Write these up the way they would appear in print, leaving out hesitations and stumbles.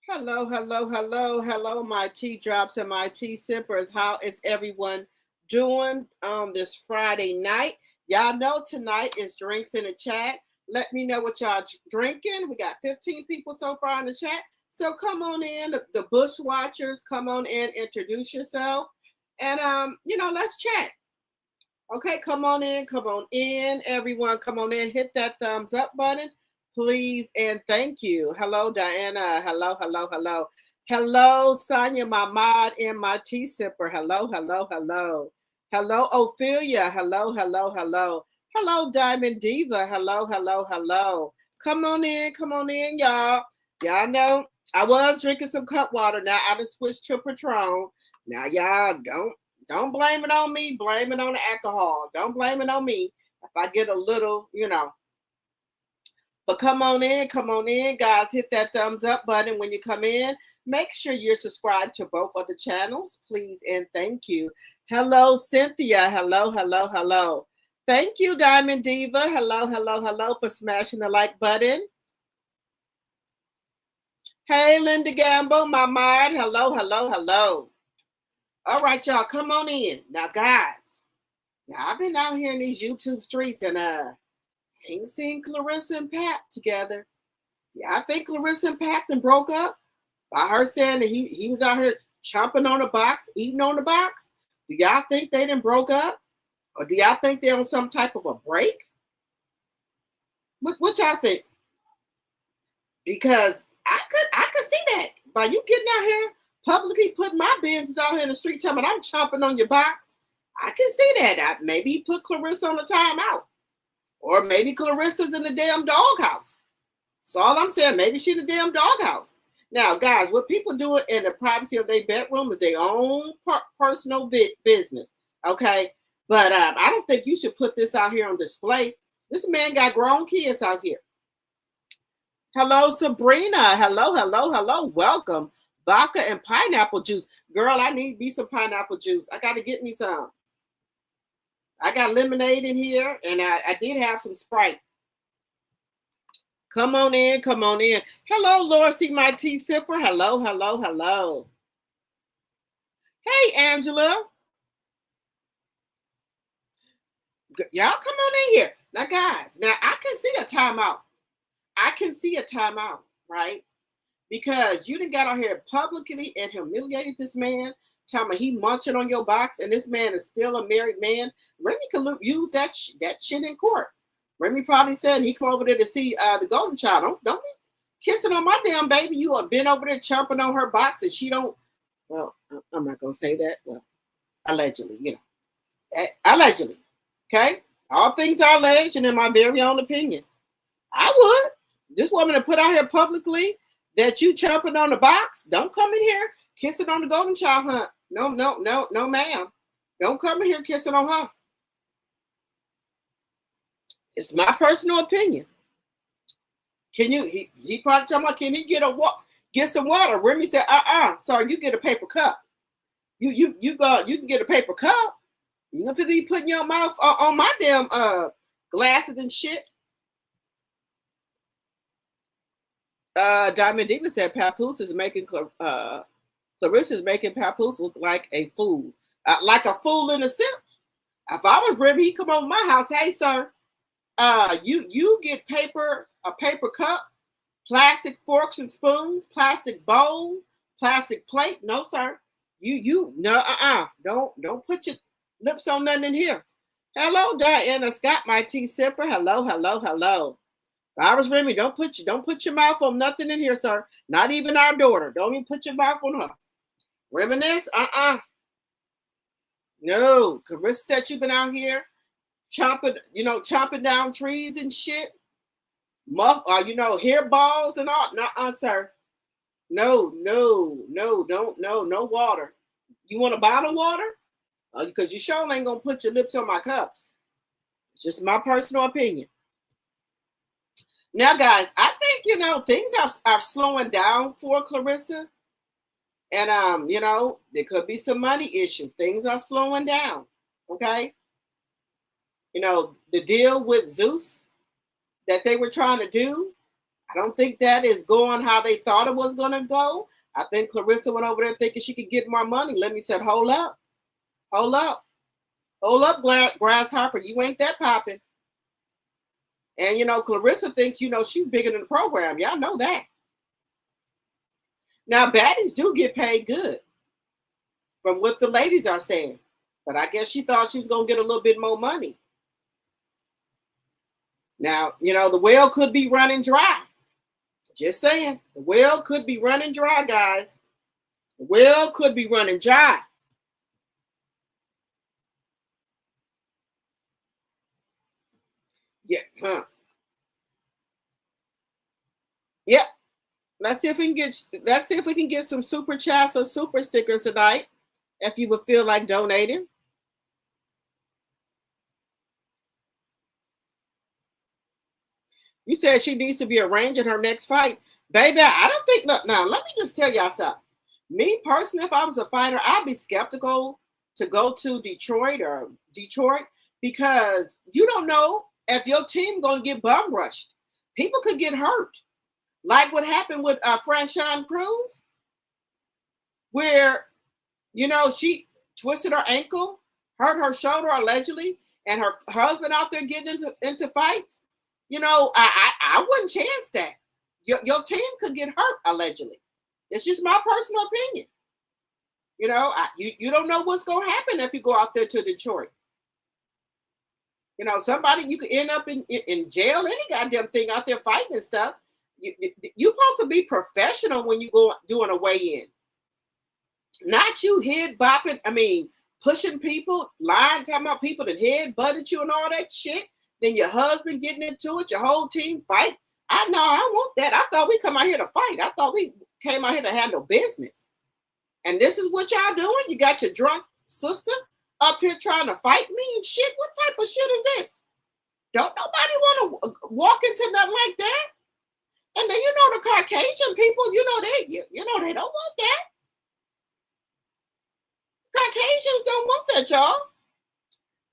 Hello, hello, hello, hello, my tea drops and my tea sippers. How is everyone doing on this Friday night? Y'all know tonight is drinks in the chat. Let me know what y'all drinking. We got 15 people so far in the chat. So come on in, the Bush Watchers, come on in, introduce yourself. And, let's chat. Okay, come on in, everyone. Come on in, hit that thumbs up button. Please and thank you. Hello, Diana. Hello, hello, hello. Hello, Sonia, my mod and my tea sipper. Hello, hello, hello. Hello, Ophelia. Hello, hello, hello. Hello, Diamond Diva. Hello, hello, hello. Come on in, y'all. Y'all know I was drinking some cut water. Now I just switched to Patron. Now y'all don't blame it on me. Blame it on the alcohol. Don't blame it on me if I get a little, But come on in, guys. Hit that thumbs up button when you come in. Make sure you're subscribed to both of the channels, please, and thank you. Hello, Cynthia. Hello, hello, hello. Thank you, Diamond Diva. Hello, hello, hello for smashing the like button. Hey, Linda Gamble, my mod. Hello, hello, hello. All right, y'all, come on in. Now, guys, I've been out here in these YouTube streets and ain't seen Claressa and Pat together. Yeah, I think Claressa and Pat then broke up by her saying that he was out here chomping on the box, eating on the box. Do y'all think they done broke up? Or do y'all think they're on some type of a break? What y'all think? Because I could see that. By you getting out here publicly putting my business out here in the street telling me I'm chomping on your box, I can see that. Maybe he put Claressa on the timeout. Or maybe Claressa's in the damn doghouse. That's all I'm saying. Maybe she's in the damn doghouse. Now, guys, what people do in the privacy of their bedroom is their own personal business. Okay? But I don't think you should put this out here on display. This man got grown kids out here. Hello, Sabrina. Hello, hello, hello. Welcome. Vodka and pineapple juice. Girl, I need me some pineapple juice. I got to get me some. I got lemonade in here, and I did have some Sprite. Come on in. Hello, Lorcy, my tea sipper. Hello, hello, hello. Hey, Angela. Y'all come on in here. Now, guys, I can see a timeout. Right? Because you done got out here publicly and humiliated this man, telling me he munching on your box, and this man is still a married man. Remy could use that shit in court. Remy probably said he come over there to see the golden child. Don't be kissing on my damn baby. You have been over there chomping on her box, and she don't. Well, I'm not gonna say that. Well, allegedly, allegedly. Okay, all things are alleged, and in my very own opinion, I would. This woman to put out here publicly that you chomping on the box. Don't come in here kissing on the golden child, huh? No, ma'am. Don't come in here kissing on her. It's my personal opinion. Can you? He probably talking about, can he get some water? Remy said, sorry, you get a paper cup. You can get a paper cup. You know, if you be putting your mouth on my damn glasses and shit. Diamond Diva said Papoose is making Claressa's making Papoose look like a fool. Like a fool in a sense. If I was Remy, he'd come over my house. Hey, sir, you get a paper cup plastic forks and spoons, plastic bowl, plastic plate. No, sir. No, don't put your lips on nothing in here. Hello, Diana Scott, my tea sipper. Hello, hello, hello. Flowers Remy, don't put your mouth on nothing in here, sir. Not even our daughter. Don't even put your mouth on her. Reminisce? No. Claressa said you've been out here chopping down trees and shit. Hairballs and all. Nuh-uh, sir. No, no water. You want a bottle of water? Because you sure ain't gonna put your lips on my cups. It's just my personal opinion. Now, guys, I think things are slowing down for Claressa, and there could be some money issues. Things are slowing down. Okay, the deal with Zeus that they were trying to do, I don't think that is going how they thought it was going to go. I think Claressa went over there thinking she could get more money. Let me say, hold up, Grasshopper, you ain't that popping. And Claressa thinks she's bigger than the program. Y'all know that. Now baddies do get paid good, from what the ladies are saying. But I guess she thought she was gonna get a little bit more money. Now, the well could be running dry. Just saying, the well could be running dry, guys. The well could be running dry. Yeah, Yep. Let's see if we can get some super chats or super stickers tonight. If you would feel like donating. You said she needs to be arranging her next fight. Baby, I don't think, now let me just tell y'all something. Me personally, if I was a fighter, I'd be skeptical to go to Detroit because you don't know if your team going to get bum rushed. People could get hurt. Like what happened with Franchon Cruz, where, she twisted her ankle, hurt her shoulder allegedly, and her husband out there getting into fights. I wouldn't chance that. Your team could get hurt allegedly. It's just my personal opinion. You don't know what's going to happen if you go out there to Detroit. Somebody, you could end up in jail, any goddamn thing out there fighting and stuff. You're supposed to be professional when you go doing a weigh-in. Not you head bopping, pushing people, lying, talking about people that head butted you and all that shit. Then your husband getting into it, your whole team fight. I know, I want that. I thought we come out here to fight. I thought we came out here to handle business. And this is what y'all doing? You got your drunk sister up here trying to fight me and shit? What type of shit is this? Don't nobody want to walk into nothing like that. And then the Caucasian people, they don't want that. Caucasians don't want that, y'all.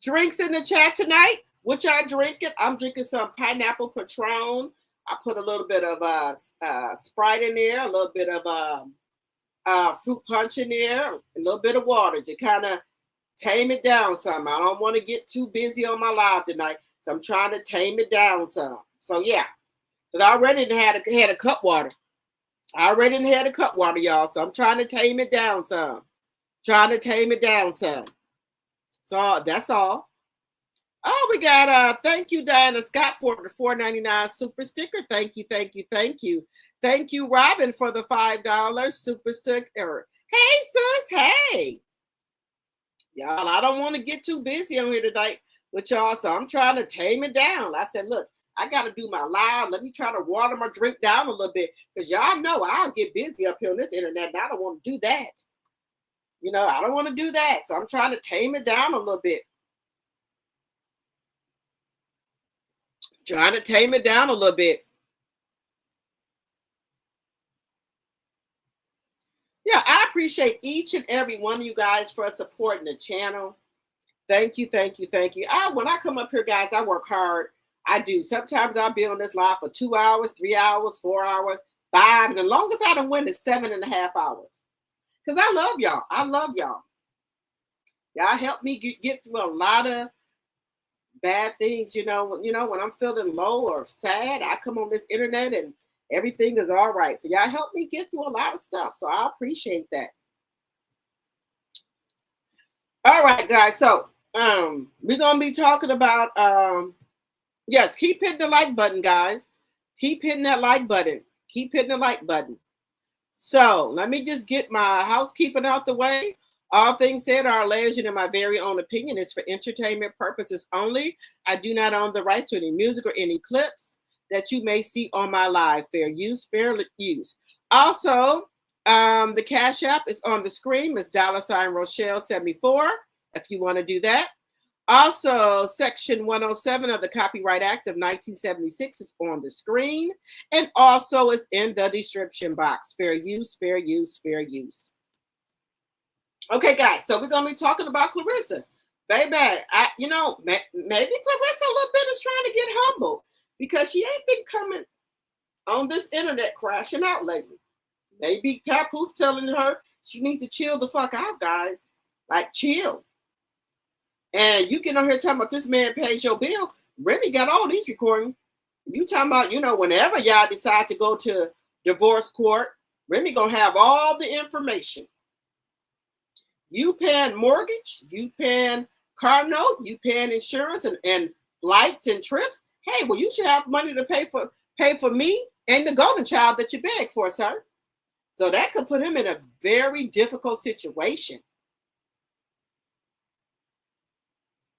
Drinks in the chat tonight. What y'all drinking? I'm drinking some pineapple Patron. I put a little bit of Sprite in there, a little bit of fruit punch in there, a little bit of water to kind of tame it down some. I don't want to get too busy on my live tonight, so I'm trying to tame it down some. So yeah, because I already had a cup water. I already had a cup water, y'all. So I'm trying to tame it down some. So that's all. Oh, we got thank you, Diana Scott, for the $4.99 super sticker. Thank you. Thank you, Robin, for the $5 super sticker. Hey, sis, hey. Y'all, I don't want to get too busy on here tonight with y'all, so I'm trying to tame it down. I said, look, I got to do my live. Let me try to water my drink down a little bit, because y'all know I'll get busy up here on this internet, and I don't want to do that. I don't want to do that, so I'm trying to tame it down a little bit. Trying to tame it down a little bit. Yeah, I appreciate each and every one of you guys for supporting the channel. Thank you. When I come up here, guys, I work hard. I do. Sometimes I'll be on this live for 2 hours, 3 hours, 4 hours, 5. And the longest I done went is 7.5 hours. Because I love y'all. Y'all help me get through a lot of bad things, when I'm feeling low or sad, I come on this internet and everything is all right. So y'all helped me get through a lot of stuff. So I appreciate that. All right, guys. So we're gonna be talking about yes, keep hitting the like button, guys. Keep hitting that like button. Keep hitting the like button. So let me just get my housekeeping out the way. All things said are alleged in my very own opinion. It's for entertainment purposes only. I do not own the rights to any music or any clips that you may see on my live. Fair use, fair use. Also, the Cash App is on the screen. It's $Rochelle74 if you want to do that. Also, Section 107 of the Copyright Act of 1976 is on the screen. And also it's in the description box. Fair use, fair use, fair use. Okay, guys, so we're going to be talking about Claressa. Baby, maybe Claressa a little bit is trying to get humble because she ain't been coming on this internet crashing out lately. Maybe Papoose telling her she needs to chill the fuck out, guys. Like, chill. And you get on here talking about this man pays your bill. Remy got all these recordings. You talking about, whenever y'all decide to go to divorce court, Remy gonna have all the information. You paying mortgage, you paying car note, you paying insurance and flights and trips. Hey, well, you should have money to pay for me and the golden child that you begged for, sir. So that could put him in a very difficult situation.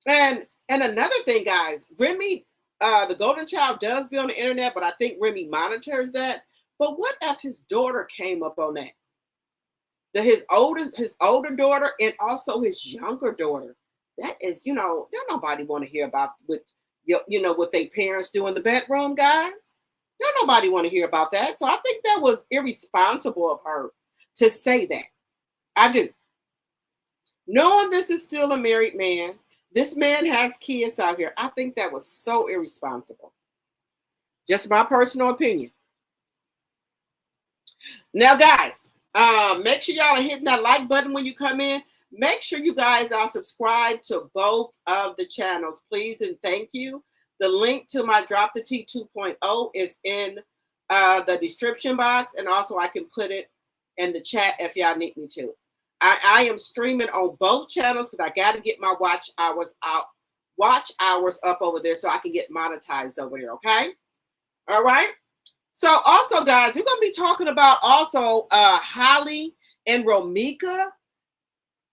And another thing, guys, Remy, the golden child does be on the internet, but I think Remy monitors that. But what if his daughter came up on that? His older daughter and also his younger daughter. That is, don't nobody want to hear about what their parents do in the bedroom, guys. Don't nobody want to hear about that. So I think that was irresponsible of her to say that. I do. Knowing this is still a married man, this man has kids out here. I think that was so irresponsible. Just my personal opinion. Now, guys, make sure y'all are hitting that like button when you come in. Make sure you guys are subscribed to both of the channels, please, and thank you. The link to my Drop the T 2.0 is in the description box, and also I can put it in the chat if y'all need me to. I am streaming on both channels because I got to get my watch hours up over there so I can get monetized over there, okay? All right? So also, guys, we're going to be talking about also Holly and ROMEEKA.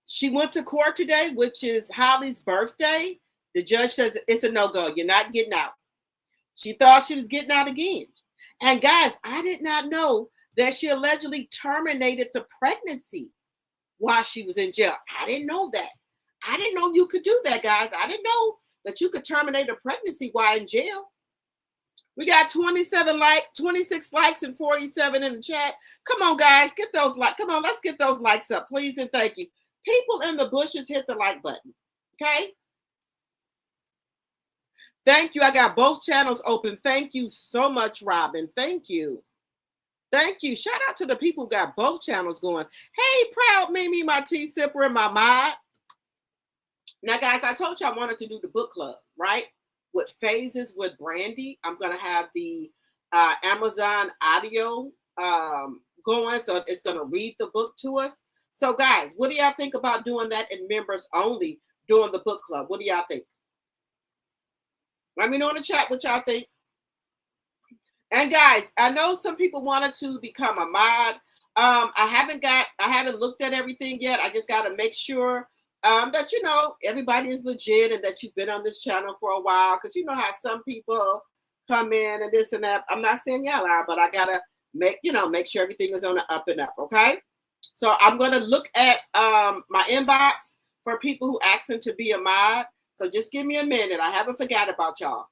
She went to court today, which is Holly's birthday. The judge says it's a no-go. You're not getting out. She thought she was getting out again. And guys, I did not know that she allegedly terminated the pregnancy while she was in jail. I didn't know that. I didn't know you could do that, guys. I didn't know that you could terminate a pregnancy while in jail. We got 26 likes and 47 in the chat. Come on, guys, get those likes. Come on, let's get those likes up, please, and thank you. People in the bushes, hit the like button, okay? Thank you. I got both channels open. Thank you so much, Robin. Thank you. Thank you. Shout out to the people who got both channels going. Hey, Proud Mimi, my tea sipper, and my mod. Now, guys, I told you I wanted to do the book club, right? With Phases with Brandy. I'm going to have the Amazon audio going, so it's going to read the book to us. So, guys, what do y'all think about doing that in members only during the book club? What do y'all think? Let me know in the chat what y'all think. And guys, I know some people wanted to become a mod. I haven't looked at everything yet. I just got to make sure that, everybody is legit and that you've been on this channel for a while. Because you know how some people come in and this and that. I'm not saying y'all are, but I got to make sure everything is on the up and up. Okay. So I'm going to look at my inbox for people who asking to be a mod. So just give me a minute. I haven't forgot about y'all.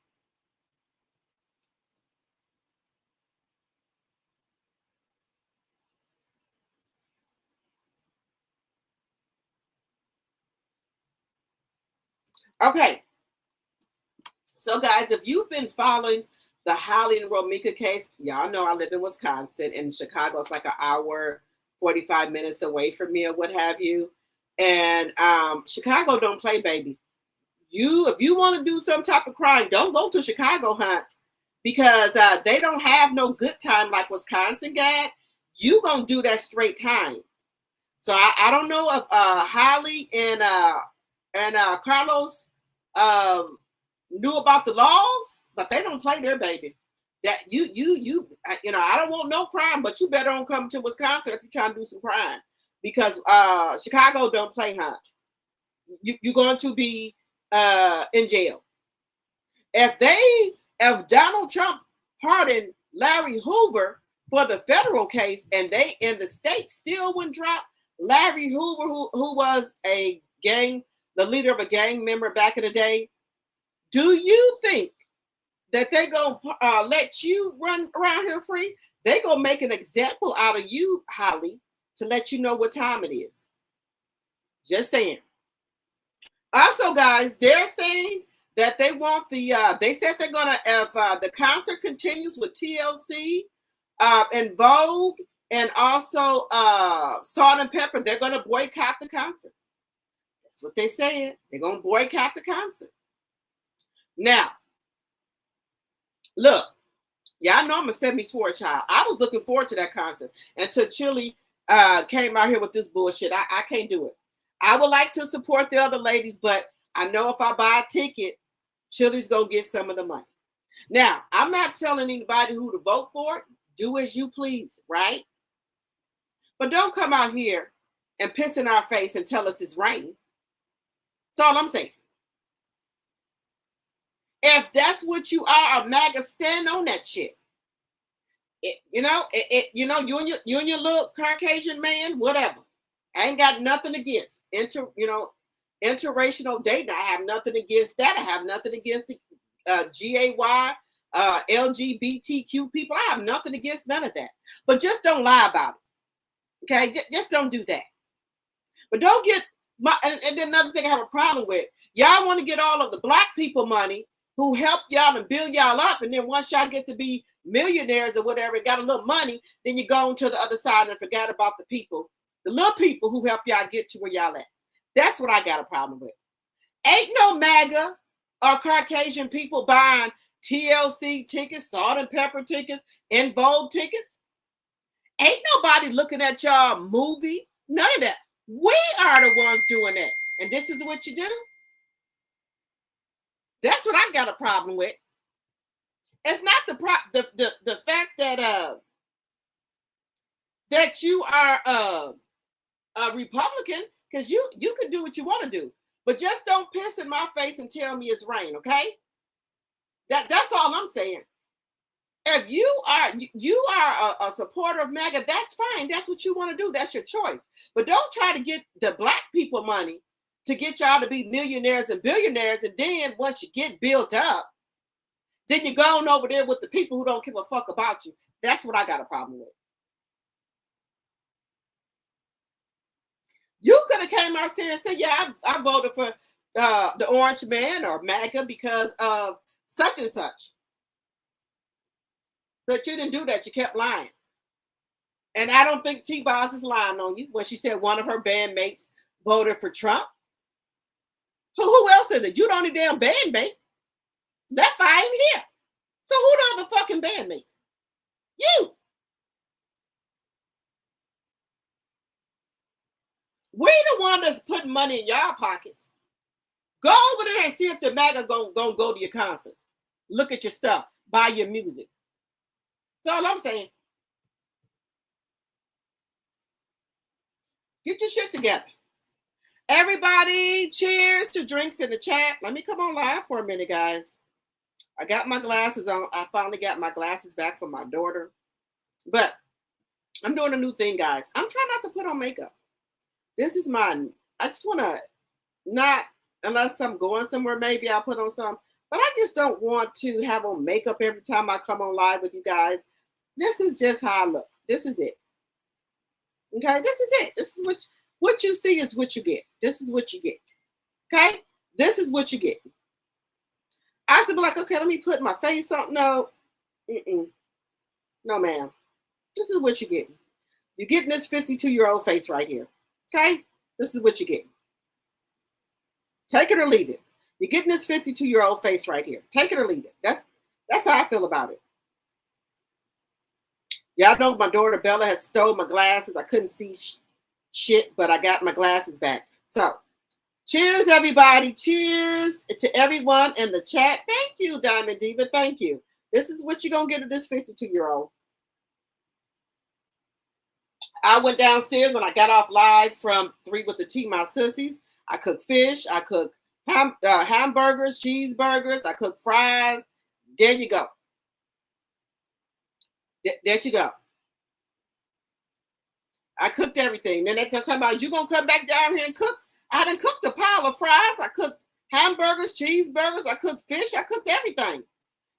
Okay. So, guys, if you've been following the Holly and ROMEEKA case, y'all know I live in Wisconsin, and Chicago is like an hour, 45 minutes away from me or what have you. And Chicago don't play, baby. If you want to do some type of crime, don't go to Chicago, hunt. because they don't have no good time like Wisconsin got. You gonna do that straight time. So I don't know if Holly and Carlos knew about the laws, but they don't play their baby. That you know, I don't want no crime, but you better don't come to Wisconsin if you're trying to do some crime, because Chicago don't play hunt. You're going to be in jail. If Donald Trump pardoned Larry Hoover for the federal case, and the state still wouldn't drop Larry Hoover, who was the leader of a gang member back in the day, do you think that they gonna let you run around here free? They gonna make an example out of you, Holly, to let you know what time it is. Just saying. Also, guys, they're saying that they want they said they're gonna, if the concert continues with TLC and Vogue and also Salt and Pepper, they're gonna boycott the concert. That's what they said. They're gonna boycott the concert. Now, look, y'all know I'm a 74 child. I was looking forward to that concert until Chili came out here with this bullshit. I can't do it. I would like to support the other ladies, but I know if I buy a ticket, Chili's gonna get some of the money. Now, I'm not telling anybody who to vote for. Do as you please, right? But don't come out here and piss in our face and tell us it's raining. That's all I'm saying. If that's what you are, a MAGA, stand on that shit. You and your little Caucasian man, whatever. I ain't got nothing against interracial dating. I have nothing against that. I have nothing against the GAY, LGBTQ people. I have nothing against none of that. But just don't lie about it. Okay, just don't do that. But don't get and then another thing I have a problem with. Y'all want to get all of the black people money who help y'all and build y'all up, and then once y'all get to be millionaires or whatever, got a little money, then you go to the other side and forget about the people. The little people who help y'all get to where y'all at. That's what I got a problem with. Ain't no MAGA or Caucasian people buying TLC tickets, Salt and Pepper tickets, In Vogue tickets. Ain't nobody looking at y'all movie. None of that. We are the ones doing that. And this is what you do? That's what I got a problem with. It's not the fact that that you are a Republican, because you can do what you want to do, but just don't piss in my face and tell me it's rain, okay? That's all I'm saying. If you are a supporter of MAGA, that's fine. That's what you want to do. That's your choice. But don't try to get the black people money to get y'all to be millionaires and billionaires, and then once you get built up, then you're going over there with the people who don't give a fuck about you. That's what I got a problem with. You could have came out there and said, yeah, I voted for the Orange Man or MAGA because of such and such. But you didn't do that. You kept lying. And I don't think T-Boz is lying on you when she said one of her bandmates voted for Trump. Who else is it? You the only damn bandmate. That fine here. So who the other fucking bandmate? You. We the one that's putting money in y'all pockets. Go over there and see if the MAGA gonna go to your concerts. Look at your stuff. Buy your music. That's all I'm saying. Get your shit together. Everybody, cheers to drinks in the chat. Let me come on live for a minute, guys. I got my glasses on. I finally got my glasses back from my daughter. But I'm doing a new thing, guys. I'm trying not to put on makeup. This is I just want to not, unless I'm going somewhere, maybe I'll put on some. But I just don't want to have on makeup every time I come on live with you guys. This is just how I look. This is it. Okay, this is it. This is what you see is what you get. This is what you get. Okay, this is what you get. I should be like, okay, let me put my face on. No, no, ma'am. This is what you get. You're getting this 52-year-old face right here. Okay, this is what you get. Take it or leave it. You're getting this 52-year-old face right here. Take it or leave it. That's how I feel about it. Y'all know my daughter Bella had stole my glasses. I couldn't see shit, but I got my glasses back. So, cheers, everybody. Cheers to everyone in the chat. Thank you, Diamond Diva. Thank you. This is what you're going to get to this 52-year-old. I went downstairs when I got off live from 3 with the Tea, my sissies. I cook fish. I cook hamburgers, cheeseburgers. I cook fries. There you go. There you go. I cooked everything. Then they're talking about, you going to come back down here and cook? I done cooked a pile of fries. I cooked hamburgers, cheeseburgers. I cooked fish. I cooked everything.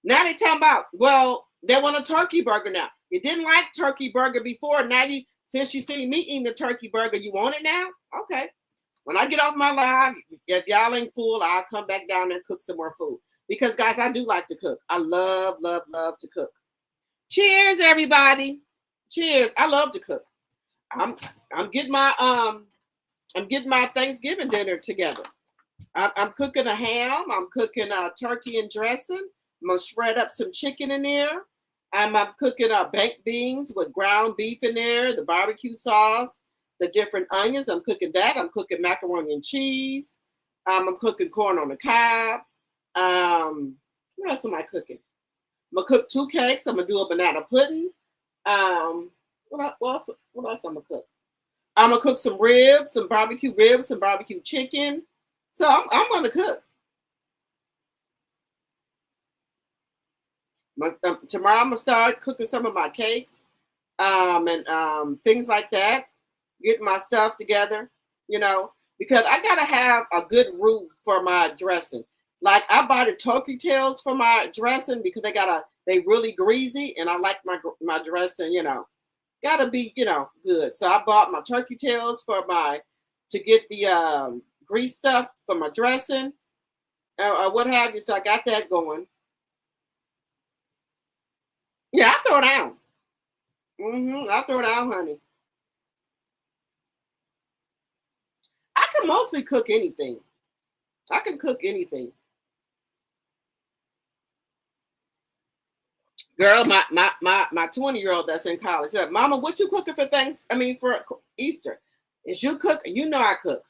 Now they talking about, well, they want a turkey burger now. You didn't like turkey burger before. Now since you see me eating the turkey burger, you want it now? Okay. When I get off my live, if y'all ain't full, I'll come back down and cook some more food. Because, guys, I do like to cook. I love, love, love to cook. Cheers, everybody. Cheers. I love to cook. I'm getting my Thanksgiving dinner together. I'm cooking a ham. I'm cooking a turkey and dressing. I'm gonna shred up some chicken in there. I'm cooking baked beans with ground beef in there, the barbecue sauce, the different onions. I'm cooking that. I'm cooking macaroni and cheese. I'm cooking corn on the cob. What else am I cooking? I'm gonna cook 2 cakes. I'm gonna do a banana pudding. What else I'm gonna cook? I'm gonna cook some ribs, some barbecue ribs, some barbecue chicken. So I'm gonna cook. Tomorrow I'm gonna start cooking some of my cakes, and things like that. Get my stuff together, because I gotta have a good roux for my dressing. Like I buy the turkey tails for my dressing because they really greasy, and I like my dressing, gotta be, good. So I bought my turkey tails to get the grease stuff for my dressing, what have you. So I got that going. Yeah, I throw it out. I throw it out, honey. I can mostly cook anything. I can cook anything. Girl, my 20-year-old that's in college said, Mama, what you cooking for Easter? Is you cook? You know I cook.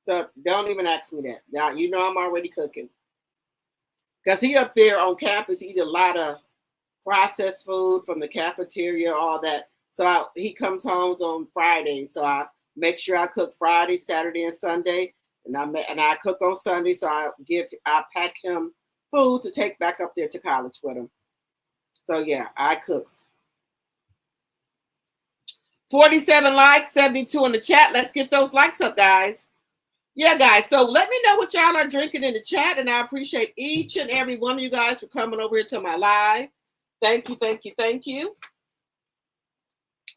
So don't even ask me that. Now, I'm already cooking. Because he up there on campus eat a lot of processed food from the cafeteria, all that. So he comes home on Friday. So I make sure I cook Friday, Saturday, and Sunday. And I cook on Sunday. So I pack him food to take back up there to college with him. So yeah, I cooks. 47 likes, 72 in the chat. Let's get those likes up, guys. Yeah, guys. So let me know what y'all are drinking in the chat. And I appreciate each and every one of you guys for coming over here to my live. Thank you, thank you, thank you.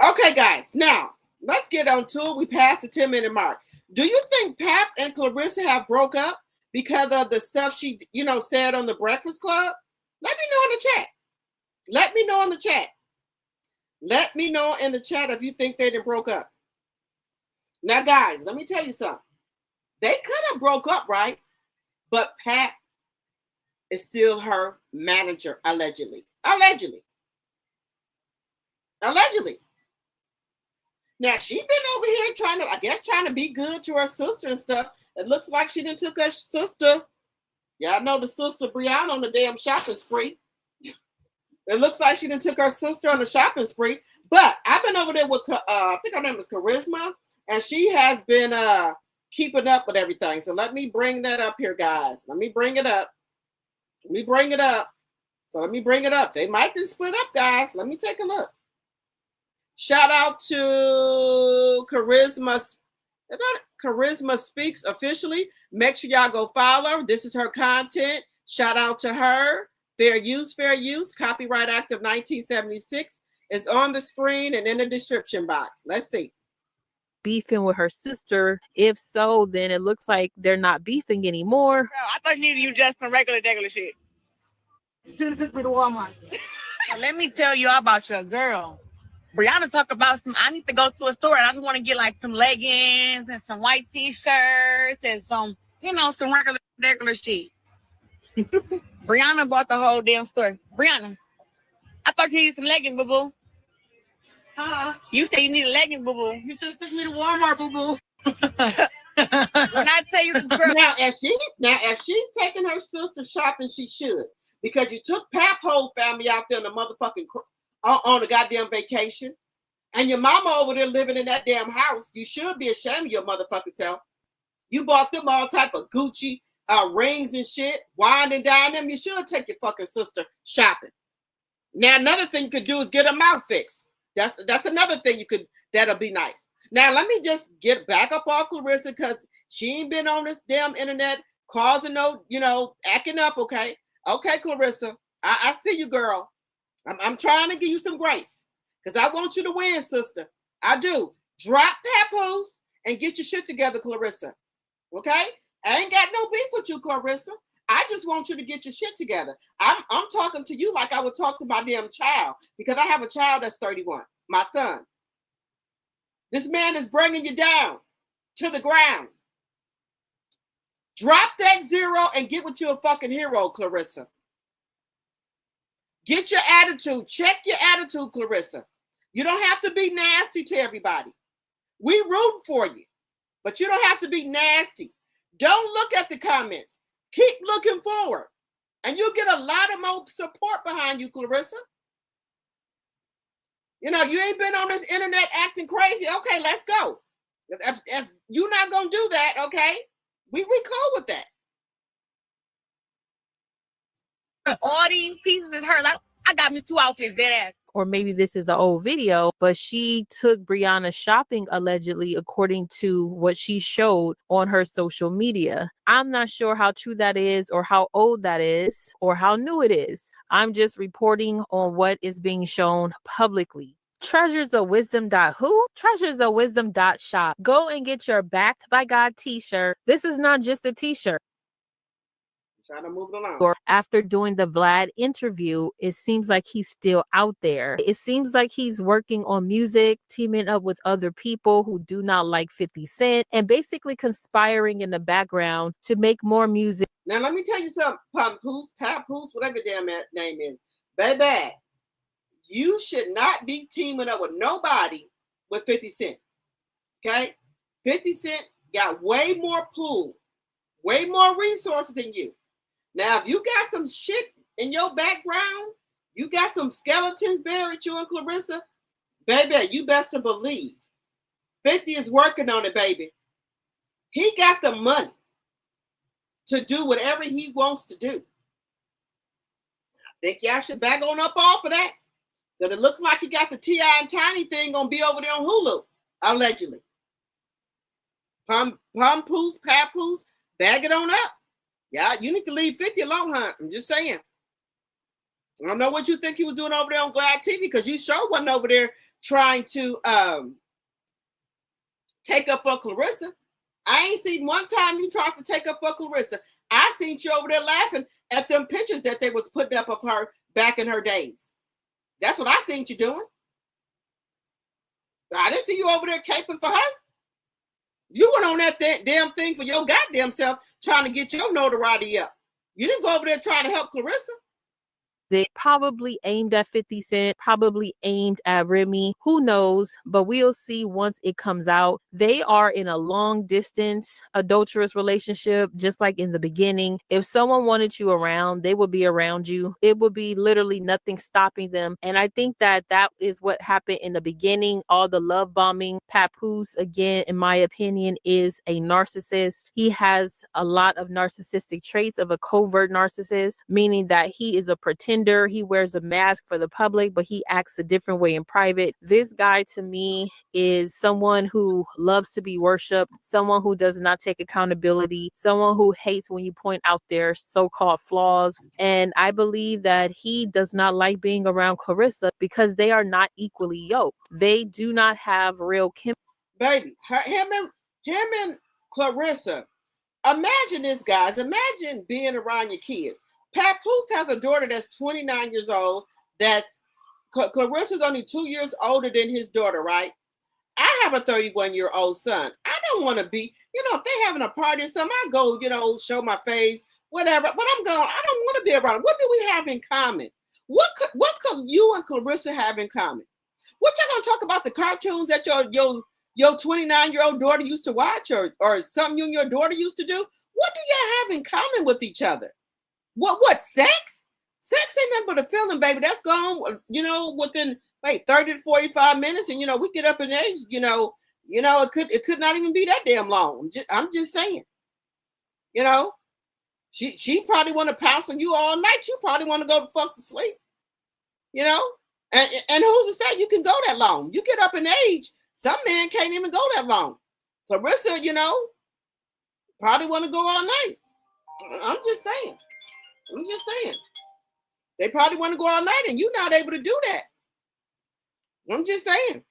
Okay, guys. Now, let's get on to it. We passed the 10-minute mark. Do you think Pap and Claressa have broke up because of the stuff she, said on the Breakfast Club? Let me know in the chat. Let me know in the chat. Let me know in the chat if you think they didn't broke up. Now, guys, let me tell you something. They could have broke up, right? But Pat is still her manager, allegedly. Allegedly. Now, she been over here trying to be good to her sister and stuff. It looks like she done took her sister. Y'all know the sister Brianna on the damn shopping spree. It looks like she done took her sister on a shopping spree. But I've been over there with, I think her name is Charisma, and she has been keeping up with everything. So let me bring that up here, guys. Let me bring it up. So let me bring it up. They might just split up, guys. Let me take a look. Shout out to Charisma. Charisma Speaks officially. Make sure y'all go follow her. This is her content. Shout out to her. Fair use. Copyright Act of 1976 is on the screen and in the description box. Let's see. Beefing with her sister. If so, then it looks like they're not beefing anymore. Girl, I thought you needed just some regular shit. You should have took me to Walmart. Let me tell you about your girl. Brianna talk about I need to go to a store and I just want to get like some leggings and some white t-shirts and some, some regular shit. Brianna bought the whole damn store. Brianna, I thought you needed some leggings, boo-boo. You said you need a legging, boo-boo. You should have took me to Walmart, boo-boo. When I tell you the girl. Now, if she's taking her sister shopping, she should. Because you took Pap whole family out there on the motherfucking on a goddamn vacation. And your mama over there living in that damn house. You should be ashamed of your motherfucking self. You bought them all type of Gucci rings and shit, winding down them. You should take your fucking sister shopping. Now, another thing you could do is get her mouth fixed. That's another thing you could, that'll be nice. Now, let me just get back up off Claressa because she ain't been on this damn internet causing no, acting up, okay? Okay, Claressa, I see you, girl. I'm trying to give you some grace. Because I want you to win, sister. I do. Drop Papoose and get your shit together, Claressa. Okay? I ain't got no beef with you, Claressa. I just want you to get your shit together. I'm talking to you like I would talk to my damn child. Because I have a child that's 31. My son. This man is bringing you down to the ground. Drop that zero and get with you a fucking hero, Claressa. Get your attitude. Check your attitude, Claressa. You don't have to be nasty to everybody. We root for you, but you don't have to be nasty. Don't look at the comments. Keep looking forward, and you'll get a lot of more support behind you, Claressa. You ain't been on this internet acting crazy. Okay, let's go. If you're not going to do that, okay, we cool with that. All these pieces is hers. I got me 2 outfits, dead ass. Or maybe this is an old video, but she took Brianna shopping allegedly, according to what she showed on her social media. I'm not sure how true that is or how old that is or how new it is. I'm just reporting on what is being shown publicly. Treasuresofwisdom.who? Treasuresofwisdom.shop. Go and get your Backed by God t-shirt. This is not just a t-shirt. Trying to move it along. After doing the Vlad interview, it seems like he's still out there. It seems like he's working on music, teaming up with other people who do not like 50 Cent, and basically conspiring in the background to make more music. Now, let me tell you something. Papoose, whatever your damn name is. Baby, you should not be teaming up with nobody with 50 Cent. Okay? 50 Cent got way more pull, way more resources than you. Now, if you got some shit in your background, you got some skeletons buried, you and Claressa, baby, you best to believe 50 is working on it, baby. He got the money to do whatever he wants to do. I think y'all should back on up off of that. Because it looks like he got the T.I. and Tiny thing going to be over there on Hulu, allegedly. Papoose, bag it on up. Yeah, you need to leave 50 alone, huh? I'm just saying. I don't know what you think he was doing over there on Glad TV because you sure wasn't over there trying to take up for Claressa. I ain't seen one time you tried to take up for Claressa. I seen you over there laughing at them pictures that they was putting up of her back in her days. That's what I seen you doing. I didn't see you over there caping for her. You went on that damn thing for your goddamn self trying to get your notoriety up. You didn't go over there trying to help Claressa. They probably aimed at 50 Cent, probably aimed at Remy. Who knows? But we'll see once it comes out. They are in a long distance adulterous relationship, just like in the beginning. If someone wanted you around, they would be around you. It would be literally nothing stopping them. And I think that is what happened in the beginning. All the love bombing. Papoose, again, in my opinion, is a narcissist. He has a lot of narcissistic traits of a covert narcissist, meaning that he is a pretender. He wears a mask for the public, but he acts a different way in private. This guy, to me, is someone who loves to be worshipped, someone who does not take accountability, someone who hates when you point out their so-called flaws. And I believe that he does not like being around Claressa because they are not equally yoked. They do not have real chemistry. Baby, him and Claressa. Imagine this, guys. Imagine being around your kids. Papoose has a daughter that's 29 years old. That's Claressa's only 2 years older than his daughter, right? I have a 31-year-old son. I don't want to be, if they having a party or something, I go, show my face whatever. But I'm going, I don't want to be around. What do we have in common? What could you and Claressa have in common? What y'all gonna talk about the cartoons that your 29-year-old daughter used to watch, or something you and your daughter used to do? What do y'all have in common with each other? What sex? Sex ain't nothing but a feeling, baby. That's gone, within 30 to 45 minutes, and we get up in age, it could not even be that damn long. I'm just saying. She probably want to pounce on you all night. You probably want to go to fuck to sleep. And who's to say you can go that long? You get up in age, some men can't even go that long. Claressa, probably want to go all night. I'm just saying. They probably want to go all night, and you're not able to do that. I'm just saying.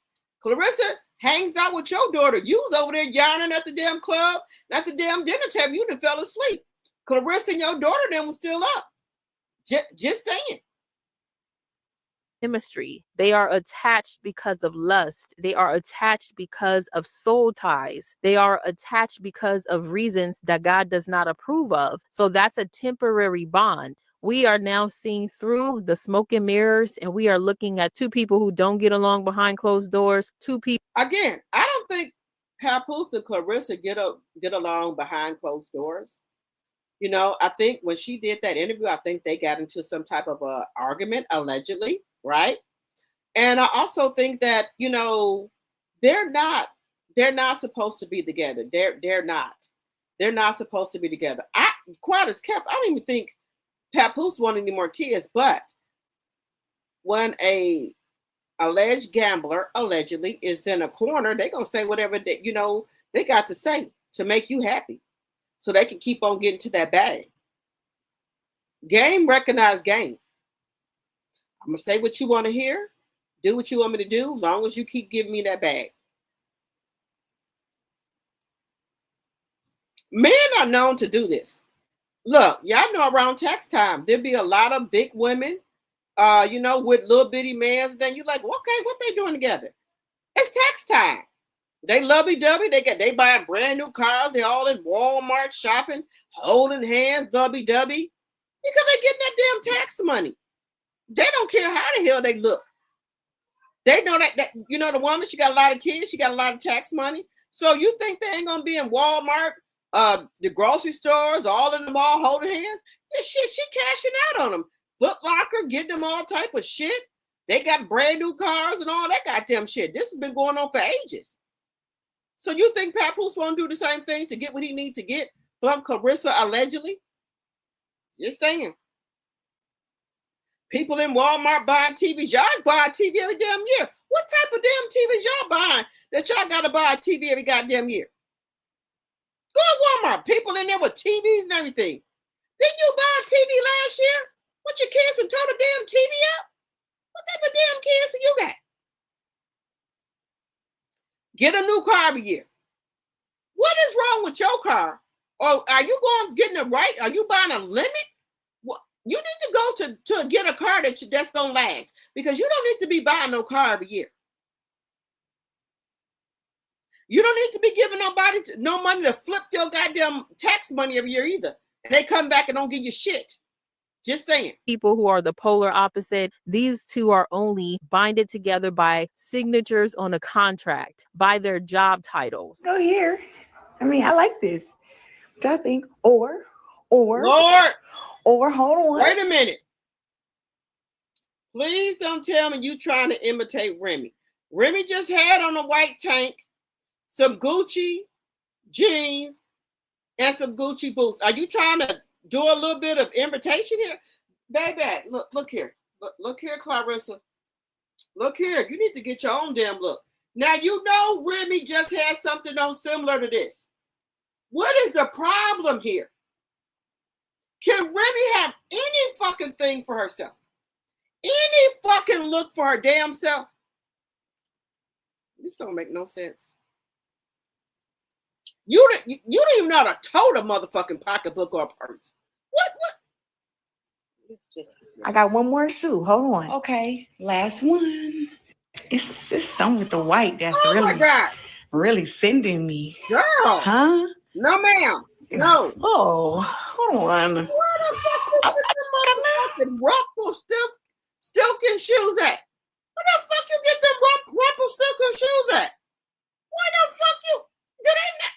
Claressa hangs out with your daughter. You was over there yarning at the damn club, at the damn dinner table. You done fell asleep. Claressa and your daughter then was still up. Just saying. Chemistry. They are attached because of lust. They are attached because of soul ties. They are attached because of reasons that God does not approve of. So that's a temporary bond. We are now seeing through the smoke and mirrors, and we are looking at two people who don't get along behind closed doors. Two people. Again, I don't think Papoose and Claressa get along behind closed doors. I think when she did that interview, I think they got into some type of a argument, allegedly, right? And I also think that, they're not supposed to be together. They're not supposed to be together. Quite as kept, I don't even think Papoose want any more kids, but when a alleged gambler allegedly is in a corner, they're gonna say whatever they got to say to make you happy, so they can keep on getting to that bag. Game recognize game. I'm gonna say what you want to hear, do what you want me to do, as long as you keep giving me that bag. Men are known to do this. Look, y'all know around tax time, there'll be a lot of big women, with little bitty men. Then you're like, okay, what they doing together? It's tax time. They lovey-dovey. They buy brand new cars. They're all in Walmart shopping, holding hands, lovey-dovey, because they get that damn tax money. They don't care how the hell they look. They know that the woman, she got a lot of kids, she got a lot of tax money. So you think they ain't gonna be in Walmart, the grocery stores, all of them all holding hands? Yeah, shit, she cashing out on them. Foot Locker, getting them all type of shit. They got brand new cars and all that goddamn shit. This has been going on for ages. So you think Papoose won't do the same thing to get what he needs to get from Claressa allegedly? Just saying. People in Walmart buying TVs. Y'all buy a TV every damn year. What type of damn TVs y'all buying that y'all got to buy a TV every goddamn year? Go to Walmart. People in there with TVs and everything. Didn't you buy a TV last year? What, your kids and tore the damn TV up? What type of damn kids do you got? Get a new car every year. What is wrong with your car? Or are you getting it right? Are you buying a limit? Well, you need to go to get a car that's gonna last, because you don't need to be buying no car every year. You don't need to be giving nobody no money to flip your goddamn tax money every year either. And they come back and don't give you shit. Just saying. People who are the polar opposite, these two are only binded together by signatures on a contract, by their job titles. Go here. I mean, I like this. What y'all think? Or Lord, hold on. Wait a minute. Please don't tell me you trying to imitate Remy. Remy just had on a white tank, some Gucci jeans, and some Gucci boots. Are you trying to do a little bit of imitation here? Baby, look here. Look here, Claressa. Look here. You need to get your own damn look. Now, Remy just had something on similar to this. What is the problem here? Can Remy have any fucking thing for herself? Any fucking look for her damn self? This don't make no sense. You don't even know how to tote a motherfucking pocketbook or a purse. What? It's just. I got one more shoe. Hold on. Okay, last one. It's something with the white that's my God. really sending me. Girl. Huh? No, ma'am. No. Oh. Hold on. Where the fuck you get them motherfucking Rumpelstiltskin shoes at? Where the fuck you get them Rumpelstiltskin shoes at? Where the fuck you? Did they not?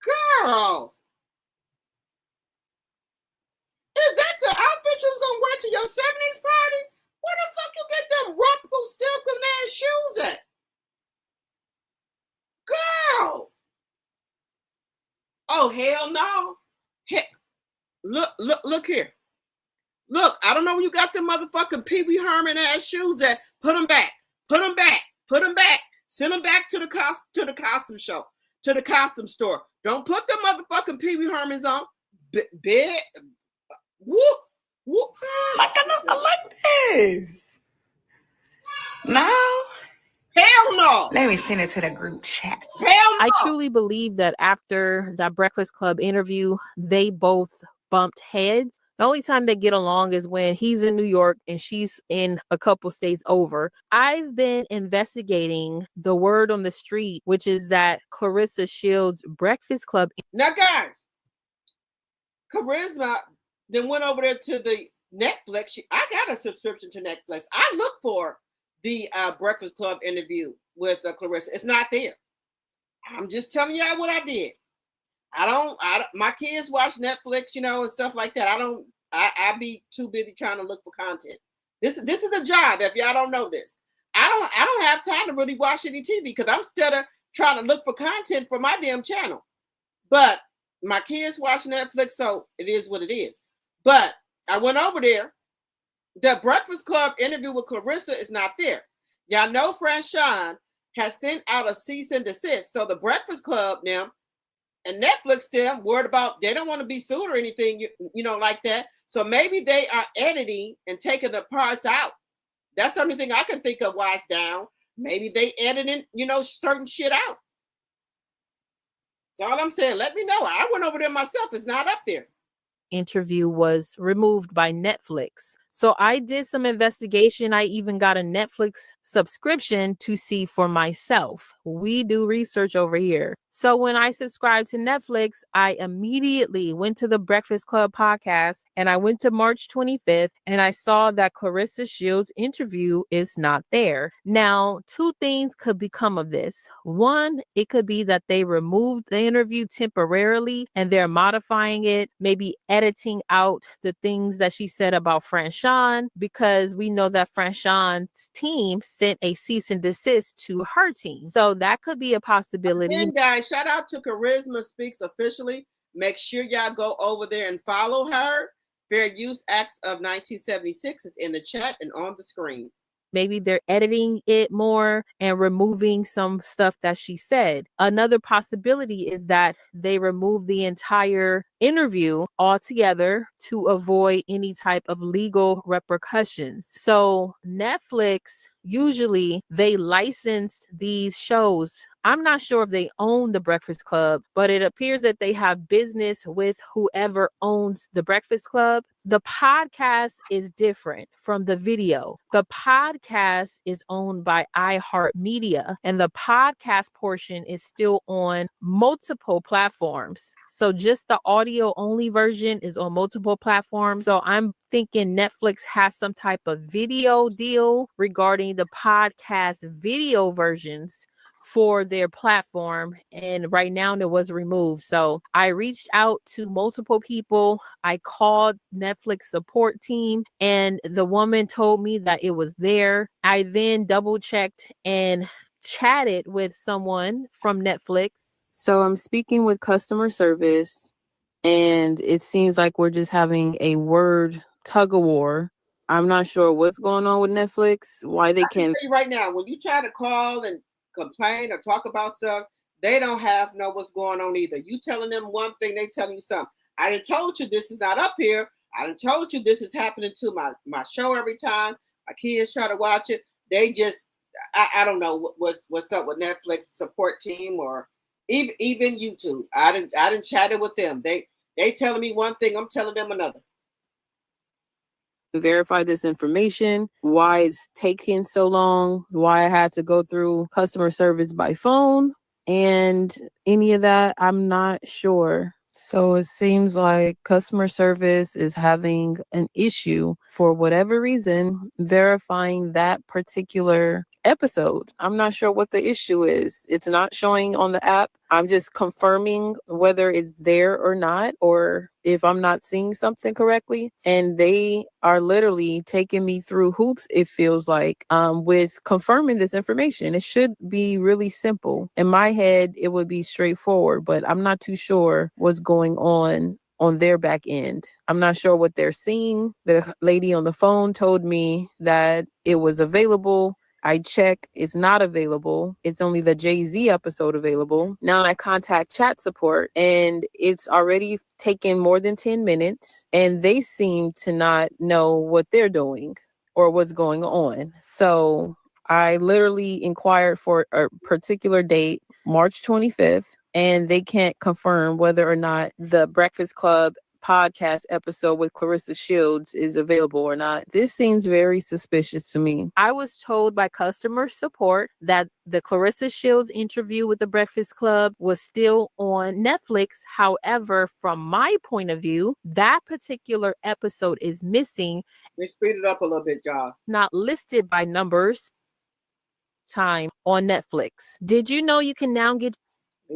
Girl, is that the outfit you was gonna wear to your 70s party? Where the fuck you get them Rumpelstiltskin ass shoes at? Girl. Oh, hell no. Look here. Look, I don't know where you got them motherfucking Pee Wee Herman ass shoes at. Put them back. Put them back. Put them back. Send them back to the costume show, to the costume store. Don't put them motherfucking Pee Wee Hermans on. Bed. Whoop. Whoop. I like this. No. Hell no. Let me send it to the group chat. Hell no. I truly believe that after that Breakfast Club interview, they both bumped heads. The only time they get along is when he's in New York and she's in a couple states over. I've been investigating the word on the street, which is that Claressa Shields' Breakfast Club. Now, guys, Charisma then went over there to the Netflix. I got a subscription to Netflix. I look for the Breakfast Club interview with Claressa. It's not there. I'm just telling y'all what I did. My kids watch Netflix, and stuff like that. I be too busy trying to look for content. This is a job. If y'all don't know this, I don't have time to really watch any TV because I'm still trying to look for content for my damn channel. But my kids watch Netflix, so it is what it is. But I went over there. The Breakfast Club interview with Claressa is not there. Y'all know Franchon has sent out a cease and desist. So the Breakfast Club now and Netflix them worried about they don't want to be sued or anything, like that. So maybe they are editing and taking the parts out. That's the only thing I can think of why it's down. Maybe they editing, certain shit out. That's all I'm saying. Let me know. I went over there myself. It's not up there. Interview was removed by Netflix. So I did some investigation. I even got a Netflix subscription to see for myself. We do research over here. So when I subscribed to Netflix, I immediately went to the Breakfast Club podcast and I went to March 25th and I saw that Claressa Shields' interview is not there. Now, two things could become of this. One, it could be that they removed the interview temporarily and they're modifying it, maybe editing out the things that she said about Franchon, because we know that Franchon's team sent a cease and desist to her team. So that could be a possibility. And guys, shout out to Charisma Speaks officially. Make sure y'all go over there and follow her. Fair Use Acts of 1976 is in the chat and on the screen. Maybe they're editing it more and removing some stuff that she said. Another possibility is that they remove the entire interview altogether to avoid any type of legal repercussions. So Netflix, usually they licensed these shows. I'm not sure if they own the Breakfast Club, but it appears that they have business with whoever owns the Breakfast Club. The podcast is different from the video. The podcast is owned by iHeartMedia, and the podcast portion is still on multiple platforms. So just the audio only version is on multiple platforms. So I'm thinking Netflix has some type of video deal regarding the podcast video versions for their platform, and right now it was removed. So I reached out to multiple people. I called Netflix support team and the woman told me that it was there. I then double checked and chatted with someone from Netflix. So I'm speaking with customer service and it seems like we're just having a word tug of war. I'm not sure what's going on with Netflix, why they can't. Right now, when you try to call and complain or talk about stuff, they don't know what's going on either. You telling them one thing, they telling you something. I done told you this is not up here. I done told you this is happening to my show every time. My kids try to watch it. They just, I don't know what's up with Netflix support team or even YouTube. I didn't chat it with them. They telling me one thing, I'm telling them another. verify this information, why it's taking so long, why I had to go through customer service by phone, and any of that, I'm not sure. So it seems like customer service is having an issue for whatever reason verifying that particular episode. I'm not sure what the issue is. It's not showing on the app. I'm just confirming whether it's there or not, or if I'm not seeing something correctly. And they are literally taking me through hoops, it feels like, with confirming this information. It should be really simple. In my head, it would be straightforward, but I'm not too sure what's going on their back end. I'm not sure what they're seeing. The lady on the phone told me that it was available. I check, it's not available. It's only the Jay-Z episode available. Now I contact chat support and it's already taken more than 10 minutes and they seem to not know what they're doing or what's going on. So I literally inquired for a particular date, March 25th, and they can't confirm whether or not the Breakfast Club podcast episode with Claressa Shields is available or not. This seems very suspicious to me. I was told by customer support that the Claressa Shields interview with the Breakfast Club was still on Netflix. However, from my point of view, that particular episode is missing. They speed it up a little bit, y'all. Not listed by numbers time on Netflix. Did you know you can now get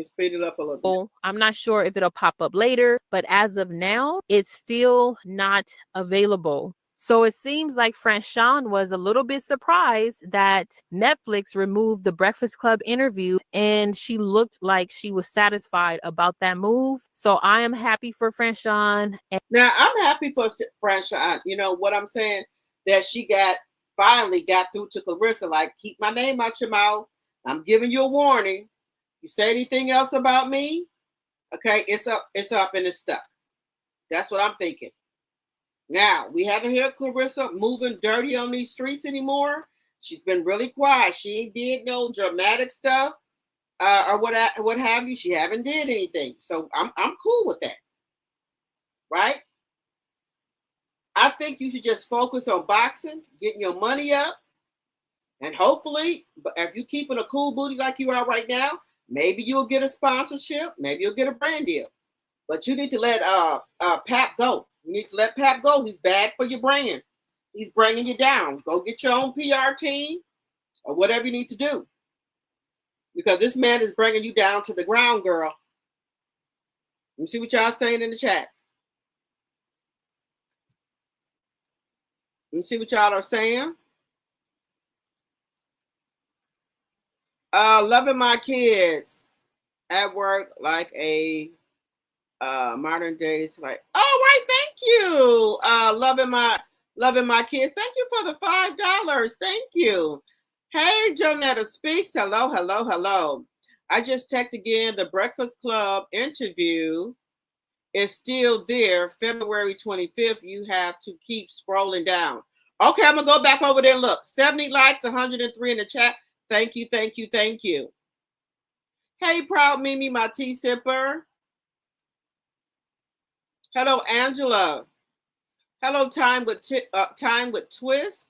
speed it up a little bit? I'm not sure if it'll pop up later, but as of now, it's still not available. So it seems like Franchon was a little bit surprised that Netflix removed the Breakfast Club interview, and she looked like she was satisfied about that move. So I am happy for Franchon. Now I'm happy for Franchon. You know what I'm saying? That she finally got through to Claressa. Like, keep my name out your mouth. I'm giving you a warning. You say anything else about me, okay, it's up and it's stuck. That's what I'm thinking. Now, we haven't heard Claressa moving dirty on these streets anymore. She's been really quiet. She ain't did no dramatic stuff or what have you. She haven't did anything. So I'm cool with that. Right? I think you should just focus on boxing, getting your money up, and hopefully, if you're keeping a cool booty like you are right now, maybe you'll get a sponsorship. Maybe you'll get a brand deal. But you need to let Pap go. You need to let Pap go. He's bad for your brand. He's bringing you down. Go get your own PR team or whatever you need to do. Because this man is bringing you down to the ground, girl. Let me see what y'all saying in the chat. Let me see what y'all are saying. Loving my kids at work like a modern days. Like, all right, thank you. Loving my kids. Thank you for the $5. Thank you. Hey, Jonetta Speaks. Hello, hello, hello. I just checked again. The Breakfast Club interview is still there. February 25th. You have to keep scrolling down. Okay, I'm going to go back over there and look. 70 likes, 103 in the chat. Thank you, thank you, thank you. Hey, Proud Mimi, my tea sipper. Hello, Angela. Hello, Time with Twist.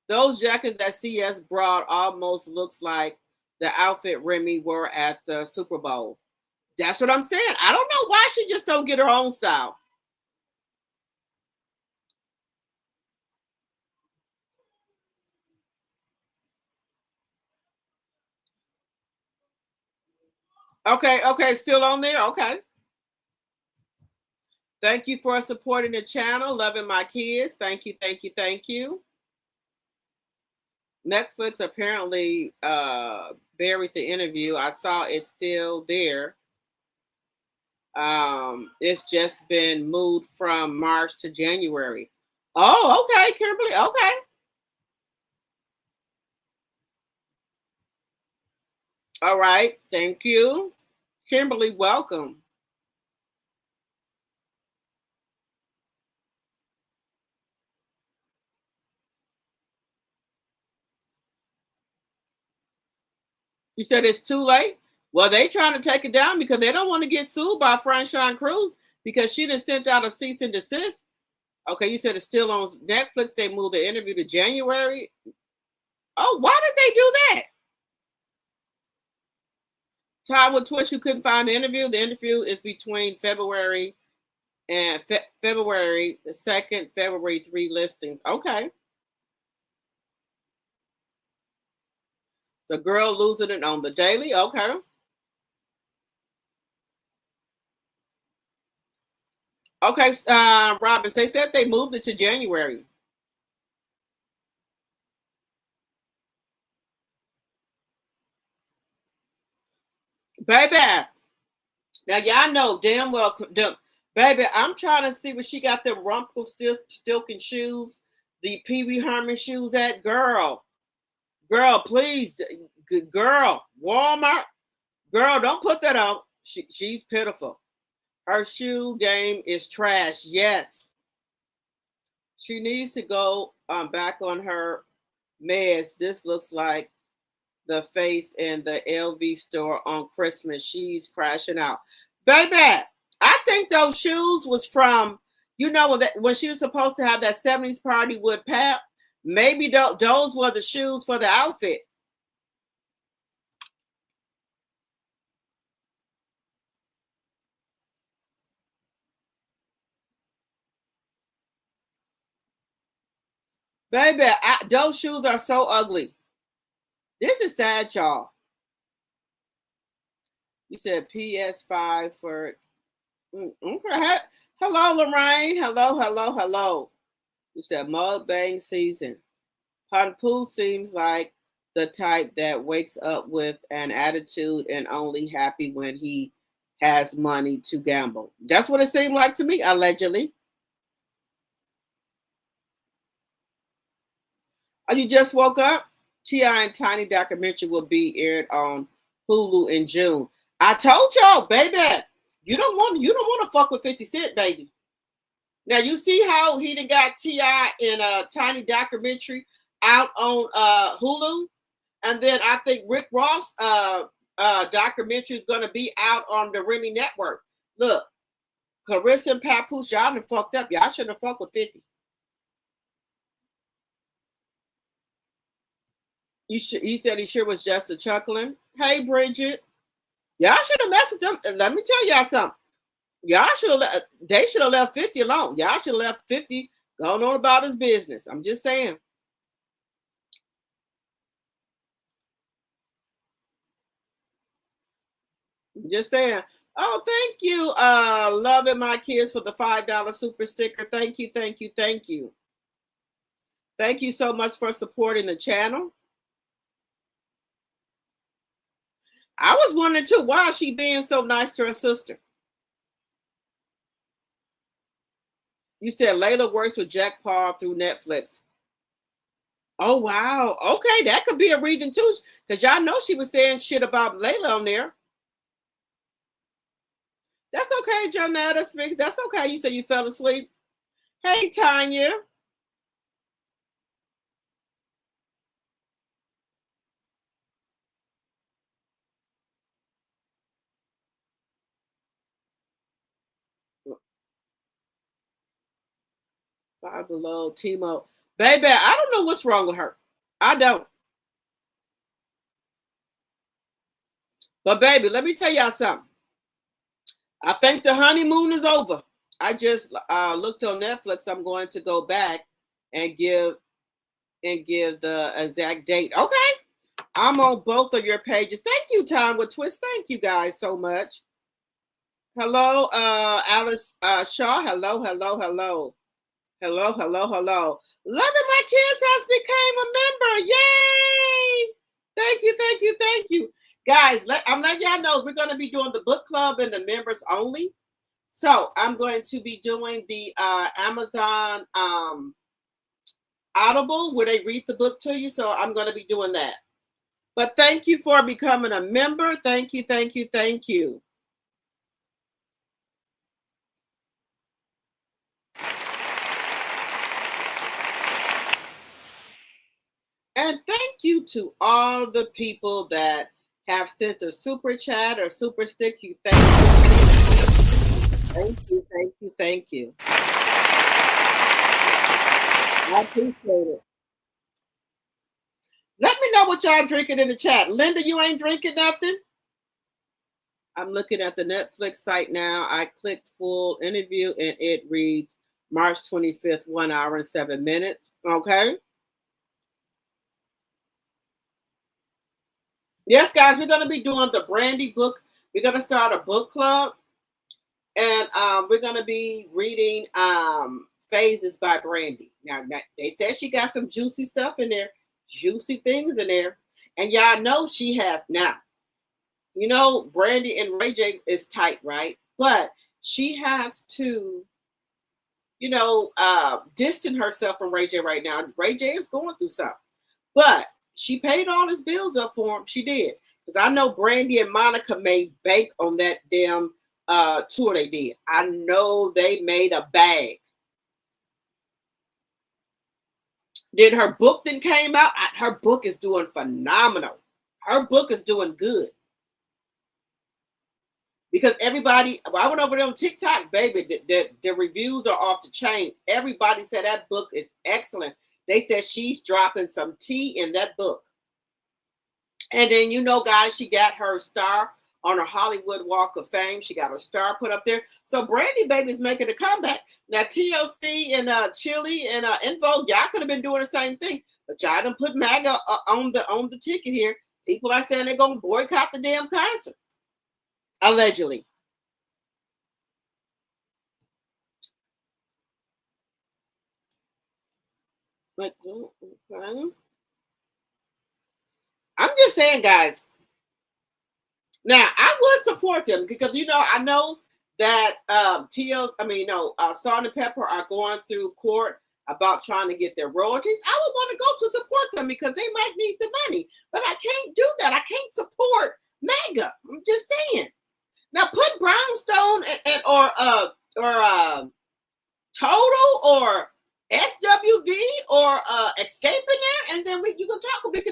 Those jackets that CS brought almost looks like the outfit Remy wore at the Super Bowl. That's what I'm saying. I don't know why she just don't get her own style. Okay, still on there? Okay. Thank you for supporting the channel, loving my kids. Thank you, thank you, thank you. Netflix apparently buried the interview. I saw it's still there. It's just been moved from March to January. Oh, okay, Kimberly, okay. All right, thank you. Kimberly, welcome. You said it's too late? Well, they trying to take it down because they don't want to get sued by Franchon Cruz because she done sent out a cease and desist. Okay, you said it's still on Netflix. They moved the interview to January. Oh, why did they do that? Time with Twitch, you couldn't find the interview. The interview is between February and February the 2nd, February 3 listings. Okay. The girl losing it on the daily. Okay. Okay, Robin, they said they moved it to January. Baby, now y'all know damn well, baby, I'm trying to see where she got them Rumpelstiltskin shoes, the Pee Wee Herman shoes at. Girl, please, girl, Walmart, girl, don't put that on. She's pitiful. Her shoe game is trash. Yes. She needs to go back on her meds. This looks like the face in the LV store on Christmas. She's crashing out. Baby, I think those shoes was from, you know, when she was supposed to have that 70s party with Pap. Maybe those were the shoes for the outfit. Baby, those shoes are so ugly. This is sad, y'all. You said PS5 for... Okay. Hello, Lorraine. Hello. You said mukbang season. Papoose seems like the type that wakes up with an attitude and only happy when he has money to gamble. That's what it seemed like to me, allegedly. Oh, you just woke up? T.I. and Tiny documentary will be aired on Hulu in June. I told y'all, baby, you don't want to fuck with 50 Cent, baby. Now you see how he done got T.I. in a Tiny documentary out on Hulu, and then I think Rick Ross documentary is going to be out on the Remy Network. Look, Claressa and Papoose, y'all done fucked up. Y'all shouldn't have fucked with 50. He said he sure was just a chuckling. Hey, Bridget. Y'all should have messed with them. Let me tell y'all something. They should have left 50 alone. Y'all should have left 50 going on about his business. I'm just saying. Oh, thank you. Loving my kids for the $5 super sticker. Thank you. Thank you so much for supporting the channel. I was wondering too, why is she being so nice to her sister? You said Layla works with Jack Paul through Netflix. Oh, wow. Okay, that could be a reason too, because y'all know she was saying shit about Layla on there. That's okay, Jonetta Speaks. That's okay. You said you fell asleep. Hey, Tanya. Five Below, Timo. Baby, I don't know what's wrong with her. I don't. But baby, let me tell y'all something. I think the honeymoon is over. I just looked on Netflix. I'm going to go back and give the exact date. Okay. I'm on both of your pages. Thank you, Time with Twist. Thank you guys so much. Hello, Alice Shaw. Hello. Loving My Kids has become a member. Yay! Thank you. Guys, I'm letting y'all know we're going to be doing the book club and the members only. So I'm going to be doing the Amazon Audible where they read the book to you. So I'm going to be doing that. But thank you for becoming a member. Thank you. And thank you to all the people that have sent a super chat or super stick. You thank you. Thank you, thank you, thank you. I appreciate it. Let me know what y'all drinking in the chat. Linda, you ain't drinking nothing? I'm looking at the Netflix site now. I clicked full interview and it reads March 25th, 1 hour and 7 minutes. Okay. Yes, guys, we're going to be doing the Brandy book. We're going to start a book club. And we're going to be reading Phases by Brandy. Now, they said she got some juicy stuff in there, juicy things in there. And y'all know she has now. You know, Brandy and Ray J is tight, right? But she has to, you know, distance herself from Ray J right now. Ray J is going through something. But she paid all his bills up for him. She did. Because I know Brandy and Monica made bank on that damn tour they did. I know they made a bag. Then her book then came out. Her book is doing phenomenal. Her book is doing good. Because everybody, I went over there on TikTok, baby, the reviews are off the chain. Everybody said that book is excellent. They said she's dropping some tea in that book. And then, you know, guys, she got her star on her Hollywood Walk of Fame. She got her star put up there. So Brandy, baby, is making a comeback. Now, TLC and Chili and Info, y'all could have been doing the same thing. But y'all done put MAGA on the ticket here. People are saying they're going to boycott the damn concert. Allegedly. But, okay. I'm just saying, guys. Now, I would support them because, you know, I know that Salt and Pepper are going through court about trying to get their royalties. I would want to go to support them because they might need the money. But I can't do that. I can't support MAGA. I'm just saying. Now put Brownstone or Total or SWV or Escape in there, and then we can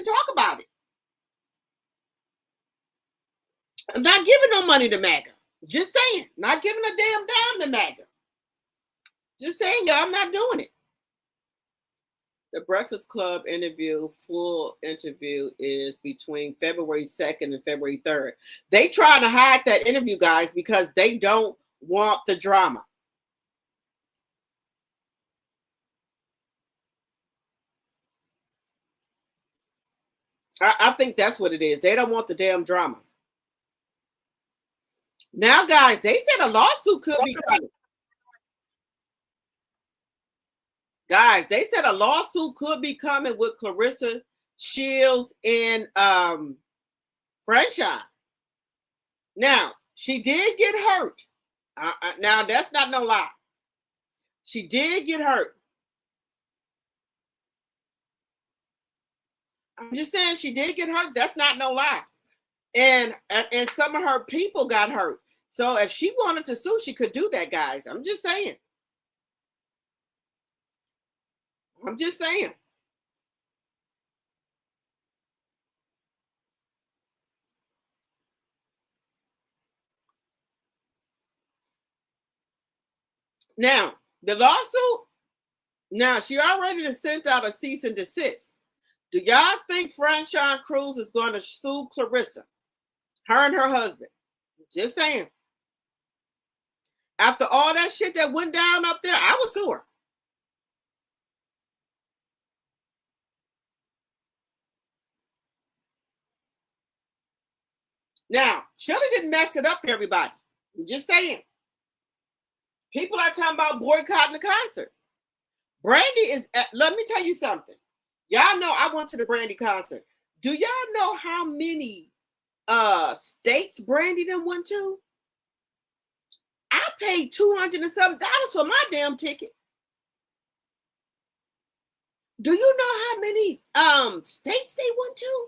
talk about it. I'm not giving no money to MAGA. Just saying. Not giving a damn dime to MAGA. Just saying, y'all, I'm not doing it. The Breakfast Club interview, full interview, is between February 2nd and February 3rd. They try to hide that interview, guys, because they don't want the drama. I think that's what it is. They don't want the damn drama. Now, guys, they said a lawsuit could be coming. Guys, they said a lawsuit could be coming with Claressa Shields and Franchise. Now, she did get hurt. Now, that's not no lie. She did get hurt. I'm just saying she did get hurt. That's not no lie. And some of her people got hurt. So if she wanted to sue, she could do that, guys. I'm just saying. I'm just saying. Now, the lawsuit, now she already sent out a cease and desist. Do y'all think Franchise Cruz is going to sue Claressa? Her and her husband. Just saying. After all that shit that went down up there, I would sue her. Now, Shirley didn't mess it up for everybody. I'm just saying. People are talking about boycotting the concert. Brandy is, let me tell you something. Y'all know I went to the Brandy concert. Do y'all know how many states Brandy done went to? I paid $207 for my damn ticket. Do you know how many states they went to?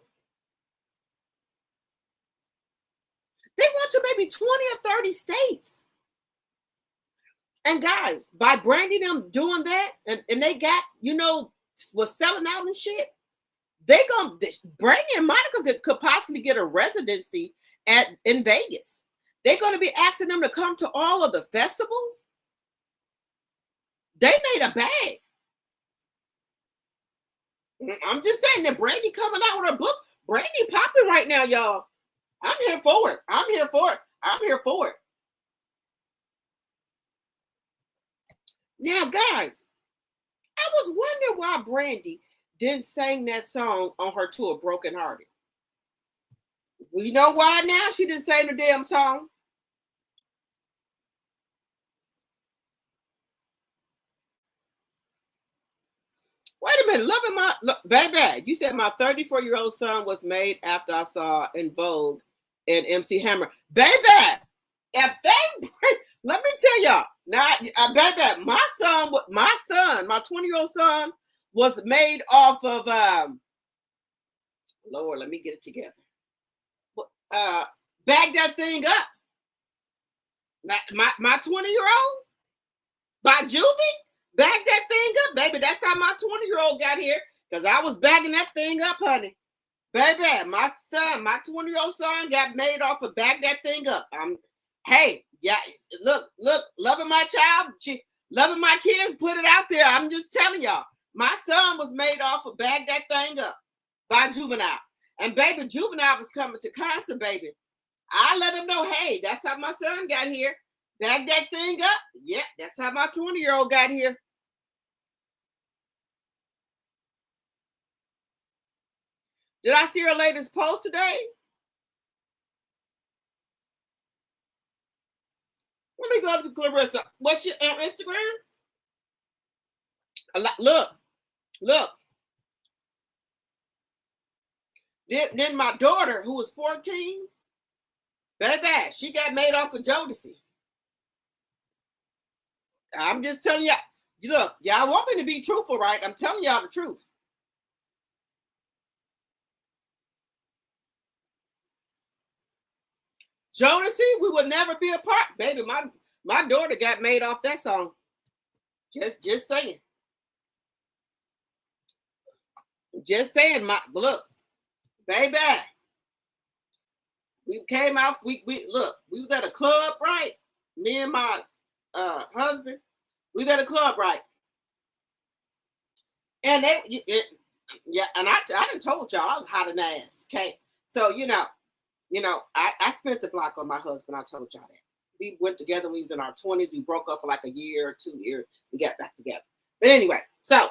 They went to maybe 20 or 30 states. And guys, by Brandy them doing that, and they got, you know, was selling out and shit, Brandy and Monica could possibly get a residency in Vegas. They're going to be asking them to come to all of the festivals. They made a bag. I'm just saying that Brandy coming out with her book. Brandy popping right now, y'all. I'm here for it. I'm here for it. I'm here for it. Now, guys, I was wondering why Brandy didn't sing that song on her tour, Broken Hearted. We know why now she didn't sing the damn song. Wait a minute, loving my baby. You said my 34-year-old son was made after I saw in Vogue and MC Hammer. Baby, if they let me tell y'all now, baby, my 20-year-old son was made off of Lord, let me get it together. Bag that thing up. My 20-year-old by Juvie. Bag that thing up, baby. That's how my 20-year-old got here. Because I was bagging that thing up, honey. Baby, my 20-year-old son got made off of Bag That Thing Up. Hey, yeah, look, loving my child, loving my kids, put it out there. I'm just telling y'all. My son was made off of Bag That Thing Up by Juvenile. And baby, Juvenile was coming to concert, baby. I let him know, hey, that's how my son got here. Bag that thing up. Yeah, that's how my 20-year-old got here. Did I see her latest post today? Let me go up to Claressa. What's your Instagram? Look. Then my daughter, who was 14, baby, she got made off of Jodeci. I'm just telling y'all. Look, y'all want me to be truthful, right? I'm telling y'all the truth. Jodeci, we would never be apart, baby. My daughter got made off that song. Just saying. Just saying. Look, baby. We came out. We was at a club, right? Me and my husband. We was at a club, right? And and I done told y'all I was hot in the ass. Okay, so I spent the block on my husband. I told y'all that. We went together when we was in our 20s. We broke up for like a year or 2 years. We got back together. But anyway, so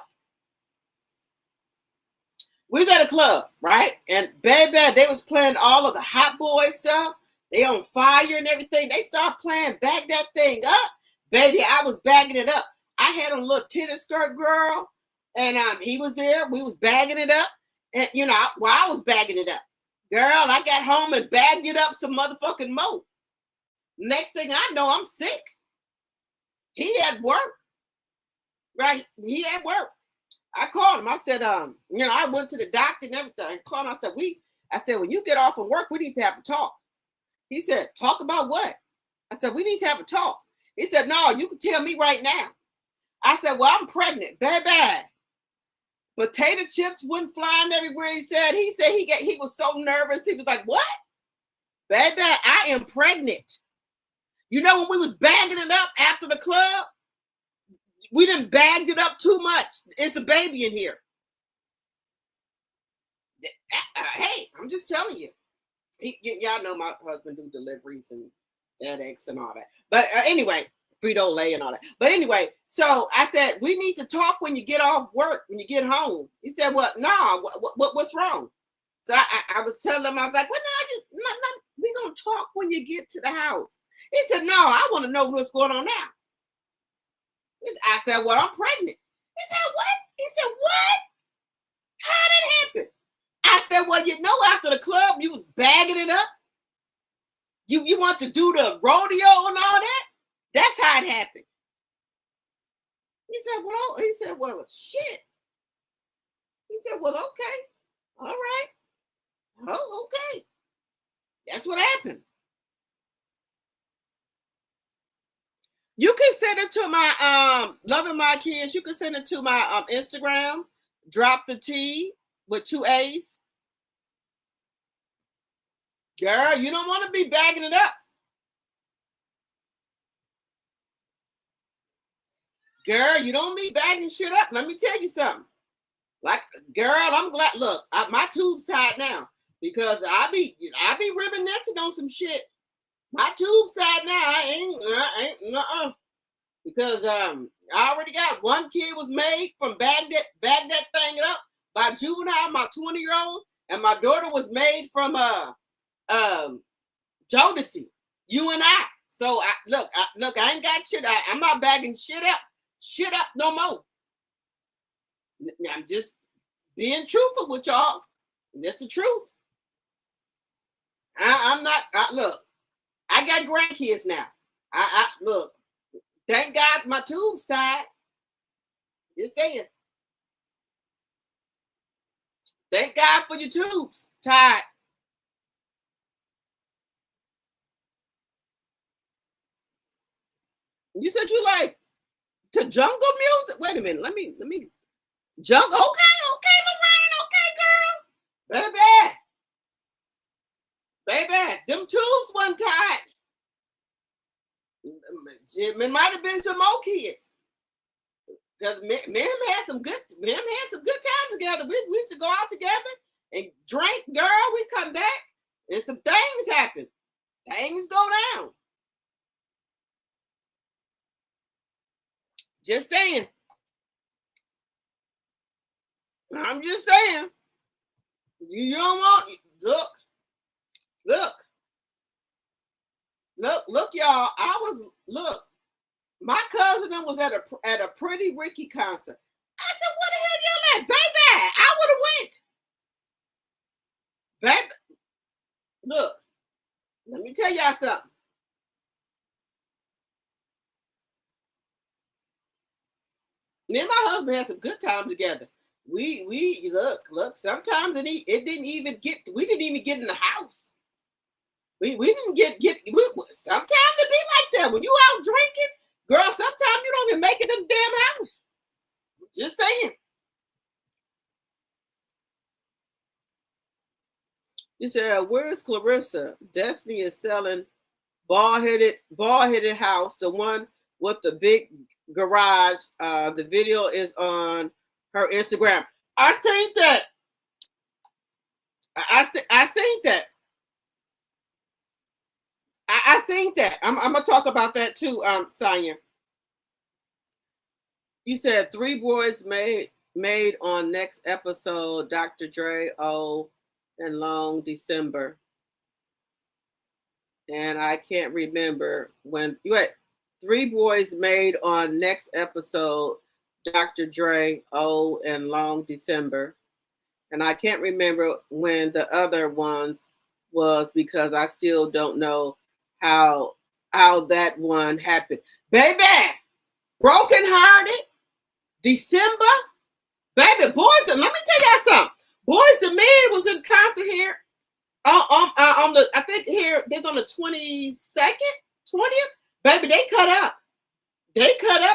we was at a club, right? And baby, they was playing all of the Hot Boy stuff. They on fire and everything. They start playing Bag That Thing Up. Baby, I was bagging it up. I had a little tennis skirt girl, and he was there. We was bagging it up. And, while I was bagging it up, girl, I got home and bagged it up some motherfucking more. Next thing I know, I'm sick. He at work, right? He at work. I called him. I said, I went to the doctor and everything. I called him. I said, when you get off from work, we need to have a talk. He said, talk about what? I said, we need to have a talk. He said, no, you can tell me right now. I said, well, I'm pregnant. Baby. Potato chips went flying everywhere. He said he was so nervous. He was like, what? Baby, I am pregnant. When we was bagging it up after the club, we done bagged it up too much. It's a baby in here. Hey, I'm just telling you. Y'all know my husband do deliveries and FedEx and all that. But anyway, Frito-Lay and all that. But anyway, so I said, we need to talk when you get off work, when you get home. He said, well, no, what's wrong? So I was telling him, I was like, well, no, we're going to talk when you get to the house. He said, no, I want to know what's going on now. I said, well, I'm pregnant. He said, what? He said, what? How did it happen? I said, well, after the club, you was bagging it up. You want to do the rodeo and all that? That's how it happened. He said, well, shit. He said, well, okay. All right. Oh, okay. That's what happened. You can send it to my Loving My Kids. You can send it to my Instagram. Drop the T with 2 A's. Girl, you don't want to be bagging it up. girl, you don't be bagging shit up. Let me tell you something. Like, girl, I'm glad. Look, my tube's tied now because I be reminiscing on some shit. My tube's tied now. I ain't because I already got one kid was made from bag that thing up by juvenile, my 20-year-old, and my daughter was made from Jodeci, you and I. So I ain't got shit. I'm not bagging shit up no more. I'm just being truthful with y'all. That's the truth. I'm not. Look, I got grandkids now. I look. Thank God my tube's tied. Just saying. Thank God for your tubes tied. You said you like to jungle music? Wait a minute. Let me jungle. Okay, Lorraine. Okay, girl. Baby, them tubes one tied. It might have been some more kids. Because me and him had some good times together. We used to go out together and drink, girl. We come back and some things happen. Things go down. Just saying. I'm just saying. You don't want look, y'all. My cousin was at a Pretty Ricky concert. I said, "What the hell y'all at, baby? I would have went." Baby, look. Let me tell y'all something. Me and my husband had some good times together. We look. Sometimes it didn't even get. We didn't even get in the house. We didn't get. Sometimes it be like that when you out drinking, girl. Sometimes you don't even make it in the damn house. Just saying. You said, "Where's Claressa? Destiny is selling bald-headed house, the one with the big garage. The video is on her Instagram." I think that. I think that. I think that. I'm gonna talk about that too, Sonia. You said 3 boys made on next episode. Dr. Dre, and Long December. And I can't remember when. Wait, 3 boys made on next episode. Dr. Dre, and Long December. And I can't remember when the other ones was because I still don't know how that one happened. Baby, Broken Hearted, December. Baby, let me tell y'all something. Boys the Man was in concert here. I think here, there's on the 22nd, 20th. Baby, they cut up.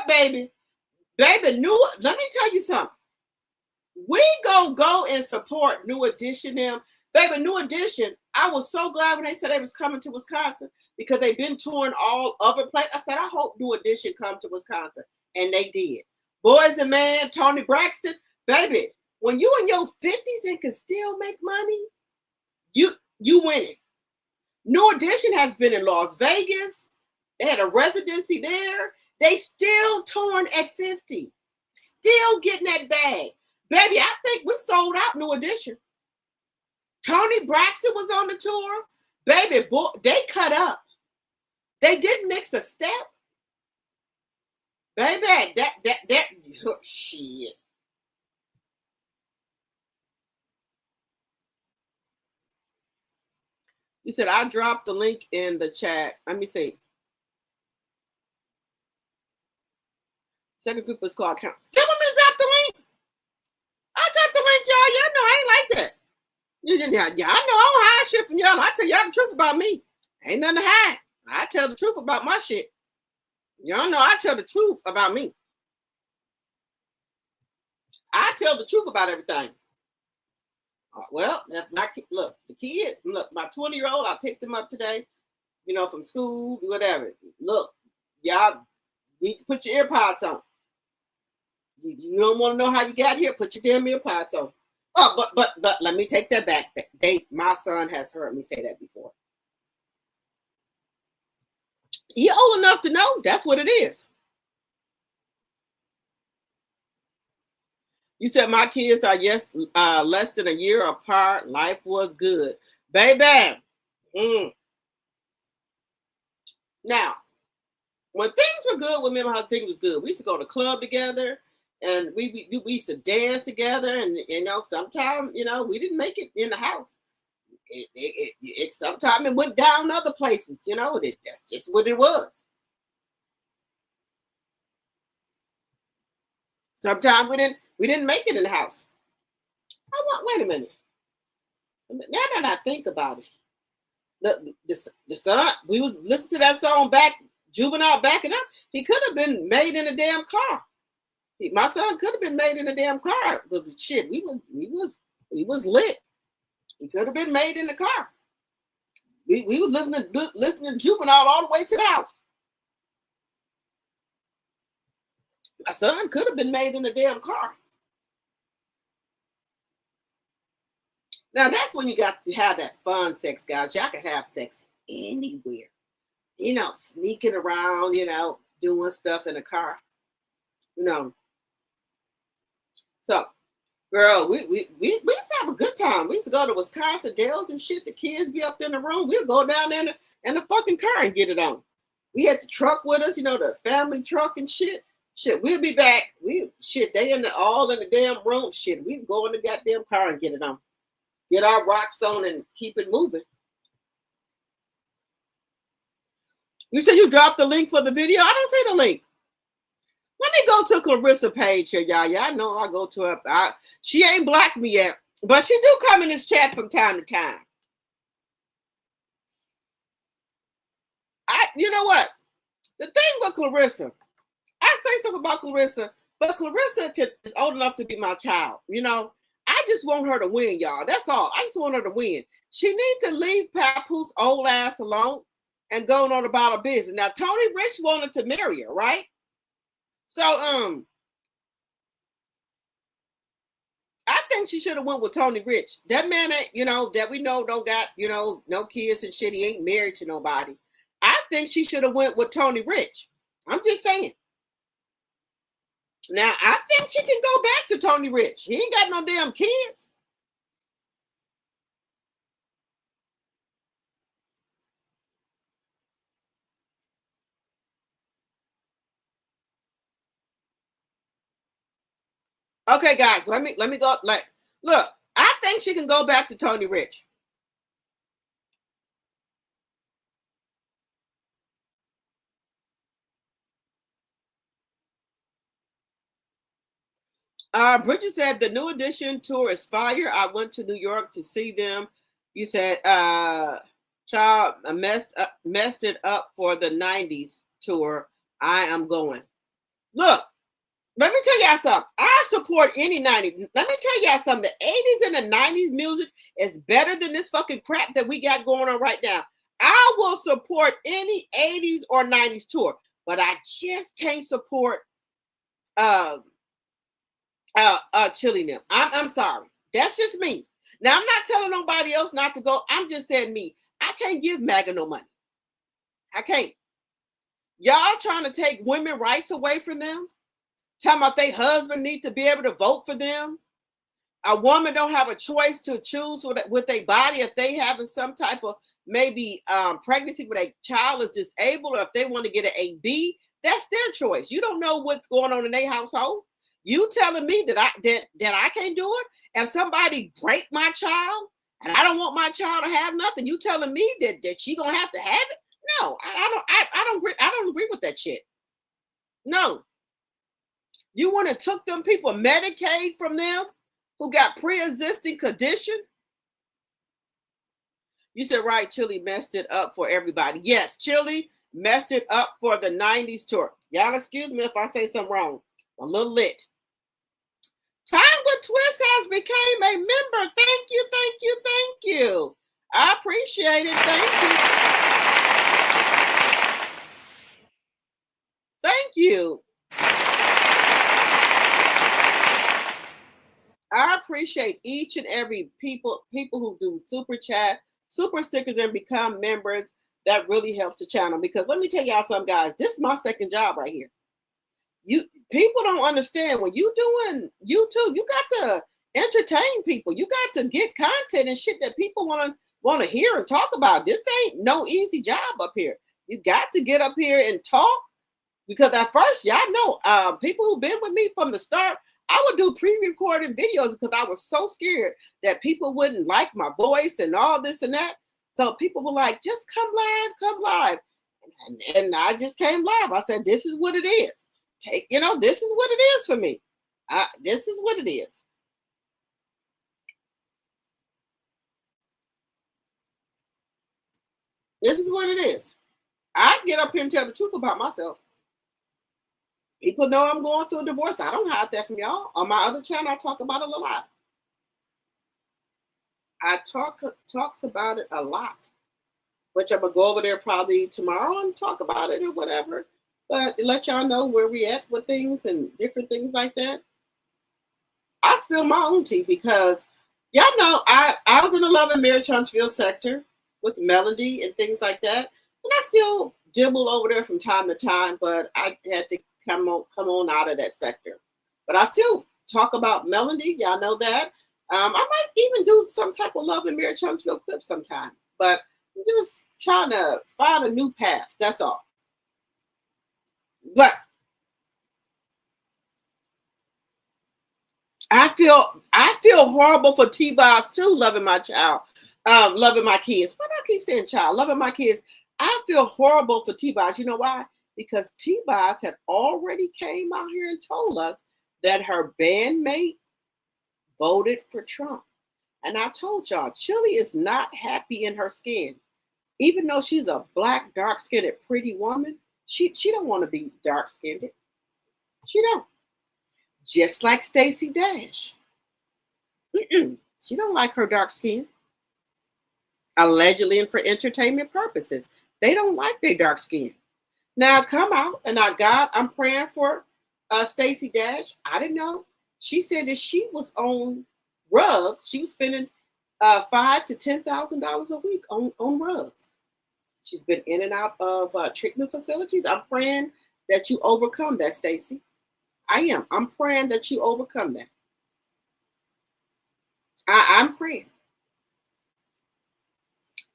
Baby. Baby, let me tell you something. We gonna go and support New Edition them. Baby, New Edition, I was so glad when they said they was coming to Wisconsin because they've been touring all over the place. I said, I hope New Edition come to Wisconsin. And they did. Boys and Man, Tony Braxton. Baby, when you in your 50s and can still make money, you winning. New Edition has been in Las Vegas. They had a residency there. They still touring at 50. Still getting that bag. Baby, I think we sold out New Edition. Tony Braxton was on the tour. Baby, boy, they cut up. They didn't mix a step. Baby, that shit. You said, I dropped the link in the chat. Let me see. Second group is called Count. You want me to drop the link? I dropped the link, y'all. Y'all know I ain't like that. Yeah, I know I don't hide shit from y'all. I tell y'all the truth about me. Ain't nothing to hide. I tell the truth about my shit. Y'all know I tell the truth about me. I tell the truth about everything. Well, look, the kids, look, my 20-year-old, I picked him up today, from school, whatever. Look, y'all need to put your ear pods on. You don't want to know how you got here? Put your damn earpods on. Oh, but let me take that back. My son has heard me say that before. You're old enough to know that's what it is. You said my kids are less than a year apart. Life was good, baby. Now, when things were good, remember how things was good. We used to go to the club together, and we used to dance together, and sometimes we didn't make it in the house. Sometimes it went down other places. That's just what it was. Sometimes we didn't make it in the house. Wait a minute. Now that I think about it, the son, we was listening to that song back, Juvenile backing up. He could have been made in a damn car. My son could have been made in a damn car. But shit, we was lit. He could have been made in the car. We was listening to Juvenile all the way to the house. My son could have been made in a damn car. Now that's when you got to have that fun sex, guys. Y'all can have sex anywhere. Sneaking around, doing stuff in the car. So, girl, we used to have a good time. We used to go to Wisconsin Dells and shit. The kids be up in the room. We'll go down there in the fucking car and get it on. We had the truck with us, the family truck and shit. Shit, we'll be back. They all in the damn room. Shit, we go in the goddamn car and get it on. Get our rocks on and keep it moving. You said you dropped the link for the video? I don't see the link. Let me go to Claressa page here, y'all. Y'all know I go to her. She ain't blocked me yet, but she do come in this chat from time to time. You know what? The thing with Claressa, I say stuff about Claressa, but Claressa is old enough to be my child. I just want her to win, y'all. That's all. I just want her to win. She needs to leave Papoose old ass alone and go on about her business. Now, Tony Rich wanted to marry her, right? So, I think she should have went with Tony Rich. That man, that we know don't got, no kids and shit. He ain't married to nobody. I think she should have went with Tony Rich. I'm just saying. Now, I think she can go back to Tony Rich. He ain't got no damn kids. Okay, guys, let me go. Look, I think she can go back to Tony Rich. Bridget said the New Edition tour is fire. I went to New York to see them. You said child messed it up for the 90s tour. I am going. Look, let me tell y'all something. I support any 90s. Let me tell y'all something. The 80s and the 90s music is better than this fucking crap that we got going on right now. I will support any 80s or 90s tour, but I just can't support Chili them. I'm sorry. That's just me. Now, I'm not telling nobody else not to go. I'm just saying me. I can't give MAGA no money. I can't. Y'all trying to take women rights away from them? Talking about their husband need to be able to vote for them? A woman don't have a choice to choose with their body if they having some type of maybe pregnancy where their child is disabled, or if they want to get an AB. That's their choice. You don't know what's going on in their household. You telling me that I can't do it? If somebody break my child and I don't want my child to have nothing, you telling me that she gonna have to have it? No, I don't agree with that shit. No. You want to took them people Medicaid from them who got pre-existing condition? You said right, Chili messed it up for everybody. Yes, Chili messed it up for the 90s tour. Y'all excuse me if I say something wrong. A little lit. Time with Twist has became a member. Thank you, thank you, thank you. I appreciate it. Thank you. Thank you. appreciate each and every people who do super chat, super stickers, and become members. That really helps the channel, because let me tell y'all something, guys. This is my second job right here. People don't understand, when you doing YouTube, you got to entertain people. You got to get content and shit that people want to hear and talk about. This ain't no easy job up here. You got to get up here and talk, because at first, y'all know, people who've been with me from the start, I would do pre-recorded videos because I was so scared that people wouldn't like my voice and all this and that. So people were like, just come live. And I just came live. I said, this is what it is. This is what it is for me. This is what it is. This is what it is. I get up here and tell the truth about myself. People know I'm going through a divorce. I don't hide that from y'all. On my other channel, I talk about it a lot. I talks about it a lot, which I'm gonna go over there probably tomorrow and talk about it or whatever. But to let y'all know where we at with things and different things like that. I spill my own tea because y'all know I was in the Love and Marriage Huntsville sector with Melody and things like that, and I still dibble over there from time to time. But I had to come on out of that sector. But I still talk about Melody. Y'all know that. I might even do some type of Love and Marriage Huntsville clip sometime. But I'm just trying to find a new path. That's all. But I feel horrible for T-Boss too, loving my child, loving my kids. Why do I keep saying child? Loving my kids. I feel horrible for T-Boss. You know why? Because T-Boss had already came out here and told us that her bandmate voted for Trump. And I told y'all, Chili is not happy in her skin. Even though she's a black, dark-skinned, pretty woman, she don't want to be dark-skinned. She don't. Just like Stacey Dash. She don't like her dark skin. Allegedly and for entertainment purposes. They don't like their dark skin. Now come out and I'm praying for Stacey Dash. I didn't know. She said that she was on rugs. She was spending $5,000 to $10,000 a week on rugs. She's been in and out of treatment facilities. I'm praying that you overcome that, Stacey. I am. I'm praying that you overcome that. I'm praying.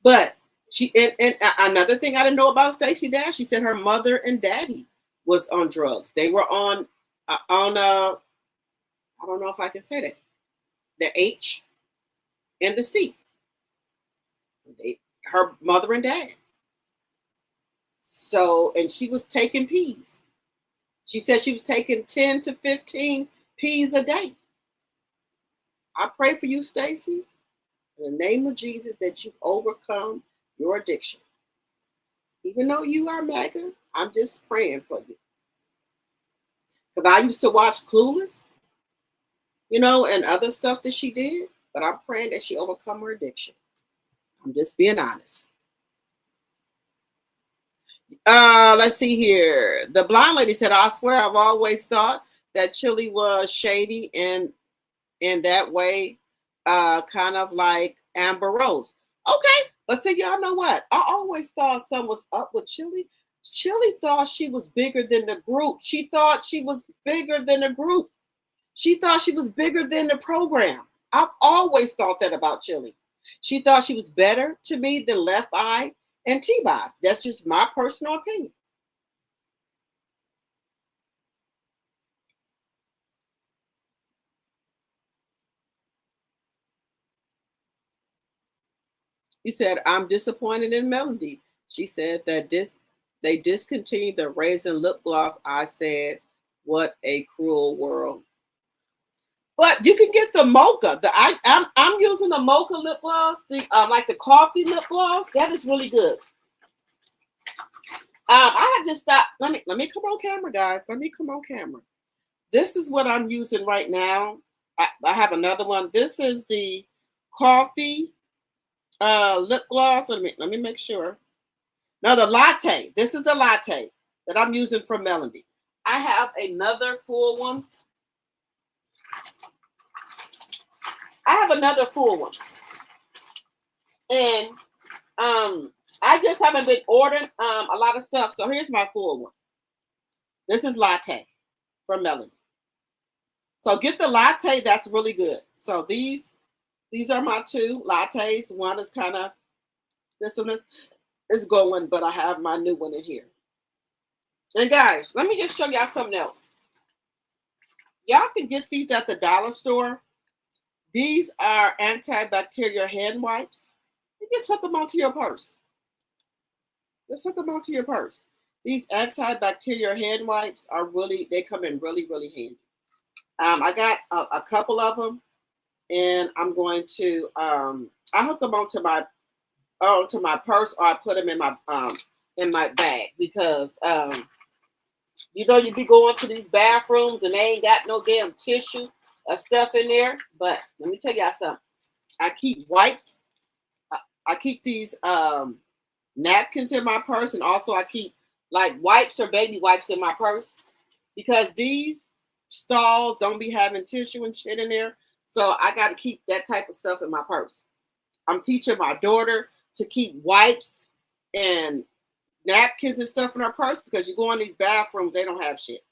But and another thing I didn't know about Stacey Dash, she said her mother and daddy was on drugs. They were on I don't know if I can say that, the H and the C. Her mother and dad. So, and she was taking P's. She said she was taking 10 to 15 P's a day. I pray for you, Stacey, in the name of Jesus, that you overcome your addiction. Even though you are MAGA, I'm just praying for you. Because I used to watch Clueless, and other stuff that she did, but I'm praying that she overcome her addiction. I'm just being honest. Let's see here. The blonde lady said, I swear I've always thought that Chili was shady in that way, kind of like Amber Rose. Okay, but see, y'all know what? I always thought something was up with Chili. Chili thought she was bigger than the group. She thought she was bigger than the group. She thought she was bigger than the program. I've always thought that about Chili. She thought she was better to me than Left Eye and T-Boss. That's just my personal opinion. You said, I'm disappointed in Melody. She said that they discontinued the Raisin lip gloss. I said, what a cruel world. But you can get the mocha. I'm using the mocha lip gloss, like the coffee lip gloss. That is really good. I have just stopped. Let me come on camera, guys. Let me come on camera. This is what I'm using right now. I have another one. This is the coffee lip gloss. Let me make sure. No, the latte. This is the latte that I'm using for Melody. I have another full one. have another full one. And I just haven't been ordering a lot of stuff. So here's my full one. This is latte from Melody. So get the latte, that's really good. So these are my two lattes. One is kind of, this one is going, but I have my new one in here. And guys, let me just show y'all something else. Y'all can get these at the dollar store. These are antibacterial hand wipes. You just hook them onto your purse. Just hook them onto your purse. These antibacterial hand wipes are really, they come in really, really handy. I got a couple of them, and I'm going to, I hook them onto my purse, or I put them in my bag, because, you know, you be going to these bathrooms and they ain't got no damn tissue or stuff in there. But let me tell y'all something. I keep wipes. I keep these napkins in my purse, and also I keep like wipes or baby wipes in my purse, because these stalls don't be having tissue and shit in there. So I got to keep that type of stuff in my purse. I'm teaching my daughter to keep wipes and napkins and stuff in her purse, because you go in these bathrooms, they don't have shit.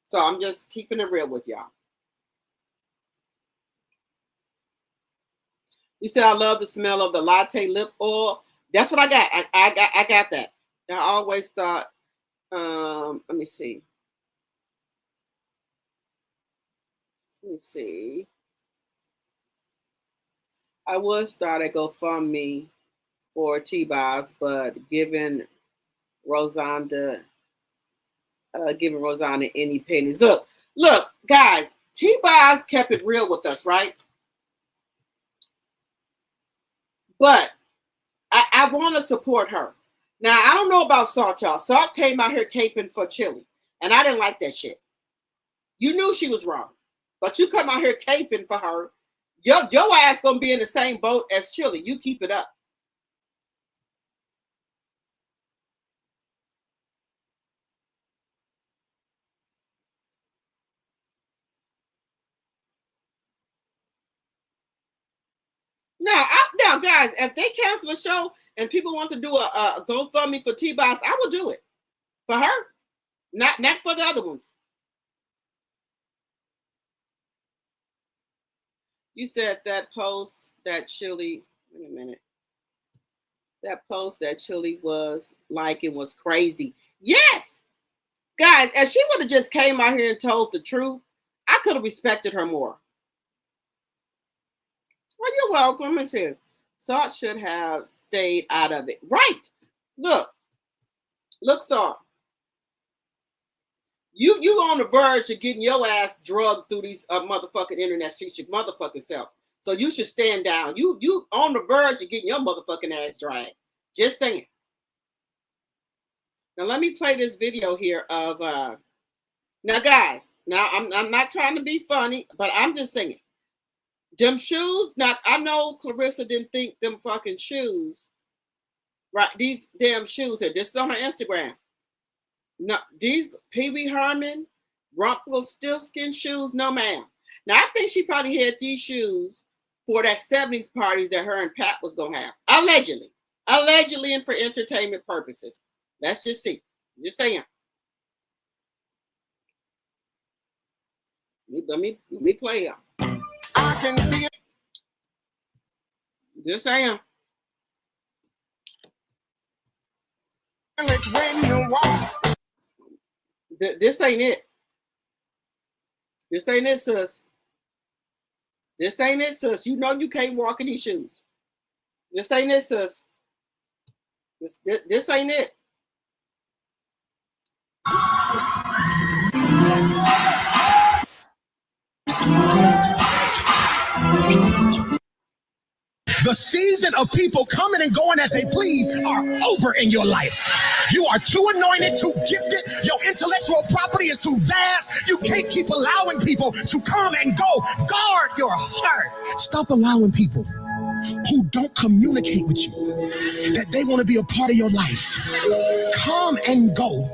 So I'm just keeping it real with y'all. You said I love the smell of the latte lip oil. That's what I got. I got that. I always thought, let me see. Let me see. I would start a GoFundMe for T-Boz, but giving Rosanna any pennies. Look, guys, T-Boz kept it real with us, right? But I want to support her. Now, I don't know about Salt, y'all. Salt came out here caping for Chili, and I didn't like that shit. You knew she was wrong, but you come out here caping for her. Your ass gonna be in the same boat as Chili. You keep it up. Now, guys, if they cancel a show and people want to do a GoFundMe for T-Boz, I will do it for her, not for the other ones. You said that post that Chili. Wait a minute. That post that Chili was like, it was crazy. Yes, guys, if she would have just came out here and told the truth, I could have respected her more. Well, you're welcome. It's here. Salt should have stayed out of it. Right. Look, Salt. You on the verge of getting your ass drugged through these motherfucking internet streets, your motherfucking self. So you should stand down. You on the verge of getting your motherfucking ass dragged. Just saying. Now let me play this video here of now guys. Now I'm not trying to be funny, but I'm just saying. Them shoes, now I know Claressa didn't think them fucking shoes, right? These damn shoes are this on her Instagram. No, these Pee Wee Herman, Rumpelstiltskin shoes, no ma'am. Now I think she probably had these shoes for that 70s parties that her and Pat was gonna have. Allegedly, and for entertainment purposes. Let's just see. Just saying. Let me play y'all. I can feel it. Just saying. When you walk. This ain't it. This ain't it, sis. This ain't it, sis. You know you can't walk in these shoes. This ain't it, sis. This ain't it. The season of people coming and going as they please are over in your life. You are too anointed, too gifted. Your intellectual property is too vast. You can't keep allowing people to come and go. Guard your heart. Stop allowing people who don't communicate with you that they want to be a part of your life come and go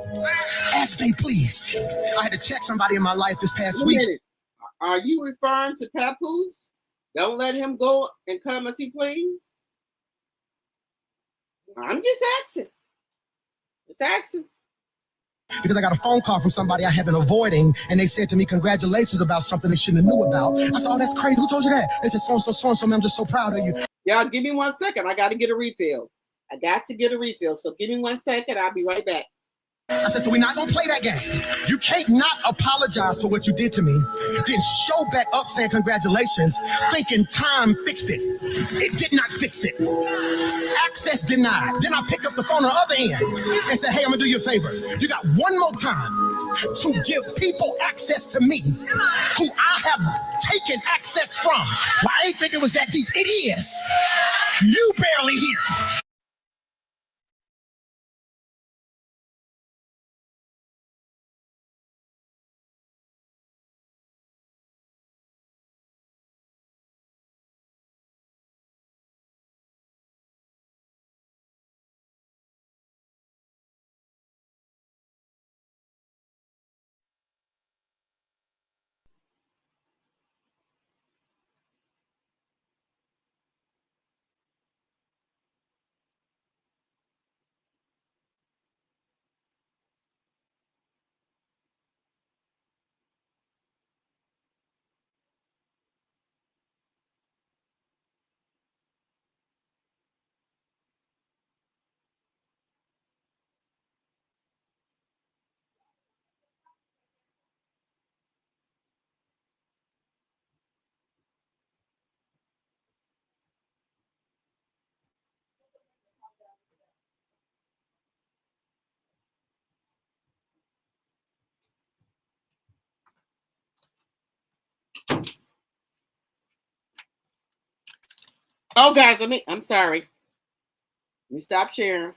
as they please. I had to check somebody in my life this past week. Are you referring to Papoose? Don't let him go and come as he please. I'm just asking. Just asking. Because I got a phone call from somebody I have been avoiding, and they said to me, congratulations about something they shouldn't have knew about. I said, oh, that's crazy. Who told you that? They said, so-and-so, man, I'm just so proud of you. Y'all, give me 1 second. I got to get a refill. I got to get a refill. So give me 1 second. I'll be right back. I said, so we're not going to play that game. You can't not apologize for what you did to me, then show back up saying congratulations, thinking time fixed it. It did not fix it. Access denied. Then I picked up the phone on the other end and said, hey, I'm going to do you a favor. You got one more time to give people access to me who I have taken access from. Well, I ain't think it was that deep. It is. You barely here. Oh, guys, I'm sorry. Let me stop sharing.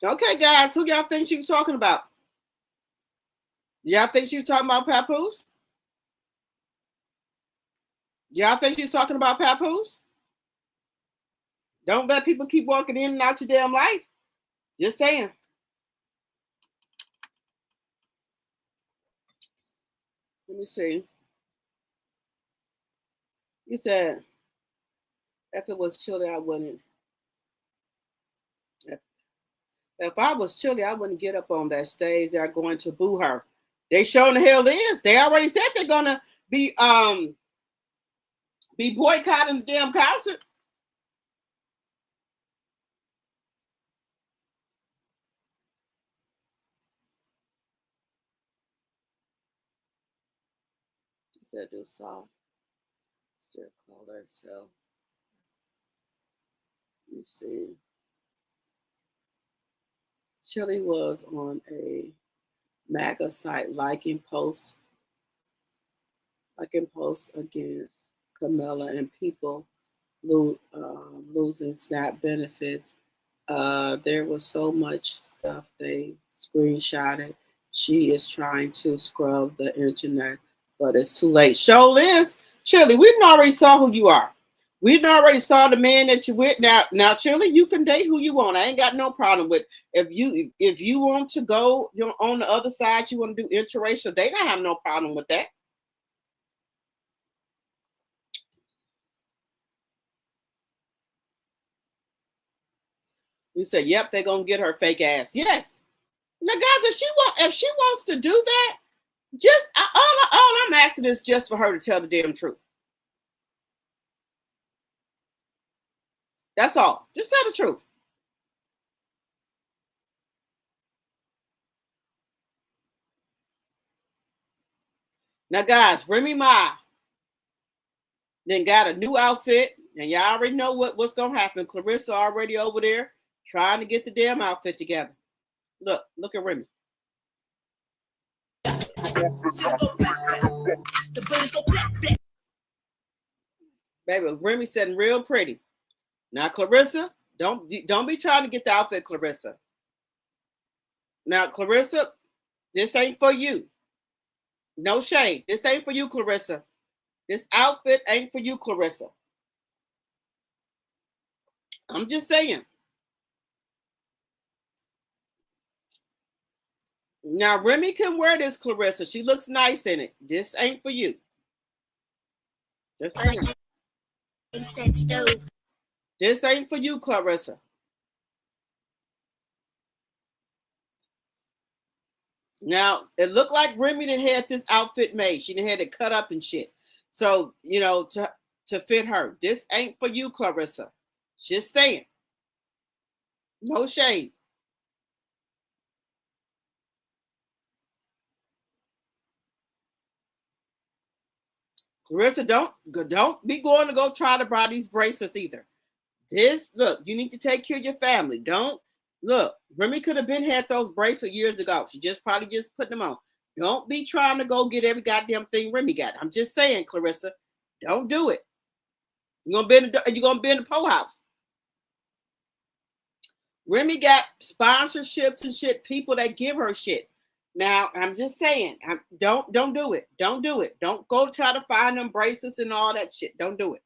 Okay, guys, who y'all think she was talking about? Y'all think she was talking about Papoose? Y'all think she's talking about Papoose? Don't let people keep walking in and out your damn life. Just saying. Let me see. You said, if it was chilly, I wouldn't. If I was chilly, I wouldn't get up on that stage. They're going to boo her. They showing the hell is. They already said they're gonna be boycotting the damn concert. She said do soft. Still call herself. Let me see. Chili was on a MAGA site liking posts against Camilla and people losing SNAP benefits. There was so much stuff they screenshotted. She is trying to scrub the internet, but it's too late. Show Liz, Chili, we already saw who you are. We already saw the man that you with. Now, Chili, you can date who you want. I ain't got no problem with if you want to go on the other side, you want to do interracial dating. I have no problem with that. You said, yep, they're gonna get her fake ass. Yes. Now, guys, if she wants to do that, just all I'm asking is just for her to tell the damn truth. That's all. Just tell the truth. Now, guys, Remy Ma then got a new outfit, and y'all already know what's gonna happen. Claressa already over there trying to get the damn outfit together. Look at Remy. Baby, Remy sitting real pretty. Now, Claressa, don't be trying to get the outfit, Claressa. Now, Claressa, this ain't for you. No shade. This ain't for you, Claressa. This outfit ain't for you, Claressa. I'm just saying. Now, Remy can wear this, Claressa. She looks nice in it. This ain't for you. This ain't for you, Claressa. Now, it looked like Remy done had this outfit made. She done had it cut up and shit. So, you know, to fit her. This ain't for you, Claressa. Just saying. No shade. Claressa, don't be going to go try to buy these bracelets either. Look, you need to take care of your family. Don't look. Remy could have been had those bracelets years ago. She just probably just put them on. Don't be trying to go get every goddamn thing Remy got. I'm just saying, Claressa, don't do it. You're gonna be in the pole house. Remy got sponsorships and shit. People that give her shit. Now, I'm just saying, don't do it. Don't do it. Don't go try to find them bracelets and all that shit. Don't do it.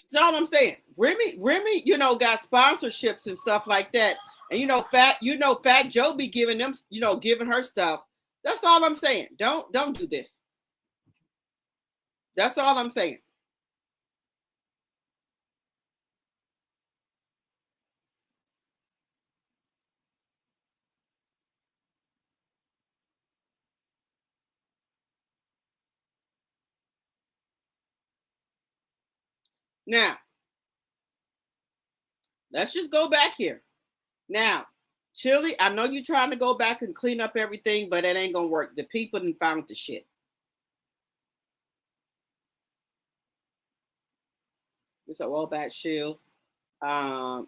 That's all I'm saying. Remy, you know, got sponsorships and stuff like that. And Fat Joe be giving them, giving her stuff. That's all I'm saying. Don't do this. That's all I'm saying. Now, let's just go back here. Now, Chili, I know you're trying to go back and clean up everything, but it ain't gonna work. The people done found the shit. It's a rollback shield. Y'all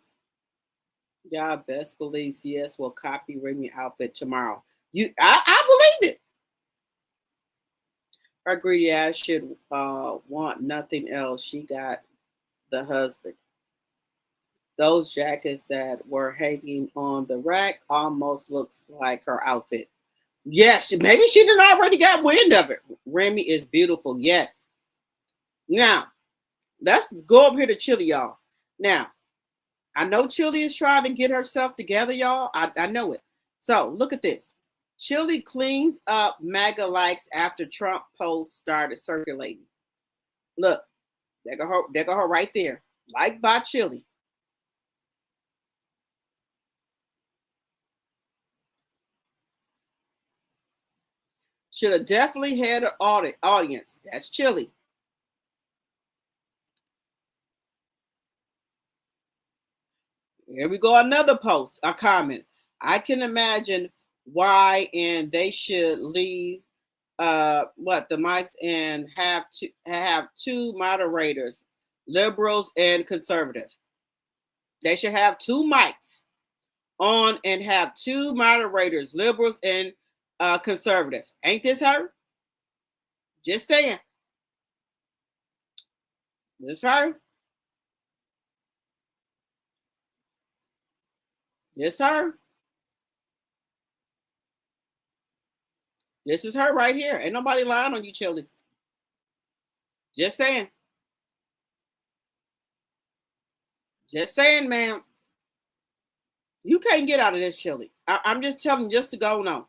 best believe CS will copy Remy outfit tomorrow. I believe it. Her greedy ass should want nothing else. She got the husband. Those jackets that were hanging on the rack almost looks like her outfit. Yes, maybe she done already got wind of it. Remy is beautiful. Yes. Now, let's go over here to Chili, y'all. Now, I know Chili is trying to get herself together, y'all. I know it. So, look at this. Chili cleans up MAGA likes after Trump posts started circulating. Look, there go her right there. Like by Chili. Should have definitely had an audience. That's Chili. Here we go. Another post, a comment. I can imagine why, and they should leave the mics and have two moderators, liberals and conservatives. They should have two mics on and have two moderators, liberals and conservatives. Ain't this her? Just saying. This her? This her? This is her right here. Ain't nobody lying on you, Chili. Just saying. Just saying, ma'am. You can't get out of this, Chili. I'm just telling you, just to go on.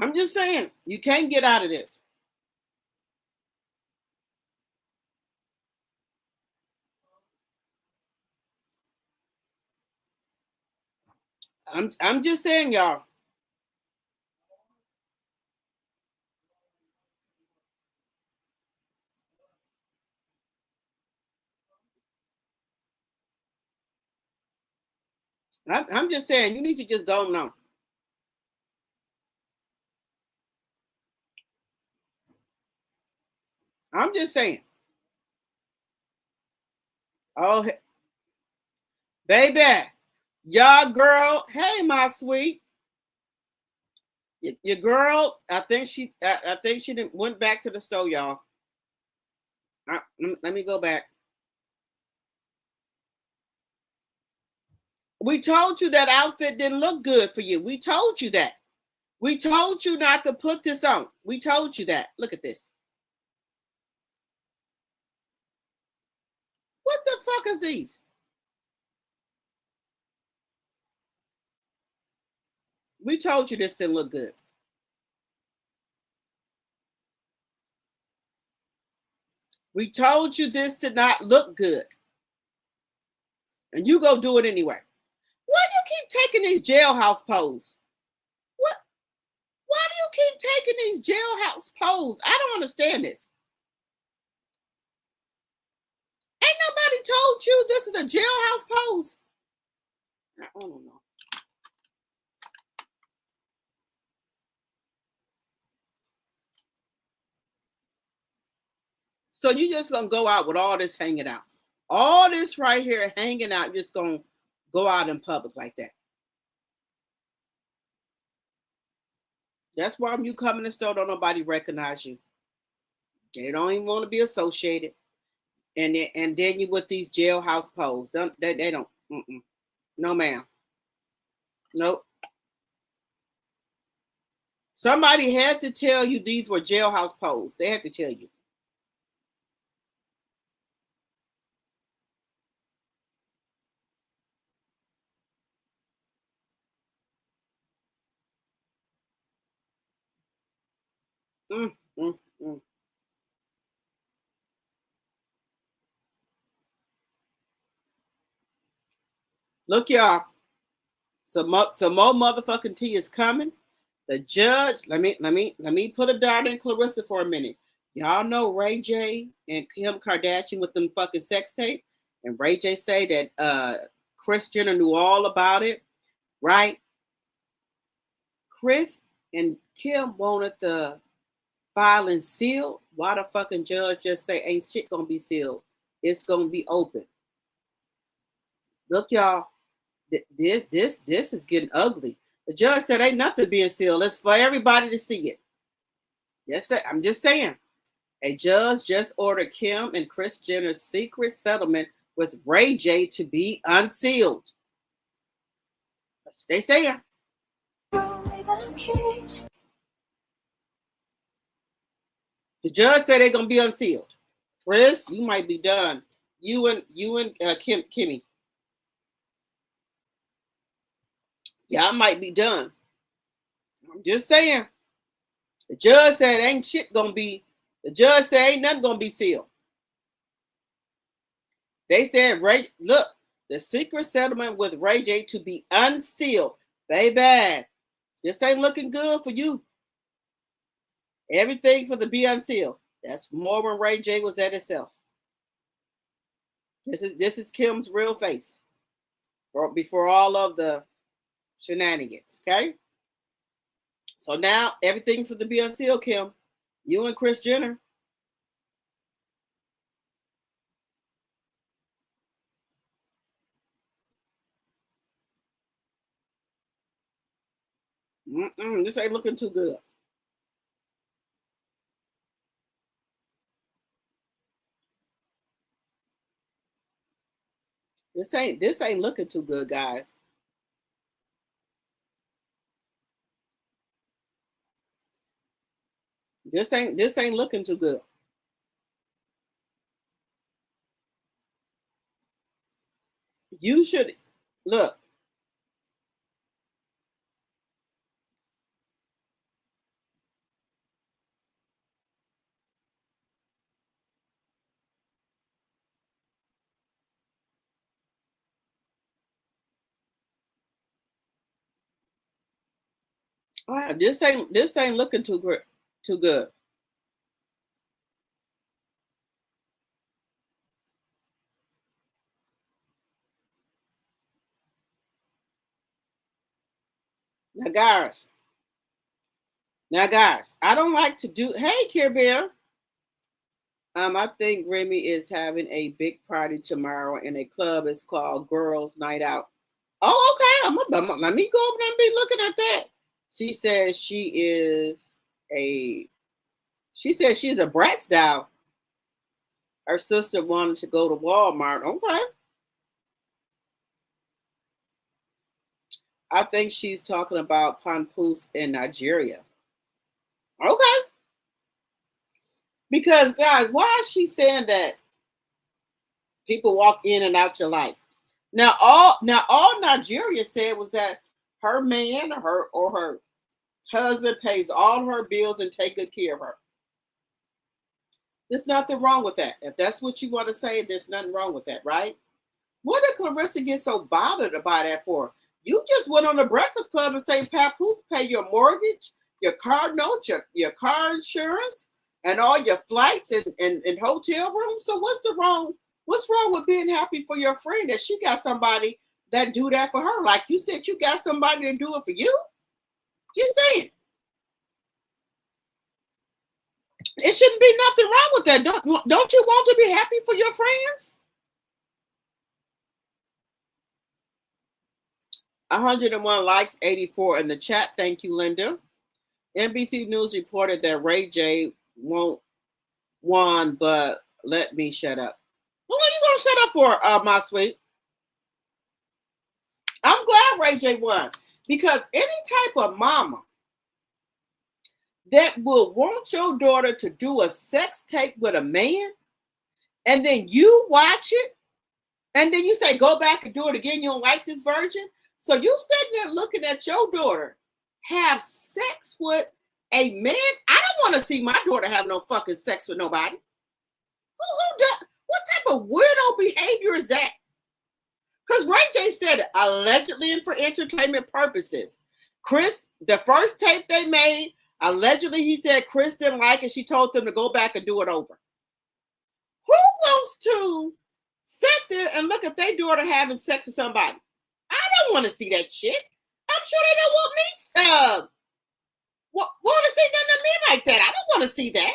I'm just saying, you can't get out of this. I'm just saying, y'all. I'm just saying, you need to just go on. I'm just saying. Oh, baby, y'all girl. Hey, my sweet. Your girl. I think she went back to the store, y'all. Let me go back. We told you that outfit didn't look good for you. We told you that. We told you not to put this on. We told you that. Look at this. What the fuck is these? We told you this didn't look good. We told you this did not look good. And you go do it anyway. Why do you keep taking these jailhouse poses? What? Why do you keep taking these jailhouse poses? I don't understand this. Ain't nobody told you this is a jailhouse pose. I don't know. So you just gonna go out with all this hanging out. All this right here hanging out, just gonna go out in public like that. That's why when you come in the store, don't nobody recognize you. They don't even want to be associated. And then you with these jailhouse poses. They don't. No, ma'am. Nope. Somebody had to tell you these were jailhouse poses. They had to tell you. Look, y'all. Some more motherfucking tea is coming. The judge. Let me put a dart in Claressa for a minute. Y'all know Ray J and Kim Kardashian with them fucking sex tape, and Ray J say that Kris Jenner knew all about it, right? Kris and Kim wanted the filing sealed. Why the fucking judge just say ain't shit gonna be sealed? It's gonna be open. Look, y'all. This is getting ugly. The judge said ain't nothing being sealed. It's for everybody to see it. Yes, I'm just saying. A judge just ordered Kim and Kris Jenner's secret settlement with Ray J to be unsealed. That's what they saying. The judge said they're gonna be unsealed. Kris, you might be done. You and Kimmy. Y'all might be done. I'm just saying. The judge said ain't shit gonna be. The judge said ain't nothing gonna be sealed. They said look, the secret settlement with Ray J to be unsealed. Baby, this ain't looking good for you. Everything for the be unsealed. That's more when Ray J was at itself. This is Kim's real face. Before all of the shenanigans, okay? So now everything's for the be unsealed, Kim. You and Kris Jenner. This ain't looking too good. This ain't looking too good, guys. This ain't looking too good. You should look. Wow, this ain't looking too good. Now, guys, I don't like to do. Hey, Care Bear. I think Remy is having a big party tomorrow in a club. It's called Girls Night Out. Oh, okay. Let me go over there and be looking at that. She says she's a Bratz doll. Her sister wanted to go to Walmart. Okay. I think she's talking about PAPOOSE in Nigeria. Okay. Because guys, why is she saying that people walk in and out your life? Now all Nigeria said was that her man or her husband pays all her bills and take good care of her. There's nothing wrong with that. If that's what you want to say, there's nothing wrong with that, right? What did Claressa get so bothered about that for? You just went on the Breakfast Club and say PAPOOSE pay your mortgage, your car note, your car insurance, and all your flights and hotel rooms. So what's wrong with being happy for your friend that she got somebody that do that for her? Like you said, you got somebody to do it for you? Just saying. It shouldn't be nothing wrong with that. Don't you want to be happy for your friends? 101 likes, 84 in the chat. Thank you, Linda. NBC News reported that Ray J won, but let me shut up. What are you going to shut up for, my sweet? I'm glad Ray J won, because any type of mama that will want your daughter to do a sex tape with a man, and then you watch it, and then you say, go back and do it again, you don't like this version? So you sitting there looking at your daughter have sex with a man? I don't want to see my daughter have no fucking sex with nobody. Who does? What type of weirdo behavior is that? Because Ray J said allegedly and for entertainment purposes. Chris, the first tape they made, allegedly he said Chris didn't like it. She told them to go back and do it over. Who wants to sit there and look at their daughter having sex with somebody? I don't want to see that shit. I'm sure they don't want me want to see nothing of me like that. I don't want to see that.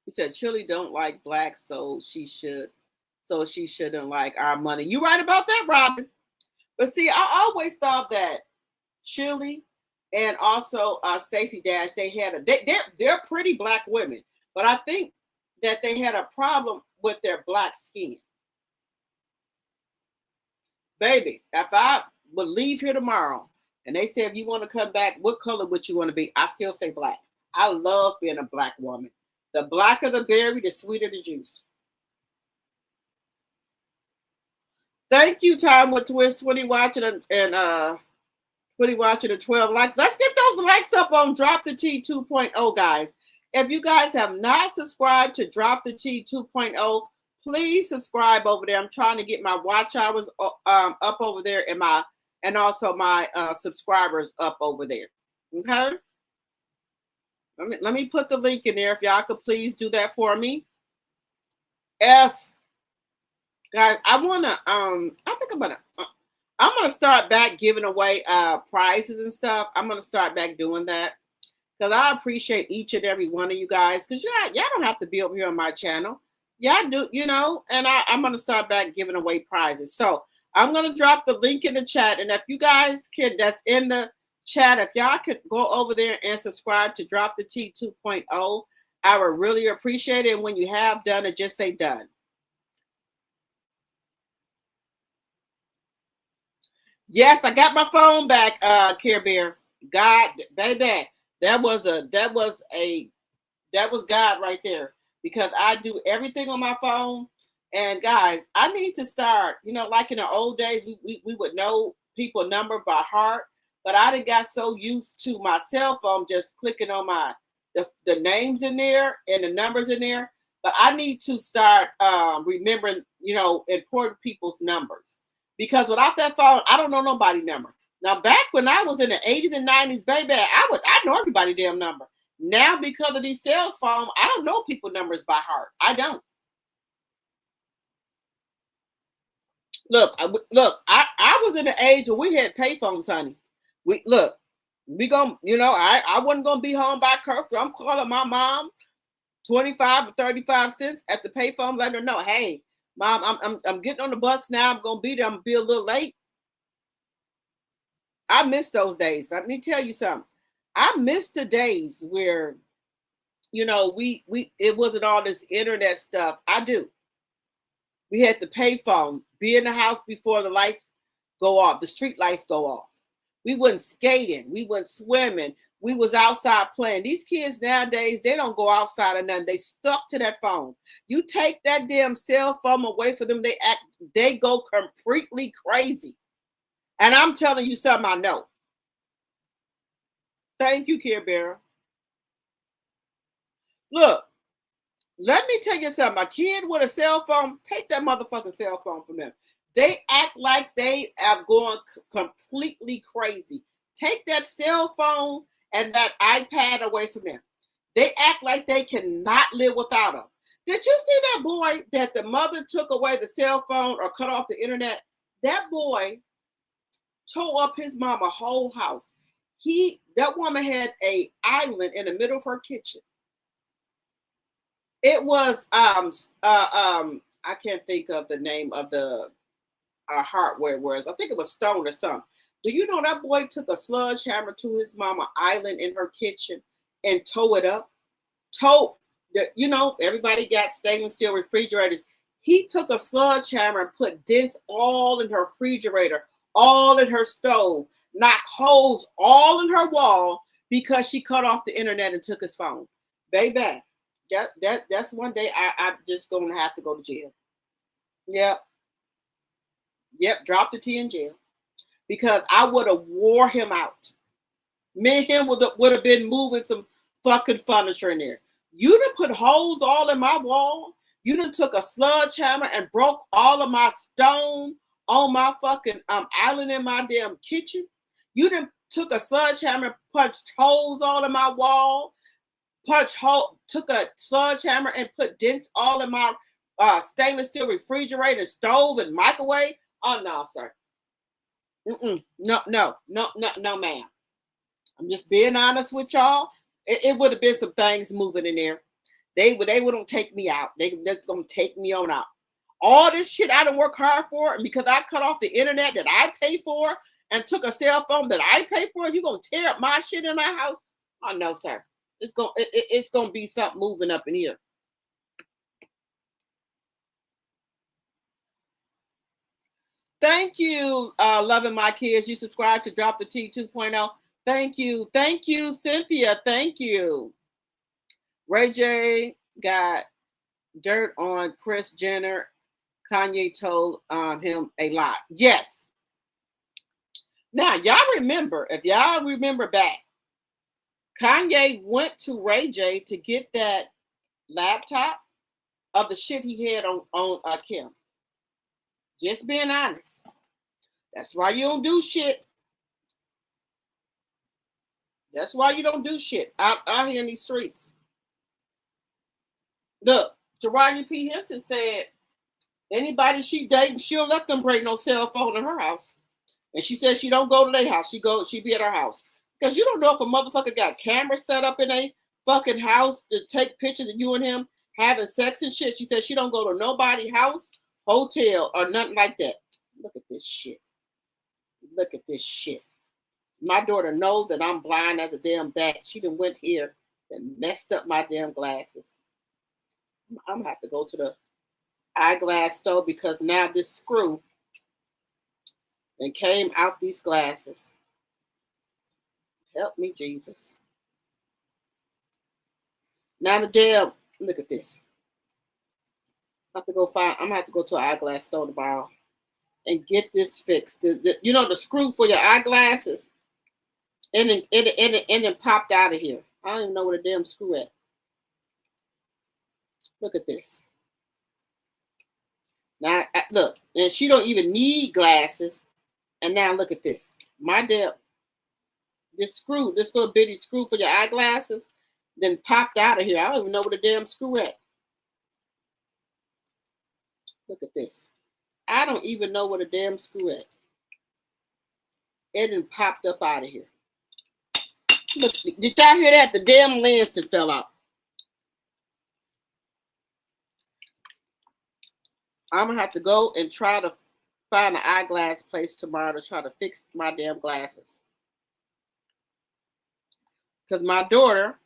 He said Chili don't like black, so she shouldn't like our money. You right about that, Robin. But see, I always thought that Chili and also Stacey Dash, they're pretty black women, but I think that they had a problem with their black skin. Baby, if I would leave here tomorrow and they say, if you want to come back, what color would you want to be? I still say black. I love being a black woman. The blacker the berry, the sweeter the juice. Thank you, Time with Twist, 20 watching and 20 watching and 12 likes. Let's get those likes up on Drop the T 2.0, guys. If you guys have not subscribed to Drop the T 2.0, please subscribe over there. I'm trying to get my watch hours up over there and also my subscribers up over there. Okay. Let me put the link in there if y'all could please do that for me. Guys, I wanna I think I'm gonna start back giving away prizes and stuff. I'm gonna start back doing that because I appreciate each and every one of you guys, because y'all don't have to be over here on my channel. Y'all do, you know, and I'm gonna start back giving away prizes. So I'm gonna drop the link in the chat, and if you guys can, that's in the chat, if y'all could go over there and subscribe to Drop the T 2.0, I would really appreciate it. And when you have done it, just say done. Yes, I got my phone back, Care Bear. God, baby, that was God right there, because I do everything on my phone. And guys, I need to start, you know, like in the old days, we would know people number by heart. But I done got so used to my cell phone just clicking on the names in there and the numbers in there. But I need to start remembering, you know, important people's numbers. Because without that phone, I don't know nobody's number. Now, back when I was in the 80s and 90s, baby, I know everybody's damn number. Now, because of these cell phones, I don't know people's numbers by heart. I don't. Look, I was in the age where we had payphones, honey. We gonna, you know, I wasn't gonna be home by curfew. I'm calling my mom 25 or 35 cents at the payphone, letting her know, hey, Mom, I'm getting on the bus now. I'm gonna be there. I'm gonna be a little late. I miss those days. Let me tell you something. I miss the days where, you know, it wasn't all this internet stuff. I do. We had the pay phone, be in the house before the lights go off, the street lights go off. We went skating, we went swimming, we was outside playing. These kids nowadays, they don't go outside or nothing. They stuck to that phone. You take that damn cell phone away from them, they go completely crazy. And I'm telling you something I know. Thank you, Care Bearer. Look, let me tell you something. A kid with a cell phone, take that motherfucking cell phone from them. They act like they are going completely crazy. Take that cell phone and that iPad away from them. They act like they cannot live without them. Did you see that boy that the mother took away the cell phone or cut off the internet? That boy tore up his mama whole house. That woman had an island in the middle of her kitchen. It was I can't think of the name of the hardware was. I think it was stone or something. Do you know that boy took a sludge hammer to his mama island in her kitchen and tore it up? Everybody got stainless steel refrigerators. He took a sludge hammer and put dents all in her refrigerator, all in her stove, knocked holes all in her wall because she cut off the internet and took his phone. Baby, that's one day I'm just gonna have to go to jail. Yep, drop the T in jail. Because I would have wore him out. Me and him would have been moving some fucking furniture in there. You done put holes all in my wall. You done took a sludge hammer and broke all of my stone on my fucking island in my damn kitchen. You done took a sludge hammer, punched holes all in my wall. Took a sludge hammer and put dents all in my stainless steel refrigerator, stove, and microwave. Oh no, sir. No, ma'am. I'm just being honest with y'all. It would have been some things moving in there. They wouldn't take me out. That's gonna take me on out. All this shit I done work hard for, and because I cut off the internet that I pay for and took a cell phone that I pay for, you gonna tear up my shit in my house? Oh no, sir. It's gonna be something moving up in here. Thank you, loving my kids. You subscribe to Drop the T 2.0. Thank you, Cynthia. Thank you. Ray J got dirt on Kris Jenner. Kanye told him a lot. Yes. Now, if y'all remember back, Kanye went to Ray J to get that laptop of the shit he had on Kim. Just being honest. That's why you don't do shit. That's why you don't do shit out here in these streets. Look, Taraji P. Henson said anybody she dating, she'll let them bring no cell phone in her house. And she said she don't go to their house. She be at her house. Because you don't know if a motherfucker got cameras set up in a fucking house to take pictures of you and him having sex and shit. She said she don't go to nobody's house, hotel, or nothing like that. Look at this shit. Look at this shit. My daughter knows that I'm blind as a damn bat. She done went here and messed up my damn glasses. I'm gonna have to go to the eyeglass store because now this screw and came out these glasses. Help me, Jesus. Now the damn, look at this. I'm gonna have to go to an eyeglass store tomorrow and get this fixed. The screw for your eyeglasses, and then popped out of here. I don't even know where the damn screw at. Look at this. Now look, and she don't even need glasses. And now look at this. This little bitty screw for your eyeglasses, then popped out of here. I don't even know where the damn screw at. Look at this. I don't even know where the damn screw at. It done popped up out of here. Look, did y'all hear that? The damn lens that fell out. I'm gonna have to go and try to find an eyeglass place tomorrow to try to fix my damn glasses. Because my daughter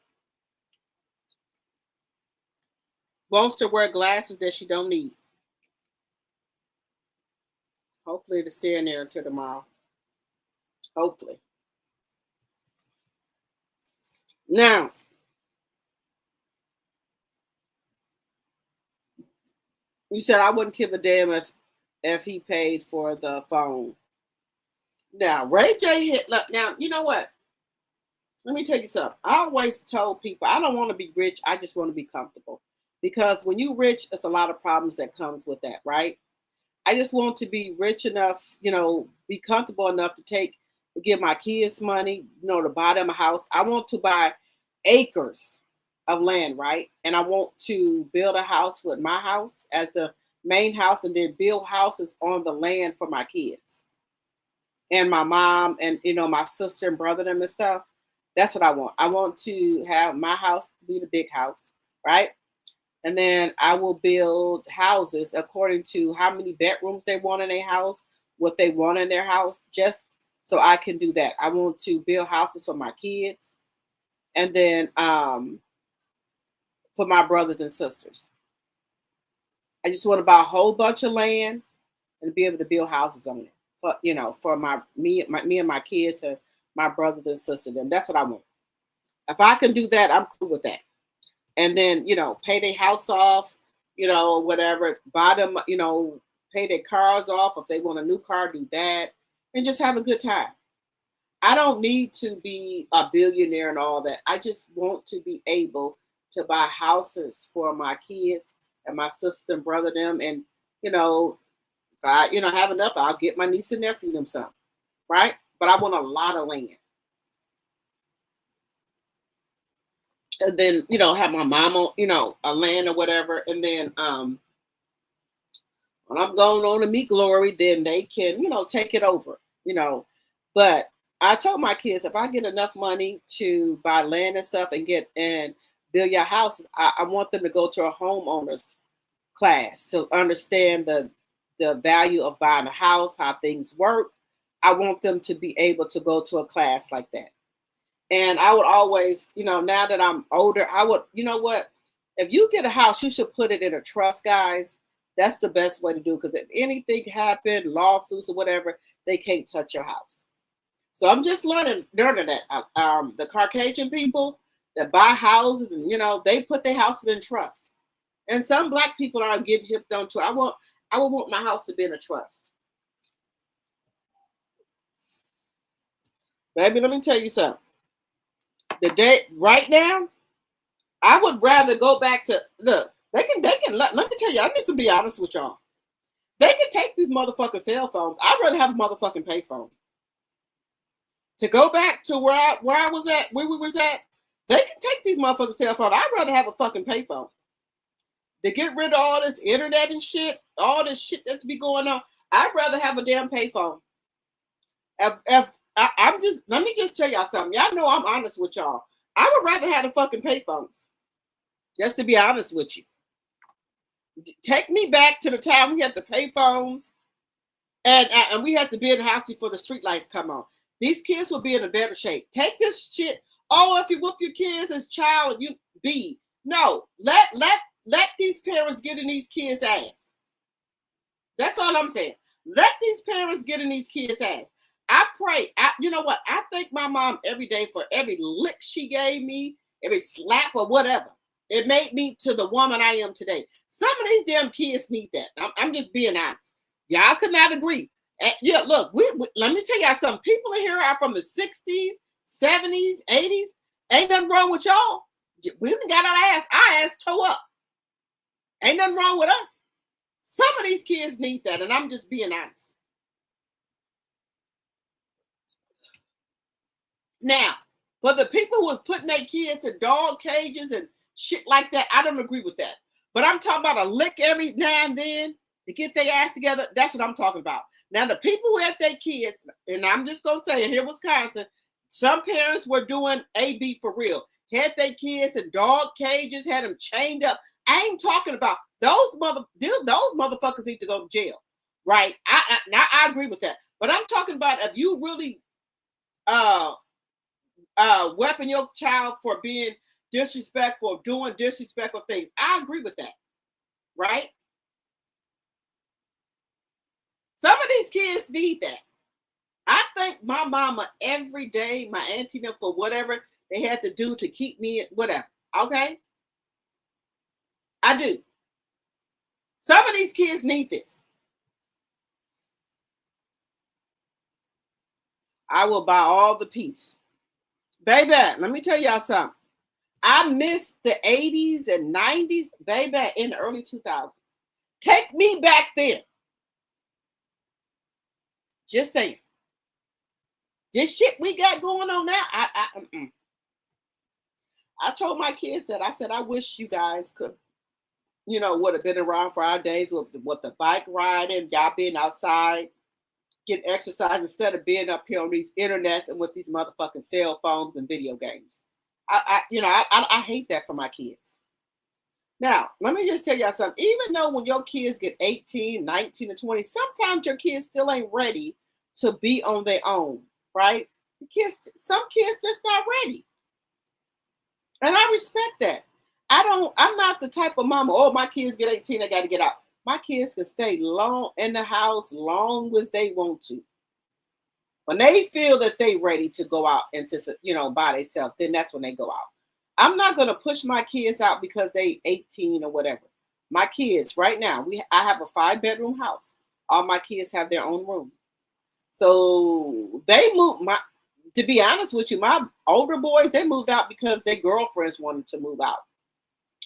wants to wear glasses that she don't need. hopefully to stay in there until tomorrow. Hopefully. Now, you said I wouldn't give a damn if he paid for the phone. Now, Ray J hit. Now, you know what? Let me tell you something. I always told people I don't want to be rich. I just want to be comfortable. Because when you're rich, there's a lot of problems that comes with that, right? I just want to be rich enough, be comfortable enough to give my kids money, to buy them a house. I want to buy acres of land, right? And I want to build a house with my house as the main house and then build houses on the land for my kids and my mom and, my sister and brother them and stuff. That's what I want. I want to have my house to be the big house, right? And then I will build houses according to how many bedrooms they want in their house, what they want in their house, just so I can do that. I want to build houses for my kids and then for my brothers and sisters. I just want to buy a whole bunch of land and be able to build houses on it. For me and my kids and my brothers and sisters. And that's what I want. If I can do that, I'm cool with that. And then, pay their house off, whatever, buy them, pay their cars off. If they want a new car, do that and just have a good time. I don't need to be a billionaire and all that. I just want to be able to buy houses for my kids and my sister and brother them. And, if I, have enough, I'll get my niece and nephew them some, right? But I want a lot of land. And then, have my mama, a land or whatever. And then when I'm going on to meet Glory, then they can, take it over, But I told my kids, if I get enough money to buy land and stuff and build your houses, I want them to go to a homeowners class to understand the value of buying a house, how things work. I want them to be able to go to a class like that. And I would always, now that I'm older, I would, if you get a house, you should put it in a trust, guys. That's the best way to do it. Because if anything happened, lawsuits or whatever, they can't touch your house. So I'm just learning that. The Caucasian people that buy houses, and, they put their houses in trust. And some Black people are getting hipped on to it. I would want my house to be in a trust. Baby, let me tell you something. Right now, I would rather go back to look. They can. Let me tell you. I'm just gonna be honest with y'all. They can take these motherfucking cell phones. I'd rather have a motherfucking payphone. To go back to where I was at, where we was at, they can take these motherfucking cell phones. I'd rather have a fucking payphone. To get rid of all this internet and shit, all this shit that's be going on, I'd rather have a damn payphone. Let me just tell y'all something. Y'all know I'm honest with y'all. I would rather have the fucking payphones. Just to be honest with you. Take me back to the time we had the payphones and we had to be in the house before the street lights come on. These kids will be in a better shape. Take this shit. Oh, if you whoop your kids as child, you be. No, let these parents get in these kids' ass. That's all I'm saying. Let these parents get in these kids' ass. I pray. You know what? I thank my mom every day for every lick she gave me, every slap or whatever. It made me to the woman I am today. Some of these damn kids need that. I'm just being honest. Y'all could not agree. Yeah, look, let me tell y'all something. People in here are from the 60s, 70s, 80s. Ain't nothing wrong with y'all. We got our ass toe up. Ain't nothing wrong with us. Some of these kids need that, and I'm just being honest. Now, for the people who was putting their kids in dog cages and shit like that, I don't agree with that. But I'm talking about a lick every now and then to get their ass together. That's what I'm talking about. Now, the people who had their kids, and I'm just going to say, here in Wisconsin, some parents were doing AB for real. Had their kids in dog cages, had them chained up. I ain't talking about those motherfuckers need to go to jail, right? I agree with that. But I'm talking about if you really weapon your child for being disrespectful, doing disrespectful things. I agree with that, right? Some of these kids need that. I thank my mama every day, my auntie, them for whatever they had to do to keep me, whatever. Okay? I do. Some of these kids need this. I will buy all the peace. Baby, let me tell y'all something. I missed the 80s and 90s, baby, in the early 2000s. Take me back there. Just saying. This shit we got going on now, I told my kids that. I said, I wish you guys could, would have been around for our days with the bike riding, y'all being outside, getting exercise instead of being up here on these internets and with these motherfucking cell phones and video games. I hate that for my kids. Now, let me just tell y'all something. Even though when your kids get 18, 19, and 20, sometimes your kids still ain't ready to be on their own, right? Some kids just not ready. And I respect that. I'm not the type of mama, oh, my kids get 18, I got to get out. My kids can stay long in the house long as they want to. When they feel that they ready to go out and to, by themselves, then that's when they go out. I'm not going to push my kids out because they 18 or whatever. My kids right now, I have a 5-bedroom house. All my kids have their own room. So they moved to be honest with you, my older boys, they moved out because their girlfriends wanted to move out.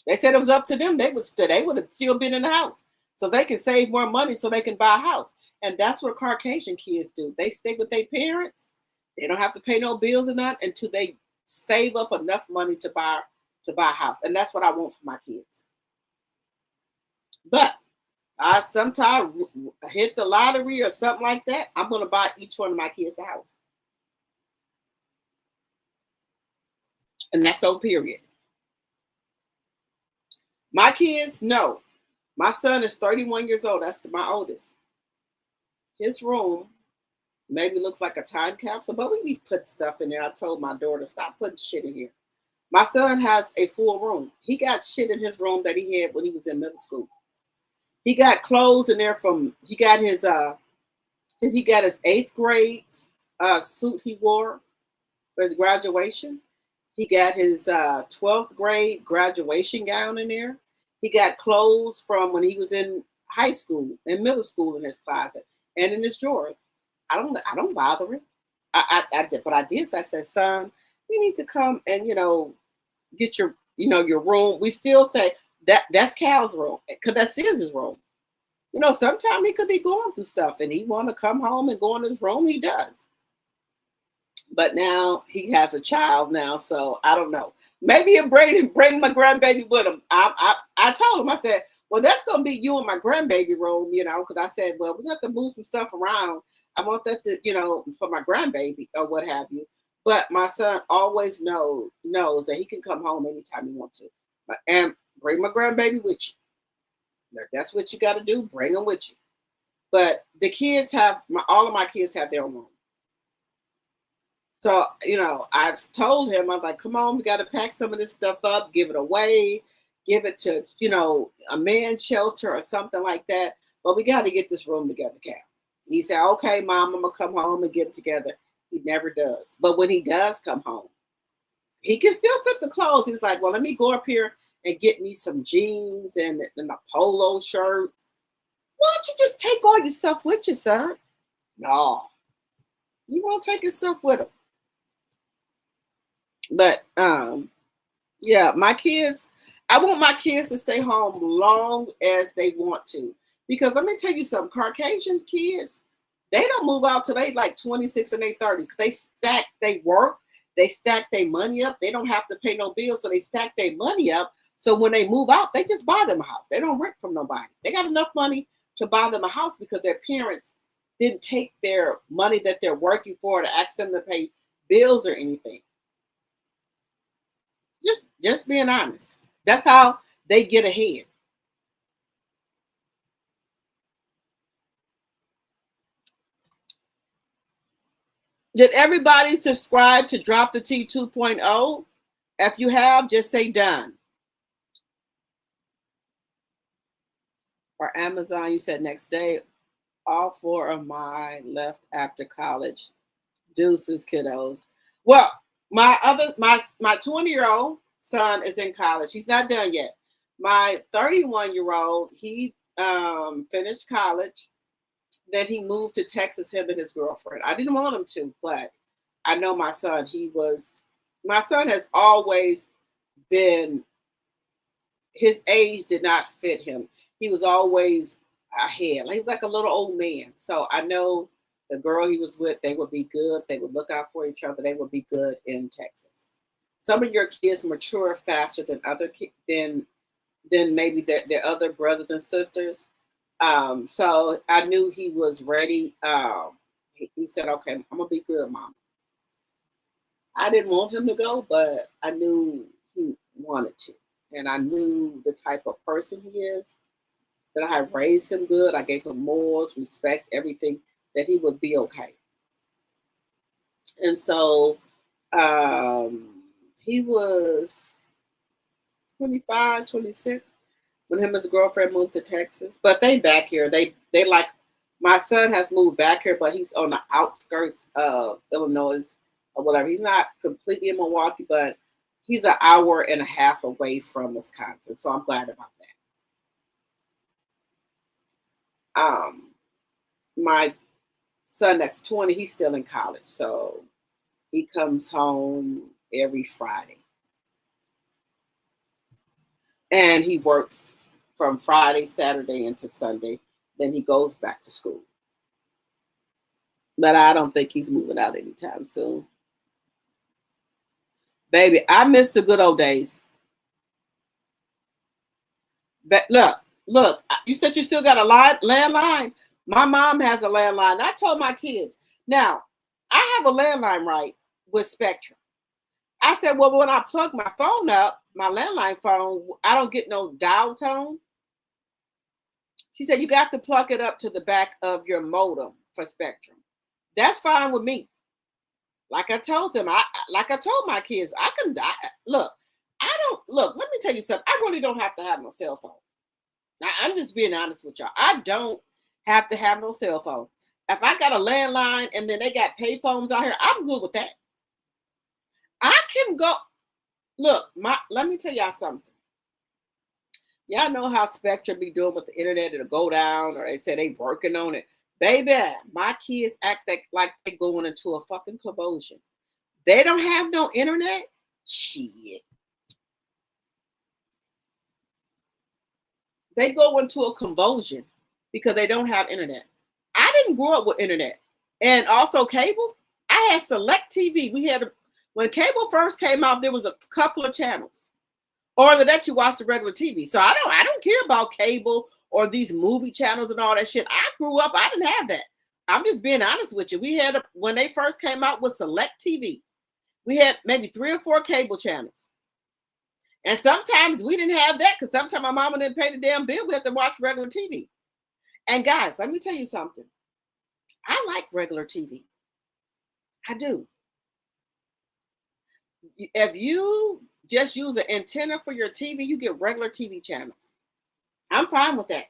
They said it was up to them. They would have still been in the house so they can save more money so they can buy a house. And that's what Caucasian kids do. They stay with their parents. They don't have to pay no bills or nothing until they save up enough money to buy a house. And that's what I want for my kids. But I sometimes hit the lottery or something like that. I'm going to buy each one of my kids a house. And that's on period. My kids, no. My son is 31 years old. That's my oldest. His room maybe looks like a time capsule, but we need to put stuff in there. I told my daughter, stop putting shit in here. My son has a full room. He got shit in his room that he had when he was in middle school. He got clothes in there he got his 8th grade suit he wore for his graduation. He got his 12th grade graduation gown in there. He got clothes from when he was in high school and middle school in his closet and in his drawers. I don't bother him. But I did. So I said, son, you need to come and get your your room. We still say that's Cal's room because that's his room. Sometimes he could be going through stuff and he want to come home and go in his room. He does. But now he has a child now, so I don't know. Maybe he'll bring my grandbaby with him. I told him, I said, well, that's going to be you and my grandbaby room, because I said, well, we have to move some stuff around. I want that to, for my grandbaby or what have you. But my son always knows that he can come home anytime he wants to. And bring my grandbaby with you. If that's what you got to do, bring them with you. But the kids all of my kids have their own room. So, I've told him, I'm like, come on, we got to pack some of this stuff up, give it away, give it to, a man's shelter or something like that. But we got to get this room together, Cal. He said, okay, Mom, I'm going to come home and get it together. He never does. But when he does come home, he can still fit the clothes. He's like, well, let me go up here and get me some jeans and a polo shirt. Why don't you just take all your stuff with you, son? No. You won't take your stuff with him. But yeah, my kids, I want my kids to stay home long as they want to. Because let me tell you something, Caucasian kids, they don't move out till they like 26 and they 30s. They work, they stack their money up. They don't have to pay no bills, so they stack their money up. So when they move out, they just buy them a house. They don't rent from nobody. They got enough money to buy them a house because their parents didn't take their money that they're working for to ask them to pay bills or anything. Just being honest. That's how they get ahead. Did everybody subscribe to Drop the T 2.0? If you have, just say done. Or Amazon, you said next day. All four of mine left after college. Deuces, kiddos. Well, my 20-year-old son is in college. He's not done yet. My 31-year-old, he finished college. Then he moved to Texas, him and his girlfriend. I didn't want him to, but I know my son. My son has always been, his age did not fit him. He was always ahead. He was like a little old man. So I know the girl he was with, they would be good. They would look out for each other. They would be good in Texas. Some of your kids mature faster than other than maybe their other brothers and sisters. So I knew he was ready. He said, "Okay, I'm gonna be good, Mom." I didn't want him to go, but I knew he wanted to, and I knew the type of person he is. That I had raised him good. I gave him morals, respect, everything. That he would be okay. And so he was 25, 26 when him and his girlfriend moved to Texas. But they back here. They like, my son has moved back here, but he's on the outskirts of Illinois or whatever. He's not completely in Milwaukee, but he's an hour and a half away from Wisconsin. So I'm glad about that. My son that's 20, he's still in college. So he comes home every Friday. And he works from Friday, Saturday into Sunday. Then he goes back to school. But I don't think he's moving out anytime soon. Baby, I miss the good old days. But look, you said you still got a landline. My mom has a landline. I told my kids, now, I have a landline, right, with Spectrum. I said, well, when I plug my phone up, my landline phone, I don't get no dial tone. She said, you got to plug it up to the back of your modem for Spectrum. That's fine with me. Like I told them, like I told my kids, look, let me tell you something. I really don't have to have no cell phone. Now, I'm just being honest with y'all. I don't have to have no cell phone. If I got a landline and then they got pay phones out here, I'm good with that. I can go. Look, let me tell y'all something. Y'all know how Spectrum be doing with the internet. It'll go down, or they say they working on it. Baby, my kids act like they going into a fucking convulsion. They don't have no internet? Shit. They go into a convulsion because they don't have internet. I didn't grow up with internet. And also cable. I had select TV. When cable first came out, there was a couple of channels. Or that you watch the regular TV. So I don't care about cable or these movie channels and all that shit. I grew up, I didn't have that. I'm just being honest with you. We had, when they first came out with select TV, we had maybe 3 or 4 cable channels. And sometimes we didn't have that because sometimes my mama didn't pay the damn bill. We had to watch regular TV. And guys, let me tell you something. I like regular TV. I do. If you just use an antenna for your TV, you get regular TV channels. I'm fine with that.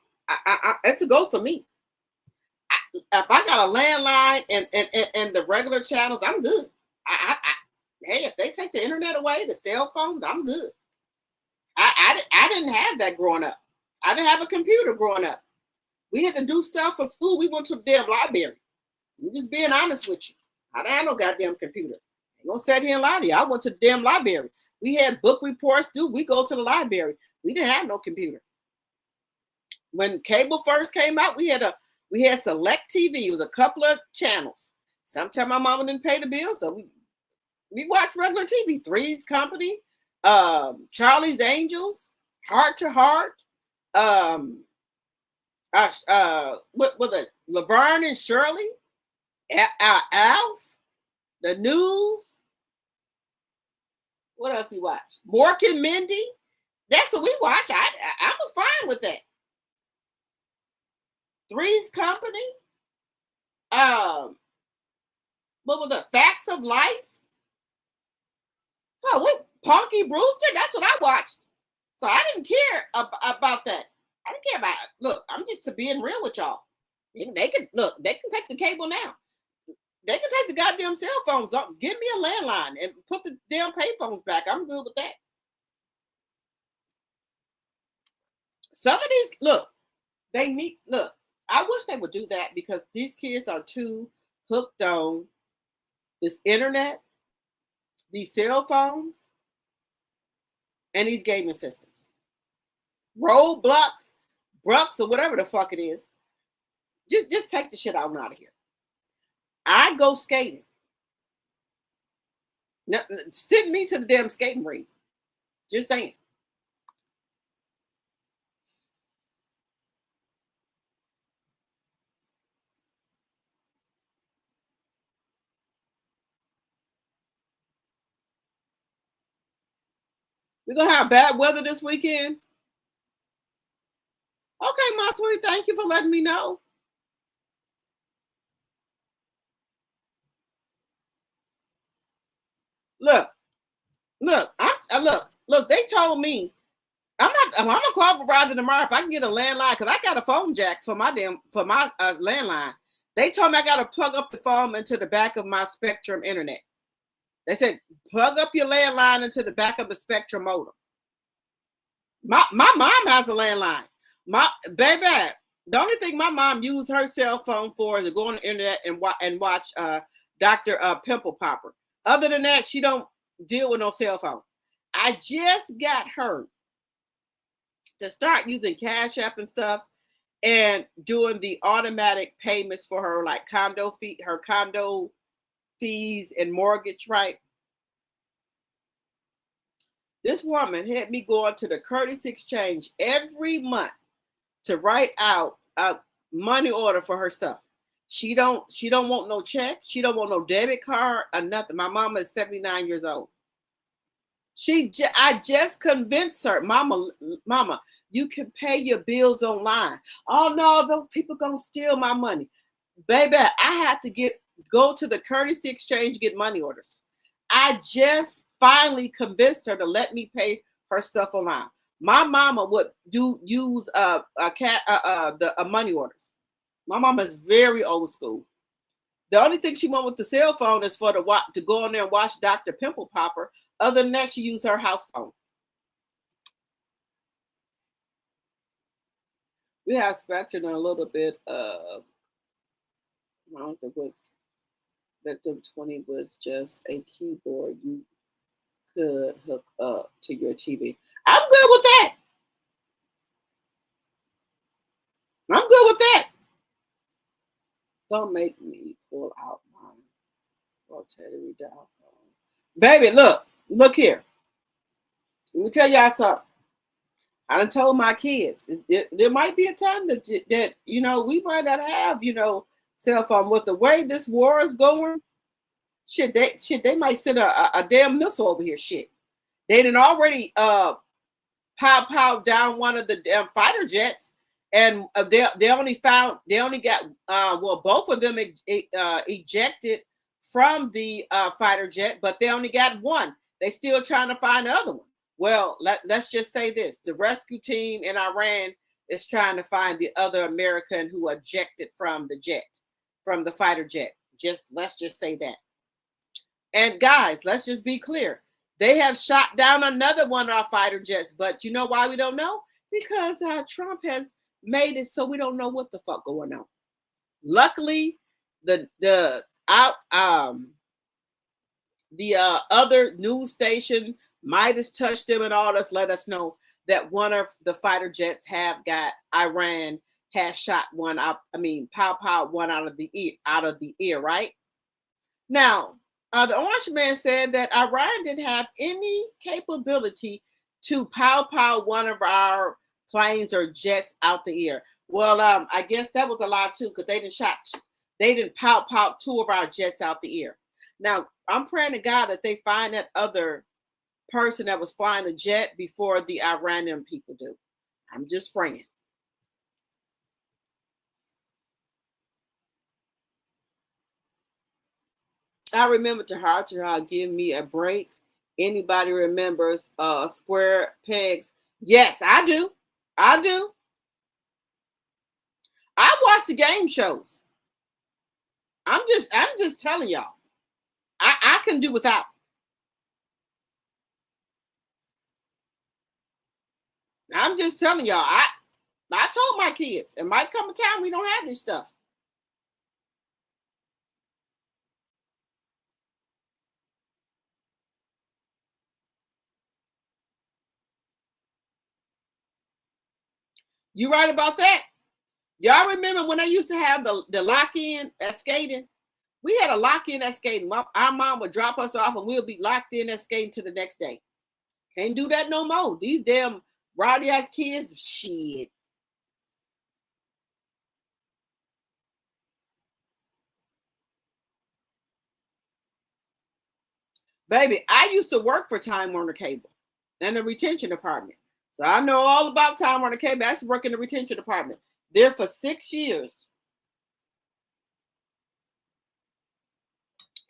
It's a go for me. If I got a landline and the regular channels, I'm good. Hey, if they take the internet away, the cell phones, I'm good. I didn't have that growing up. I didn't have a computer growing up. We had to do stuff for school. We went to the damn library. I'm just being honest with you. I didn't have no goddamn computer. I ain't gonna sit here and lie to you. I went to the damn library. We had book reports due. We go to the library. We didn't have no computer. When cable first came out, we had select TV. It was a couple of channels. Sometimes my mama didn't pay the bill, so we watched regular TV. Three's Company, Charlie's Angels, Heart to Heart, what was it? Laverne and Shirley, Alf, The News. What else we watch? Mork and Mindy. That's what we watch. I was fine with that. Three's Company. What was the Facts of Life? Oh, what? Punky Brewster? That's what I watched. So I didn't care about that. I didn't care about it. Look, I'm just being real with y'all. They can look. They can take the cable now. They can take the goddamn cell phones up. Give me a landline and put the damn payphones back. I'm good with that. Some of these, look, they need, look, I wish they would do that because these kids are too hooked on this internet, these cell phones, and these gaming systems. Roblox, Brux, or whatever the fuck it is. Just take the shit out of here. I go skating. Now, send me to the damn skating rink. Just saying. We're going to have bad weather this weekend. Okay, my sweet. Thank you for letting me know. Look. They told me I'm gonna call Verizon tomorrow if I can get a landline because I got a phone jack for my landline. They told me I got to plug up the phone into the back of my Spectrum internet. They said plug up your landline into the back of the Spectrum modem. My mom has a landline. My baby, the only thing my mom used her cell phone for is to go on the internet and watch Dr. Pimple Popper. Other than that, she don't deal with no cell phone. I just got her to start using Cash App and stuff and doing the automatic payments for her, like condo fees and mortgage, right? This woman had me going to the Curtis Exchange every month to write out a money order for her stuff. She don't want no check. She don't want no debit card or nothing. My mama is 79 years old. I just convinced her, mama, you can pay your bills online. Oh no, those people gonna steal my money. Baby, I had to go to the Curtis Exchange, get money orders. I just finally convinced her to let me pay her stuff online. My mama would use money orders. My mama is very old school. The only thing she wants with the cell phone is to go on there and watch Dr. Pimple Popper. Other than that, she used her house phone. We have Spectrum and a little bit of, I don't think was Victim 20 was just a keyboard you could hook up to your TV. I'm good with that. I'm good with that. Don't make me pull out my rotary dial phone. Baby, look here. Let me tell y'all something. I done told my kids there might be a time that we might not have cell phone. With the way this war is going, they might send a damn missile over here. Shit, they done already pow down one of the damn fighter jets, and they only got both of them ejected from the fighter jet, but they only got one. They still trying to find the other one. Let's just say this. The rescue team in Iran is trying to find the other American who ejected from the fighter jet. Let's just say that. And guys, let's just be clear. They have shot down another one of our fighter jets, but you know why we don't know? Because Trump has made it so we don't know what the fuck going on. Luckily, the other news station might have touched them and all this, let us know that one of the fighter jets Iran has shot one out. I mean, pow one out of the ear, right? Now, the Orange Man said that Iran didn't have any capability to pow one of our planes or jets out the ear. Well, I guess that was a lie too, because they didn't pow two of our jets out the ear. Now, I'm praying to God that they find that other person that was flying the jet before the Iranian people do. I'm just praying. I remember Tahar give me a break. Anybody remembers square pegs? Yes, I do. I watch the game shows. I'm just telling y'all. I can do without. I'm just telling y'all. I told my kids, it might come a time we don't have this stuff. You right about that. Y'all remember when they used to have the lock-in at skating? We had a lock-in at skating. Our mom would drop us off and we'll be locked in at skating to the next day. Can't do that no more. These damn rowdy ass kids, shit. Baby, I used to work for Time Warner Cable and the retention department. So I know all about Time Warner Cable. I used to work in the retention department there for 6 years.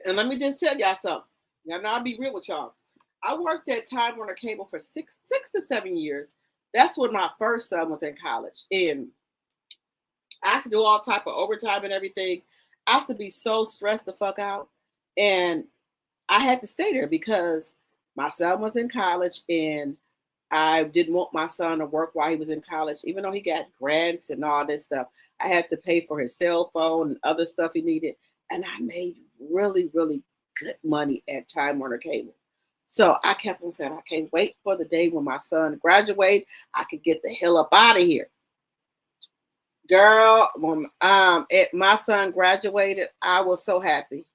And let me just tell y'all something. Now, I'll be real with y'all. I worked at Time Warner Cable for six to 7 years. That's when my first son was in college. And I had to do all type of overtime and everything. I used to be so stressed the fuck out. And I had to stay there because my son was in college and I didn't want my son to work while he was in college, even though he got grants and all this stuff. I had to pay for his cell phone and other stuff he needed. And I made really, really good money at Time Warner Cable. So I kept on saying, I can't wait for the day when my son graduates. I could get the hell up out of here. Girl, when my son graduated, I was so happy.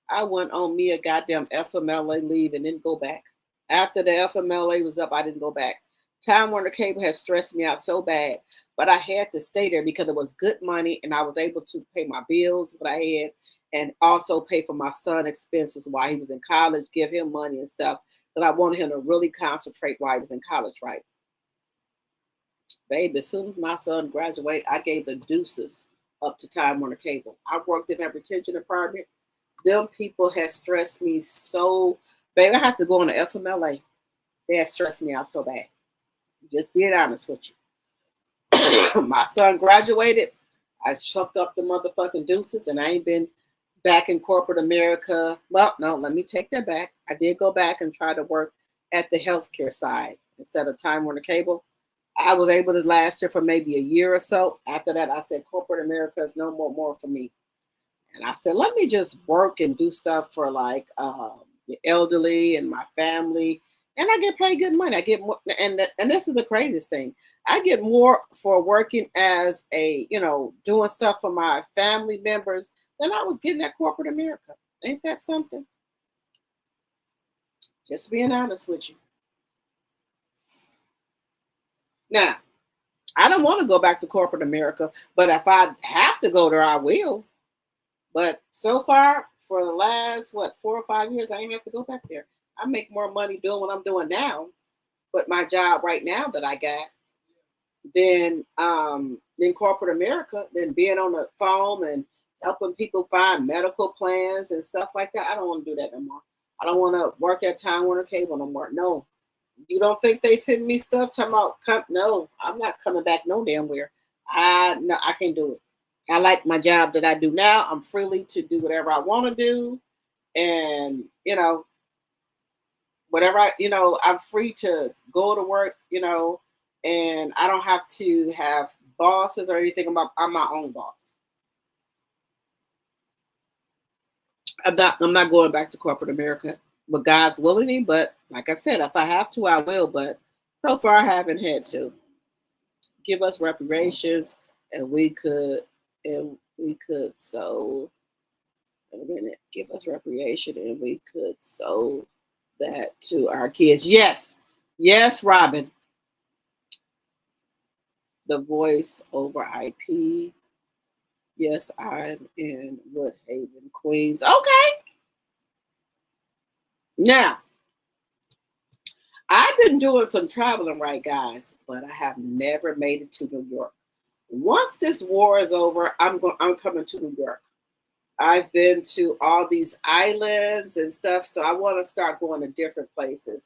I went on me a goddamn FMLA leave and didn't go back. After the FMLA was up, I didn't go back. Time Warner Cable has stressed me out so bad, but I had to stay there because it was good money and I was able to pay my bills, what I had, and also pay for my son's expenses while he was in college, give him money and stuff, because I wanted him to really concentrate while he was in college, right? Baby, as soon as my son graduated, I gave the deuces up to Time Warner Cable. I worked in that retention department. Them people had stressed me so, baby, I had to go on the FMLA. They had stressed me out so bad. Just being honest with you. My son graduated. I chucked up the motherfucking deuces and I ain't been back in corporate America. Well, no, let me take that back. I did go back and try to work at the healthcare side instead of Time Warner Cable. I was able to last here for maybe a year or so. After that, I said, corporate America is no more for me. And I said, let me just work and do stuff for like the elderly and my family. And I get paid good money. I get more, and this is the craziest thing. I get more for working as a, doing stuff for my family members than I was getting at corporate America. Ain't that something? Just being honest with you. Now, I don't want to go back to corporate America, but if I have to go there, I will. But so far, for the last, 4 or 5 years, I ain't have to go back there. I make more money doing what I'm doing now, but my job right now that I got, than corporate America, than being on the phone and helping people find medical plans and stuff like that. I don't want to do that no more. I don't want to work at Time Warner Cable no more. No. You don't think they send me stuff talking about, no, I'm not coming back no damn where. No, I can't do it. I like my job that I do now. I'm freely to do whatever I want to do. And, whatever I'm free to go to work, and I don't have to have bosses or anything. I'm my own boss. I'm not going back to corporate America, but God's willing me. But like I said, if I have to, I will. But so far, I haven't had to. Give us reparations, and we could sow. Wait a minute. Give us reparation, and we could sow that to our kids. Yes, Robin. The voice over IP. Yes, I'm in Woodhaven, Queens. Okay. Now, I've been doing some traveling, right, guys, but I have never made it to New York. Once this war is over, I'm coming to New York. I've been to all these islands and stuff, so I want to start going to different places,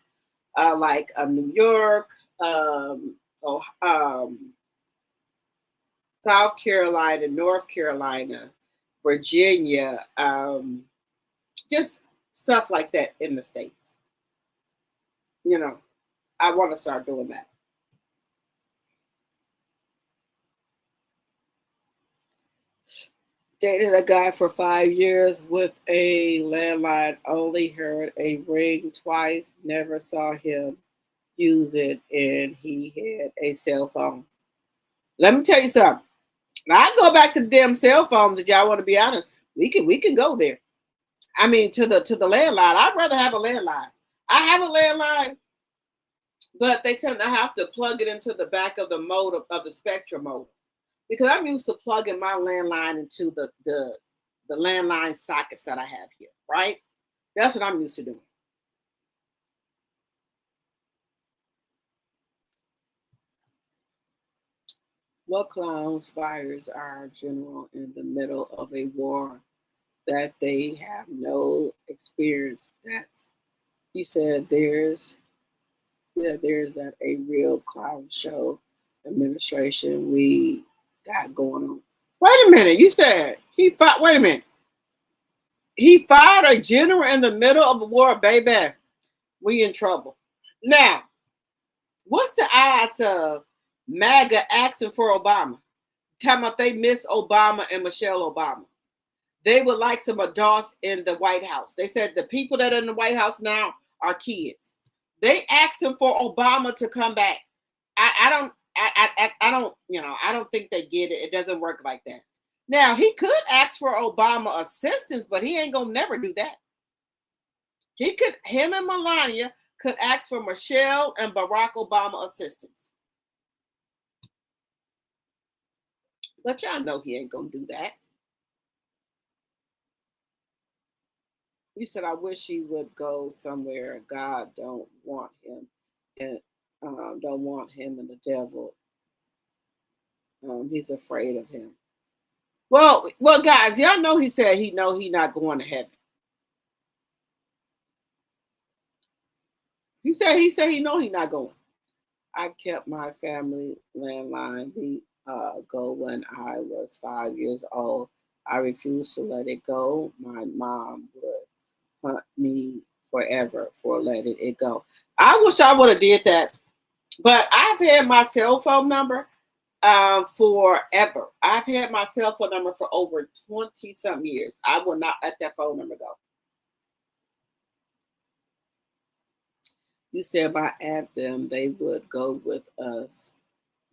like New York, South Carolina, North Carolina, Virginia, just stuff like that in the States. You know, I want to start doing that. Dated a guy for 5 years with a landline, only heard a ring twice, never saw him use it, and he had a cell phone. Let me tell you something. Now I go back to the damn cell phones if y'all want to be honest. We can go there. I mean to the landline. I'd rather have a landline. I have a landline, but they tend to have to plug it into the back of the modem of the Spectrum modem. Because I'm used to plugging my landline into the landline sockets that I have here, right? That's what I'm used to doing. What clowns fires are general in the middle of a war that they have no experience? That's, you said there's that a real clown show administration we got going on. Wait a minute, you said wait a minute. He fired a general in the middle of a war, baby. We in trouble. Now, what's the odds of MAGA asking for Obama? Talking about they miss Obama and Michelle Obama. They would like some adults in the White House. They said the people that are in the White House now are kids. They asking for Obama to come back. I don't think they get it. It doesn't work like that. Now, he could ask for Obama assistance, but he ain't gonna never do that. Him and Melania could ask for Michelle and Barack Obama assistance. But y'all know he ain't gonna do that. You said, I wish he would go somewhere. God don't want him, and don't want him and the devil. He's afraid of him. Well, guys, y'all know he said he not going to heaven. He said he know he not going. I kept my family landline. We go when I was 5 years old. I refused to let it go. My mom would hunt me forever for letting it go. I wish I would have did that, but I've had my cell phone number forever. I've had my cell phone number for over 20-something years. I will not let that phone number go. You said by at them, they would go with us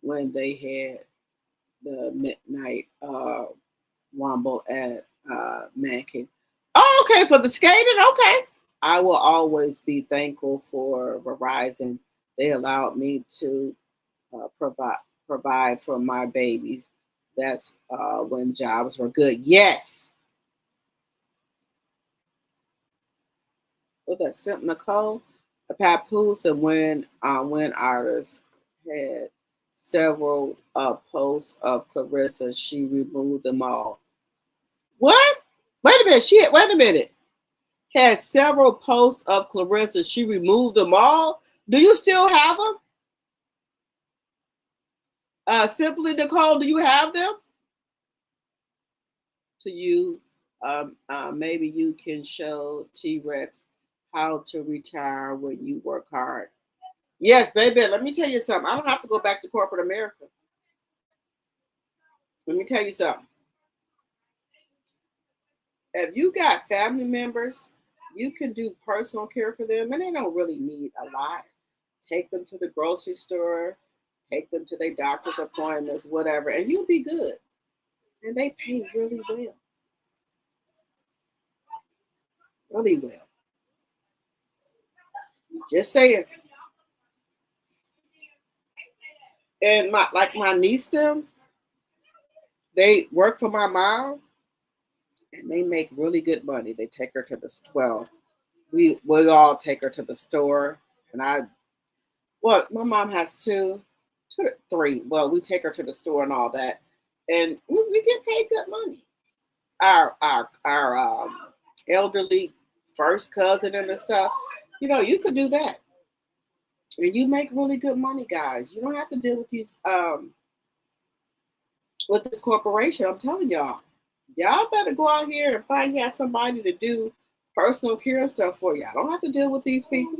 when they had the midnight rumble at Mackin. Oh, okay, for the skating, okay. I will always be thankful for Verizon. They allowed me to provide for my babies. That's when jobs were good. Yes. Was that Simp Nicole? A papoose, and when artists had several posts of Claressa, she removed them all. What? Wait a minute. Had several posts of Claressa, she removed them all. Do you still have them? Simply Nicole, do you have them? To you, maybe you can show T-Rex how to retire when you work hard. Yes, baby. Let me tell you something. I don't have to go back to corporate America. Let me tell you something. If you got family members, you can do personal care for them, and they don't really need a lot. Take them to the grocery store, take them to their doctor's appointments, whatever, and you'll be good. And they pay really well. Really well. Just saying. And my niece, them, they work for my mom, and they make really good money. They take her to the we all take her to the store, and my mom has three. Well, we take her to the store and all that, and we get paid good money. Our elderly first cousin and stuff, you could do that. And you make really good money, guys. You don't have to deal with these with this corporation. I'm telling y'all, y'all better go out here and find y'all somebody to do personal care stuff for you. I don't have to deal with these people.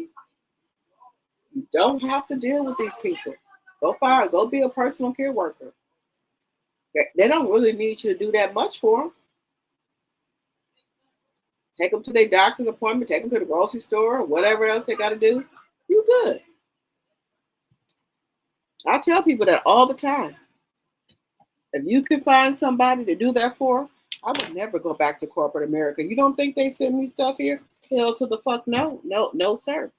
You don't have to deal with these people. Go be a personal care worker. They don't really need you to do that much for them. Take them to their doctor's appointment, take them to the grocery store, or whatever else they got to do. You good. I tell people that all the time. If you can find somebody to do that for, I would never go back to corporate America. You don't think they send me stuff here? Hell to the fuck no. No, sir.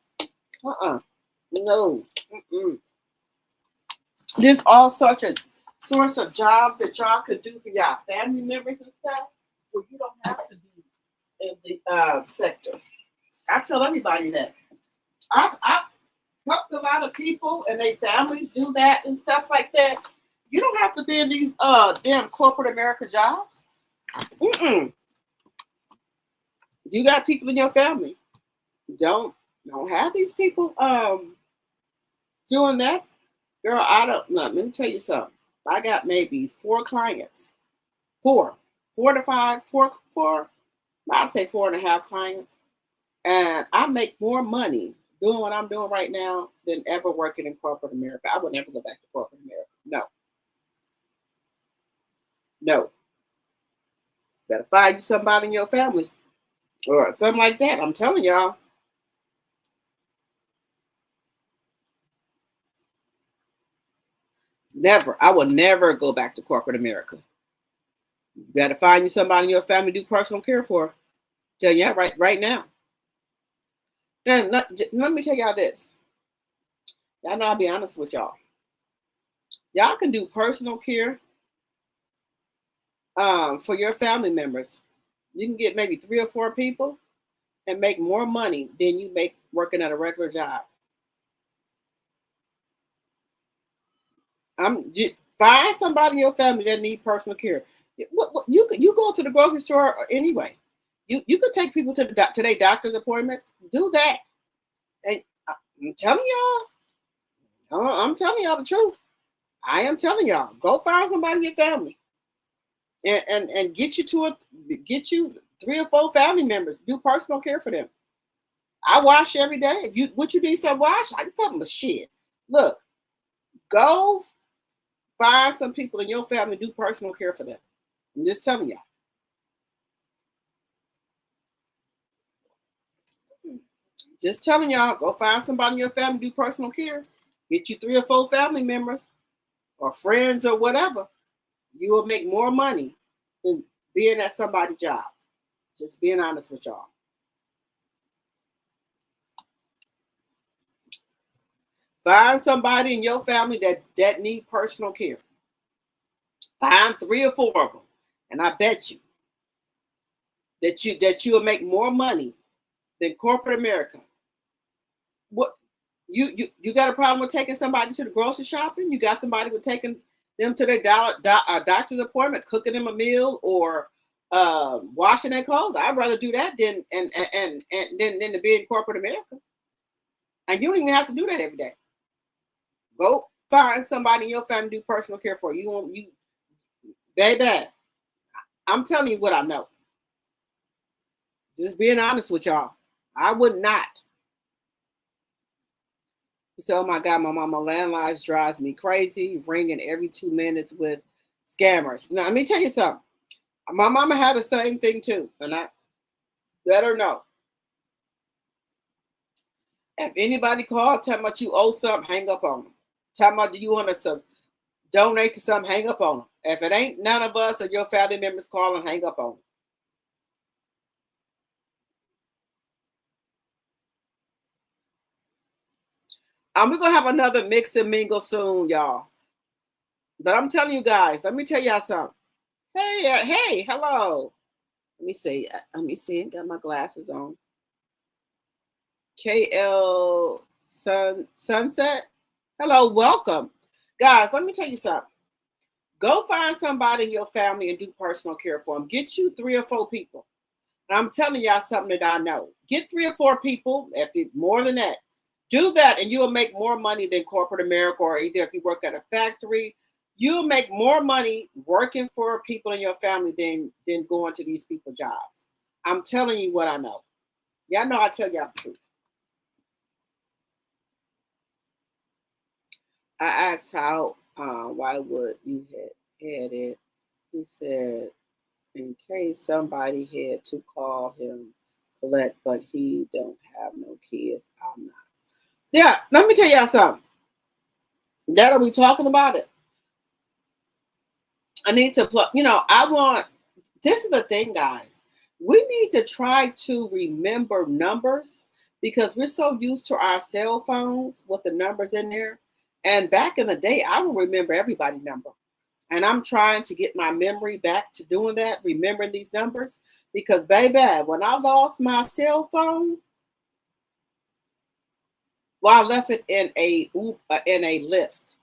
No. There's all such a source of jobs that y'all could do for y'all family members and stuff where you don't have to be in the sector. I tell everybody that. I've helped a lot of people and their families do that and stuff like that. You don't have to be in these damn corporate America jobs. You got people in your family. Don't have these people doing that. Girl, let me tell you something. I got maybe 4 clients. 4 to 5, 4, I'd say 4.5 clients. And I make more money doing what I'm doing right now than ever working in corporate America. I would never go back to corporate America. No. Better find you somebody in your family or something like that. I'm telling y'all. Never. I will never go back to corporate America. You better find you somebody in your family to do personal care for. Tell you right now. And let me tell y'all this. Y'all know I'll be honest with y'all. Y'all can do personal care for your family members. You can get maybe 3 or 4 people and make more money than you make working at a regular job. Find somebody in your family that need personal care. You go to the grocery store anyway. You could take people to their doctor's appointments. Do that. And I'm telling y'all the truth. I am telling y'all. Go find somebody in your family. And get you 3 or 4 family members. Do personal care for them. I wash every day. If you need some wash, I can tell them shit. Look, go find some people in your family, do personal care for them. I'm just telling y'all. Just telling y'all, go find somebody in your family, do personal care. Get you 3 or 4 family members or friends or whatever. You will make more money than being at somebody's job. Just being honest with y'all. Find somebody in your family that need personal care. Find 3 or 4 of them. And I bet you that you will make more money than corporate America. What you got a problem with taking somebody to the grocery shopping? You got somebody with taking them to their doctor's appointment, cooking them a meal, or washing their clothes? I'd rather do that than to be in corporate America. And you don't even have to do that every day. Go find somebody in your family to do personal care for you. Baby, I'm telling you what I know. Just being honest with y'all. I would not. You say, oh my God, my mama landline drives me crazy, ringing every 2 minutes with scammers. Now, let me tell you something. My mama had the same thing too, and I let her know. If anybody called, tell me you owe something, hang up on them. Tell me, do you want us to donate to something, hang up on them. If it ain't none of us or your family members calling, hang up on them. We're going to have another mix and mingle soon, y'all. But I'm telling you guys, let me tell y'all something. Hey, hello. Let me see. Got my glasses on. KL Sunset. Hello, welcome. Guys, let me tell you something. Go find somebody in your family and do personal care for them. Get you 3 or 4 people. And I'm telling y'all something that I know. Get 3 or 4 people, if it's more than that. Do that and you will make more money than corporate America, or either if you work at a factory, You'll make more money working for people in your family than going to these people's jobs. I'm telling you what I know. Y'all know I tell y'all the truth. I asked how, why would you had it? He said, in case somebody had to call him collect, but he don't have no kids. I'm not. Yeah, let me tell y'all something. That are we talking about it? I need to plug. This is the thing, guys. We need to try to remember numbers because we're so used to our cell phones with the numbers in there. And back in the day, I would remember everybody's number. And I'm trying to get my memory back to doing that, remembering these numbers. Because, baby, when I lost my cell phone, well, I left it in a lift.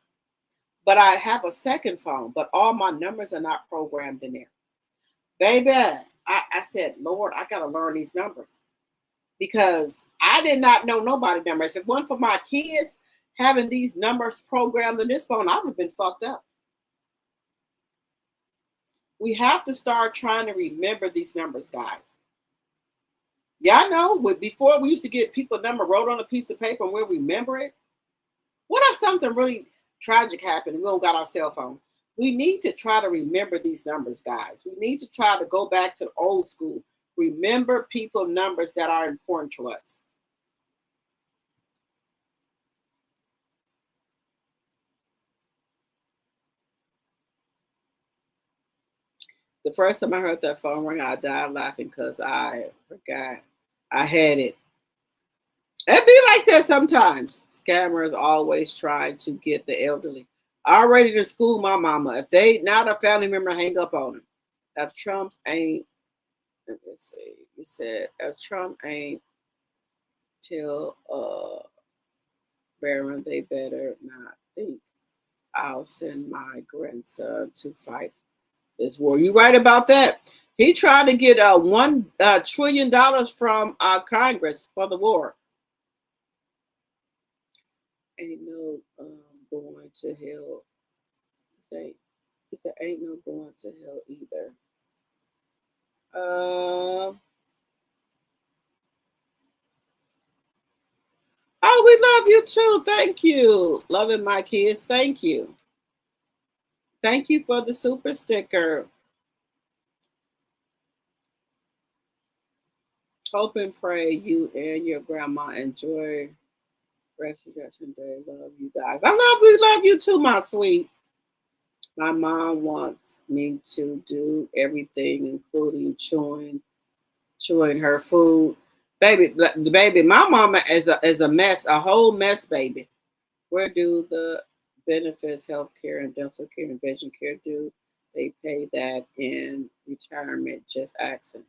But I have a second phone, but all my numbers are not programmed in there. Baby, I said, Lord, I got to learn these numbers. Because I did not know nobody's numbers. If it wasn't for my kids having these numbers programmed in this phone, I would have been fucked up. We have to start trying to remember these numbers, guys. Y'all know, before we used to get people number wrote on a piece of paper and we'll remember it. What if something really tragic happened and we don't got our cell phone? We need to try to remember these numbers, guys. We need to try to go back to the old school. Remember people numbers that are important to us. The first time I heard that phone ring, I died laughing because I forgot I had it. It be like that sometimes. Scammers always trying to get the elderly. Already to school my mama. If they now the family member hang up on them. If Trump ain't, let me see. You said if Trump ain't till Baron, they better not think I'll send my grandson to fight this war. You right about that. He tried to get $1 trillion from Congress for the war. Ain't no going to hell. He said ain't no going to hell either. Oh, we love you too. Thank you. Loving my kids. Thank you. Thank you for the super sticker. Hope and pray you and your grandma enjoy rest of your day. Love you guys. We love you too, my sweet. My mom wants me to do everything, including chewing her food. Baby, my mama is a mess, a whole mess, baby. Where do the benefits, health care, and dental care and vision care do? They pay that in retirement, just asking.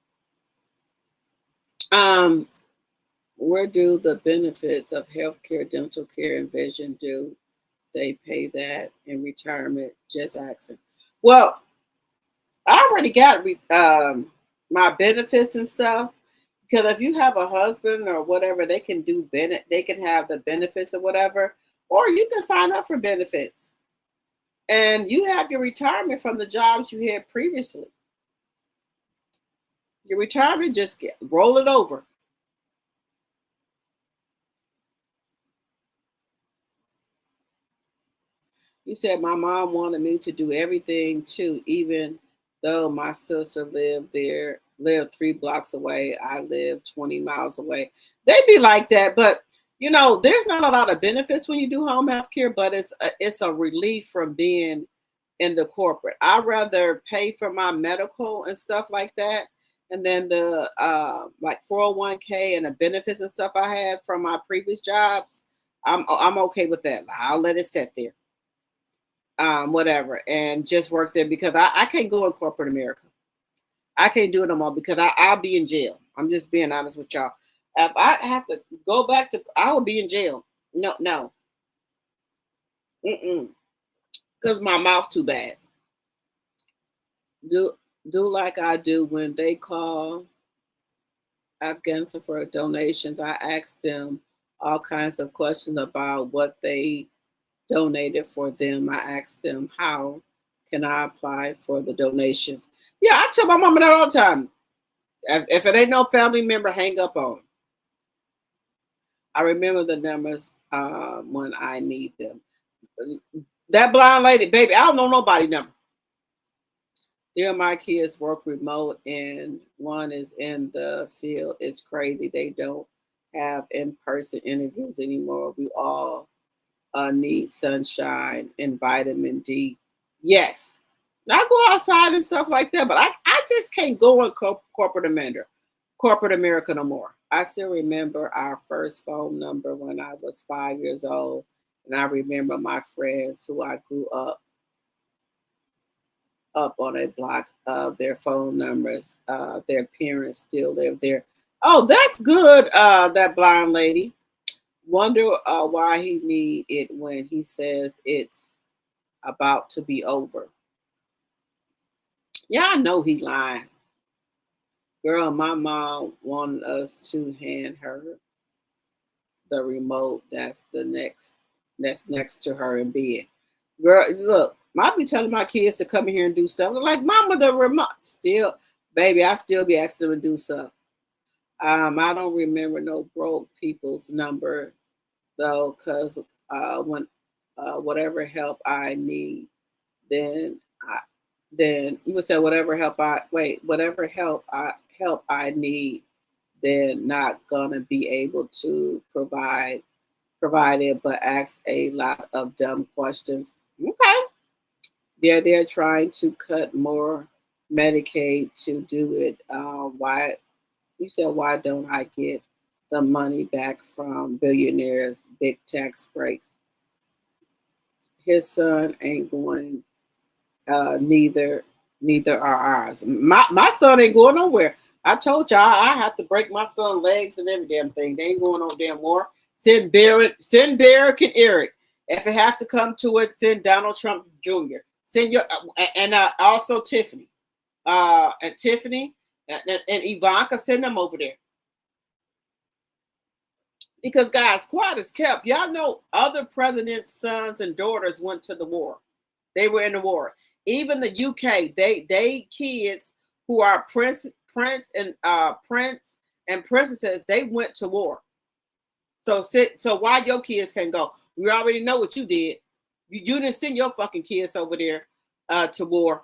Where do the benefits of health care, dental care, and vision do? They pay that in retirement, just asking. Well, I already got my benefits and stuff. Because if you have a husband or whatever, they can they can have the benefits or whatever, or you can sign up for benefits, and you have your retirement from the jobs you had previously. Your retirement, just roll it over. You said my mom wanted me to do everything too, even though my sister lived 3 blocks away. I live 20 miles away. They be like that, but there's not a lot of benefits when you do home health care, but it's a relief from being in the corporate. I'd rather pay for my medical and stuff like that, and then the like 401k and the benefits and stuff I had from my previous jobs. I'm okay with that. I'll let it sit there. Whatever, and just work there because I can't go in corporate America. I can't do it no more because I'll be in jail. I'm just being honest with y'all. If I have to go back to, I will be in jail. No. Because my mouth's too bad. Do like I do when they call Afghanistan for donations. I ask them all kinds of questions about what they donated for them. I asked them, how can I apply for the donations? Yeah, I tell my mama that all the time. If it ain't no family member, hang up on them. I remember the numbers when I need them. That blind lady, baby, I don't know nobody's number. There, my kids work remote and one is in the field. It's crazy. They don't have in-person interviews anymore. We all need sunshine and vitamin D. Yes. I go outside and stuff like that, but I just can't go in corporate America no more. I still remember our first phone number when I was 5 years old. And I remember my friends who I grew up on a block of their phone numbers. Their parents still live there. Oh, that's good, that blind lady. Wonder why he need it when he says it's about to be over. Yeah, I know he lying. Girl, my mom wanted us to hand her the remote that's next to her in bed. Girl, look, I be telling my kids to come in here and do stuff. They're like, Mama, the remote. Still, baby, I still be asking them to do stuff. I don't remember no broke people's number though, because when whatever help I need, then you would say whatever help I need, then not gonna be able to provide it, but ask a lot of dumb questions. Okay. They're trying to cut more Medicaid to do it. Why don't I get the money back from billionaires, big tax breaks? His son ain't going, neither are ours. My son ain't going nowhere. I told y'all I have to break my son's legs and every damn thing. They ain't going no damn more. Send Barrett and Eric. If it has to come to it, send Donald Trump Jr. Send your and also Tiffany, and Tiffany and Ivanka. Send them over there. Because guys, quiet is kept. Y'all know other presidents' sons and daughters went to the war. They were in the war. Even the UK, they kids who are prince and princesses, they went to war. So why your kids can't go? We already know what you did. You didn't send your fucking kids over there to war.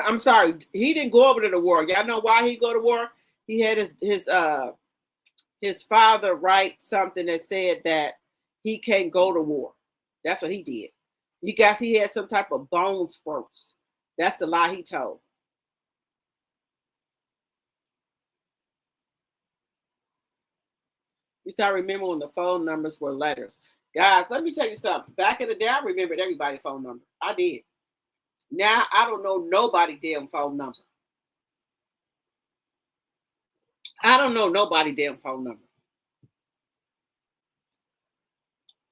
I'm sorry, he didn't go over to the war. Y'all know why he go to war? He had his father write something that said that he can't go to war. That's what he did. He had some type of bone spurts. That's the lie he told. You start remembering when the phone numbers were letters. Guys, let me tell you something. Back in the day, I remembered everybody's phone number. I did. Now I don't know nobody's damn phone number. I don't know nobody's damn phone number.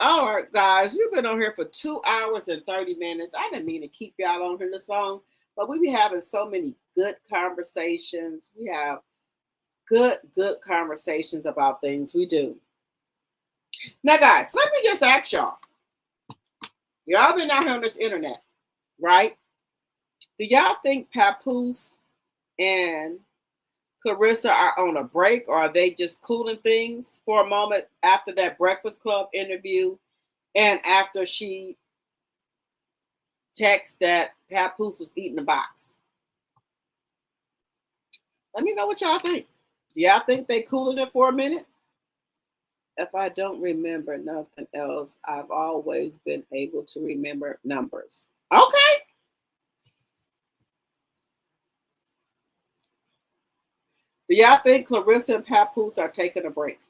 All right, guys, we've been on here for 2 hours and 30 minutes. I didn't mean to keep y'all on here this long, but we be having so many good conversations. We have good conversations about things. We do. Now, guys, let me just ask y'all. Y'all been out here on this internet, right? Do y'all think Papoose and Claressa are on a break, or are they just cooling things for a moment after that Breakfast Club interview and after she texted that Papoose was eating the box? Let me know what y'all think. Do y'all think they cooling it for a minute? If I don't remember nothing else, I've always been able to remember numbers. Okay. Do y'all think Claressa and Papoose are taking a break?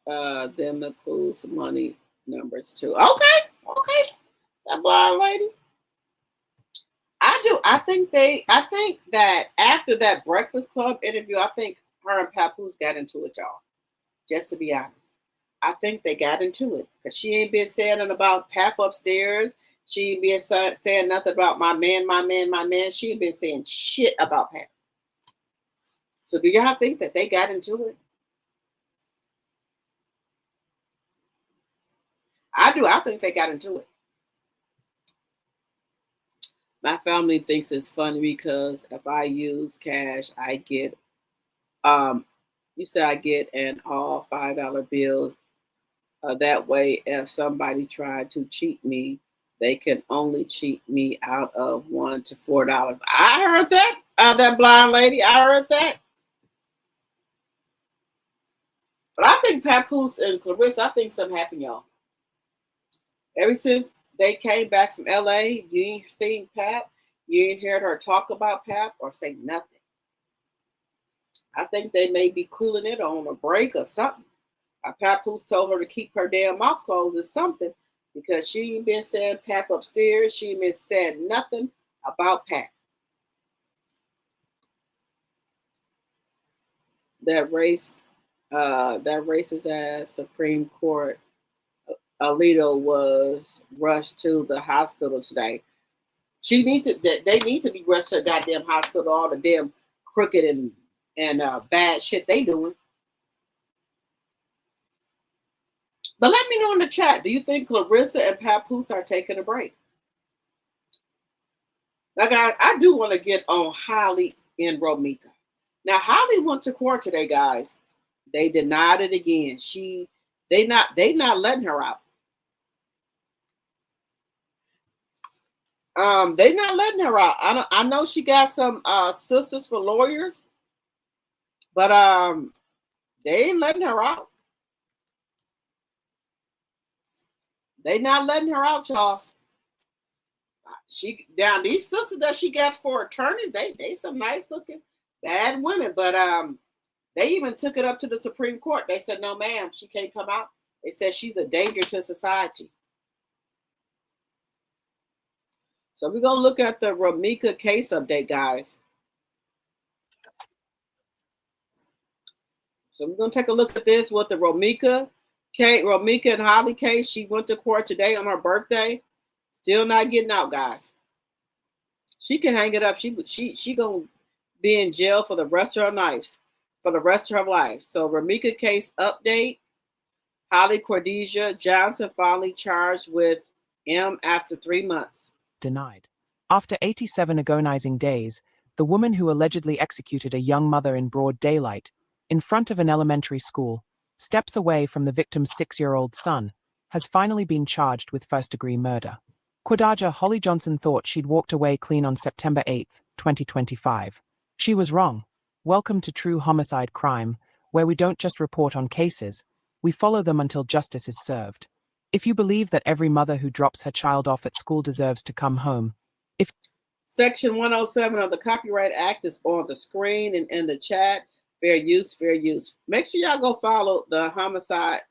Them includes money numbers too. Okay. That blind lady. I do. I think that after that Breakfast Club interview, I think her and Papoose got into it, y'all. Just to be honest. I think they got into it. Because she ain't been saying nothing about Pap upstairs. She ain't been saying nothing about my man. She ain't been saying shit about Pap. So do y'all think that they got into it? do. I think they got into it. My family thinks it's funny because if I use cash, I get, you said I get an all $5 bills. That way, if somebody tried to cheat me, they can only cheat me out of $1 to $4. I heard that. That blind lady, I heard that. But I think Papoose and Claressa, I think something happened, y'all. Ever since they came back from LA, you ain't seen Pap. You ain't heard her talk about Pap or say nothing. I think they may be cooling it on a break or something. Papoose told her to keep her damn mouth closed or something because she ain't been saying Pap upstairs. She ain't been said nothing about Pap. That racist ass Supreme Court Alito was rushed to the hospital today. They need to be rushed to the goddamn hospital. All the damn crooked and bad shit they doing. But let me know in the chat, do you think Claressa and Papoose are taking a break? Like I do want to get on Holly and ROMEEKA. Now Holly went to court today, guys. They denied it again. They not letting her out. They not letting her out. I know she got some sisters for lawyers, but they ain't letting her out. They not letting her out, y'all. These sisters that she got for attorneys, they some nice looking bad women, but they even took it up to the Supreme Court. They said, no, ma'am, she can't come out. They said she's a danger to society. So we're gonna look at the ROMEEKA case update, guys. So we're gonna take a look at this with the ROMEEKA and Holly case. She went to court today on her birthday. Still not getting out, guys. She can hang it up. She gonna be in jail for the rest of her life. So ROMEEKA case update. Holly Cordesia Johnson finally charged with M after 3 months. Denied. After 87 agonizing days, the woman who allegedly executed a young mother in broad daylight in front of an elementary school, steps away from the victim's 6-year-old son, has finally been charged with first-degree murder. Quadaja Holly Johnson thought she'd walked away clean on September 8, 2025. She was wrong. Welcome to True Homicide Crime, where we don't just report on cases, we follow them until justice is served. If you believe that every mother who drops her child off at school deserves to come home, Section 107 of the Copyright Act is on the screen and in the chat. Fair use, fair use. Make sure y'all go follow the homicide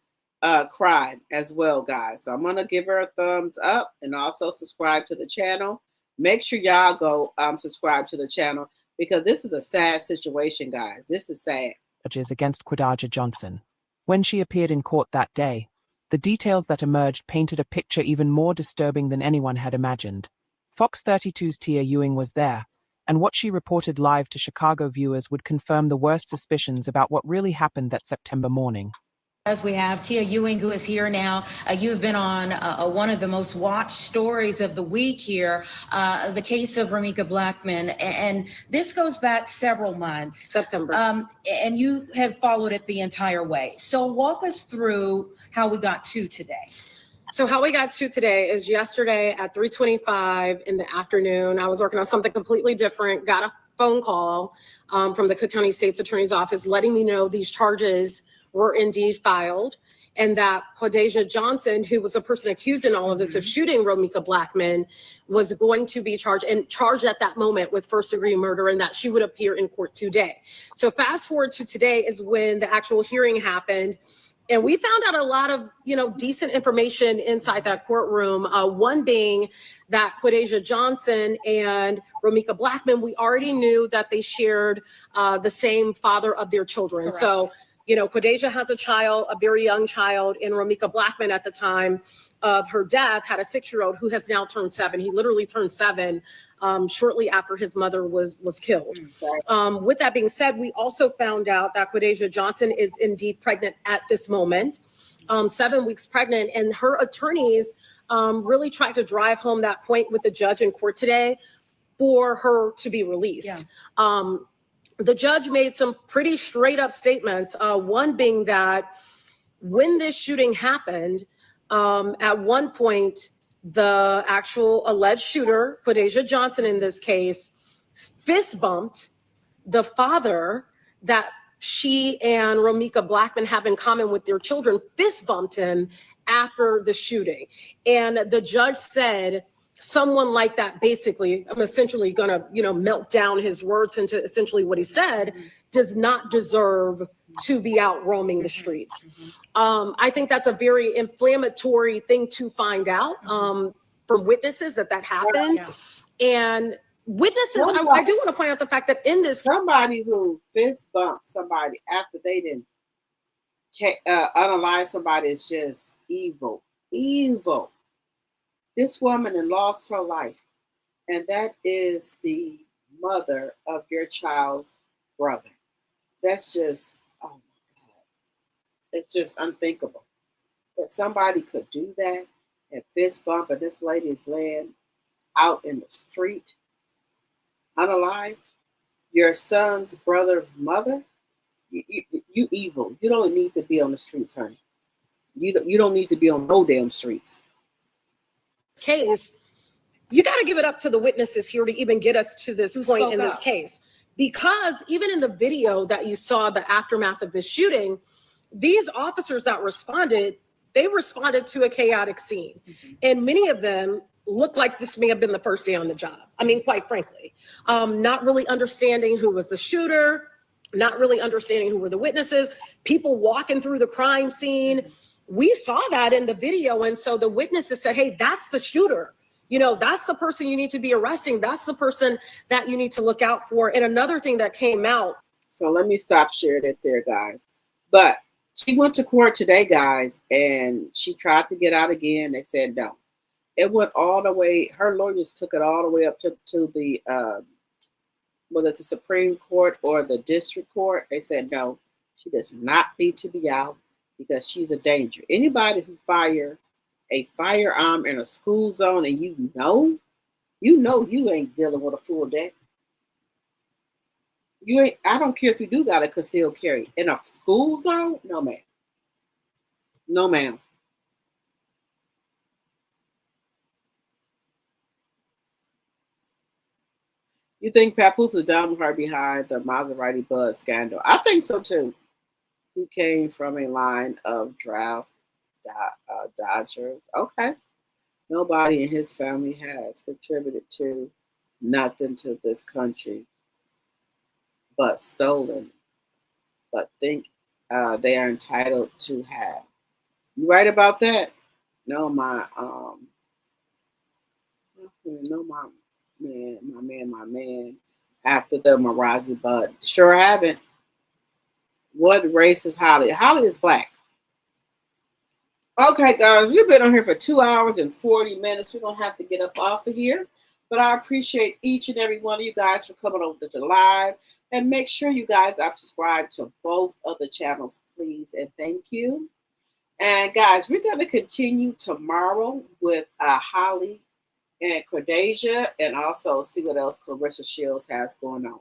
crime as well, guys. So I'm going to give her a thumbs up and also subscribe to the channel. Make sure y'all go subscribe to the channel because this is a sad situation, guys. This is sad. Charges against Quadaja Johnson. When she appeared in court that day, the details that emerged painted a picture even more disturbing than anyone had imagined. Fox 32's Tia Ewing was there, and what she reported live to Chicago viewers would confirm the worst suspicions about what really happened that September morning. As we have Tia Ewing, who is here now. You have been on one of the most watched stories of the week here, the case of ROMEEKA Blackman. And this goes back several months. September. And you have followed it the entire way. So walk us through how we got to today. So how we got to today is yesterday at 3:25 in the afternoon. I was working on something completely different, got a phone call from the Cook County State's Attorney's Office letting me know these charges were indeed filed and that Quadaja Johnson, who was the person accused in all of this of shooting ROMEEKA Blackman, was going to be charged at that moment with first-degree murder and that she would appear in court today. So fast forward to today is when the actual hearing happened. And we found out a lot of, decent information inside that courtroom. One being that Quadaja Johnson and ROMEEKA Blackman, we already knew that they shared the same father of their children. Correct. So, Quadaja has a child, a very young child, and ROMEEKA Blackman at the time of her death had a 6-year-old who has now turned 7. He literally turned 7 shortly after his mother was killed. With that being said, we also found out that Quadaja Johnson is indeed pregnant at this moment. 7 weeks pregnant, and her attorneys really tried to drive home that point with the judge in court today for her to be released. Yeah. The judge made some pretty straight up statements, one being that when this shooting happened, at one point, the actual alleged shooter, Quadasia Johnson in this case, fist bumped the father that she and ROMEEKA Blackman have in common with their children, fist bumped him after the shooting. And the judge said, someone like that, basically, I'm essentially gonna, melt down his words into essentially what he said, does not deserve to be out roaming the streets. I think that's a very inflammatory thing to find out from witnesses that happened. Yeah. And witnesses, I do want to point out the fact that in this, somebody who fist bumped somebody after they didn't unalive somebody is just evil. This woman had lost her life, and that is the mother of your child's brother. That's just, oh my God. It's just unthinkable that somebody could do that and fist bump, and this lady is laying out in the street, unalived. Your son's brother's mother, you evil. You don't need to be on the streets, honey. You don't need to be on no damn streets. Case, you got to give it up to the witnesses here to even get us to this point in this case, because even in the video that you saw, the aftermath of this shooting, these officers that responded, they responded to a chaotic scene. And many of them look like this may have been the first day on the job. I mean, quite frankly, not really understanding who was the shooter, not really understanding who were the witnesses, people walking through the crime scene. We saw that in the video. And so the witnesses said, hey, that's the shooter. That's the person you need to be arresting. That's the person that you need to look out for. And another thing that came out. So let me stop sharing it there, guys. But she went to court today, guys, and she tried to get out again. They said no. It went all the way. Her lawyers took it all the way up to the, whether it's the Supreme Court or the district court. They said no, she does not need to be out, because she's a danger. Anybody who fire a firearm in a school zone and you know you ain't dealing with a full day. I don't care if you do got a concealed carry in a school zone. No, ma'am. No, ma'am. You think Papoose is down with her behind the Maserati Bud scandal? I think so too. He came from a line of draft dodgers. Okay. Nobody in his family has contributed to nothing to this country but stolen, but think they are entitled to have. You right about that? No, my man. After the Maserati Bud, sure haven't. What race is Holly? Holly is black. Okay, guys, we've been on here for 2 hours and 40 minutes. We're going to have to get up off of here. But I appreciate each and every one of you guys for coming over to the live. And make sure you guys are subscribed to both of the channels, please. And thank you. And, guys, we're going to continue tomorrow with Holly and Quadasia, and also see what else Claressa Shields has going on.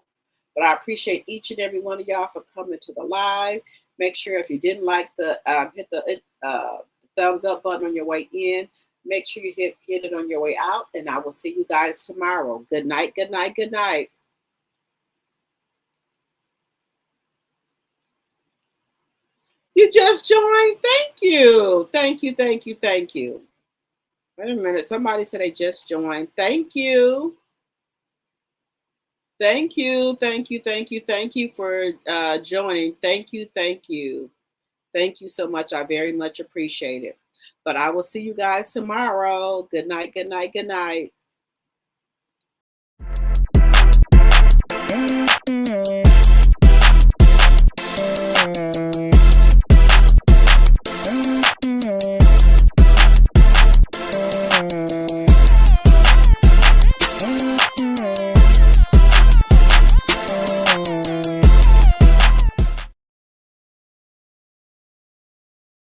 But I appreciate each and every one of y'all for coming to the live. Make sure if you didn't like the hit the thumbs up button on your way in. Make sure you hit it on your way out. And I will see you guys tomorrow. Good night, good night, good night. You just joined. Thank you. Thank you, thank you, thank you. Wait a minute. Somebody said they just joined. Thank you. Thank you, thank you, thank you, thank you for joining. Thank you, thank you. Thank you so much. I very much appreciate it. But I will see you guys tomorrow. Good night, good night, good night.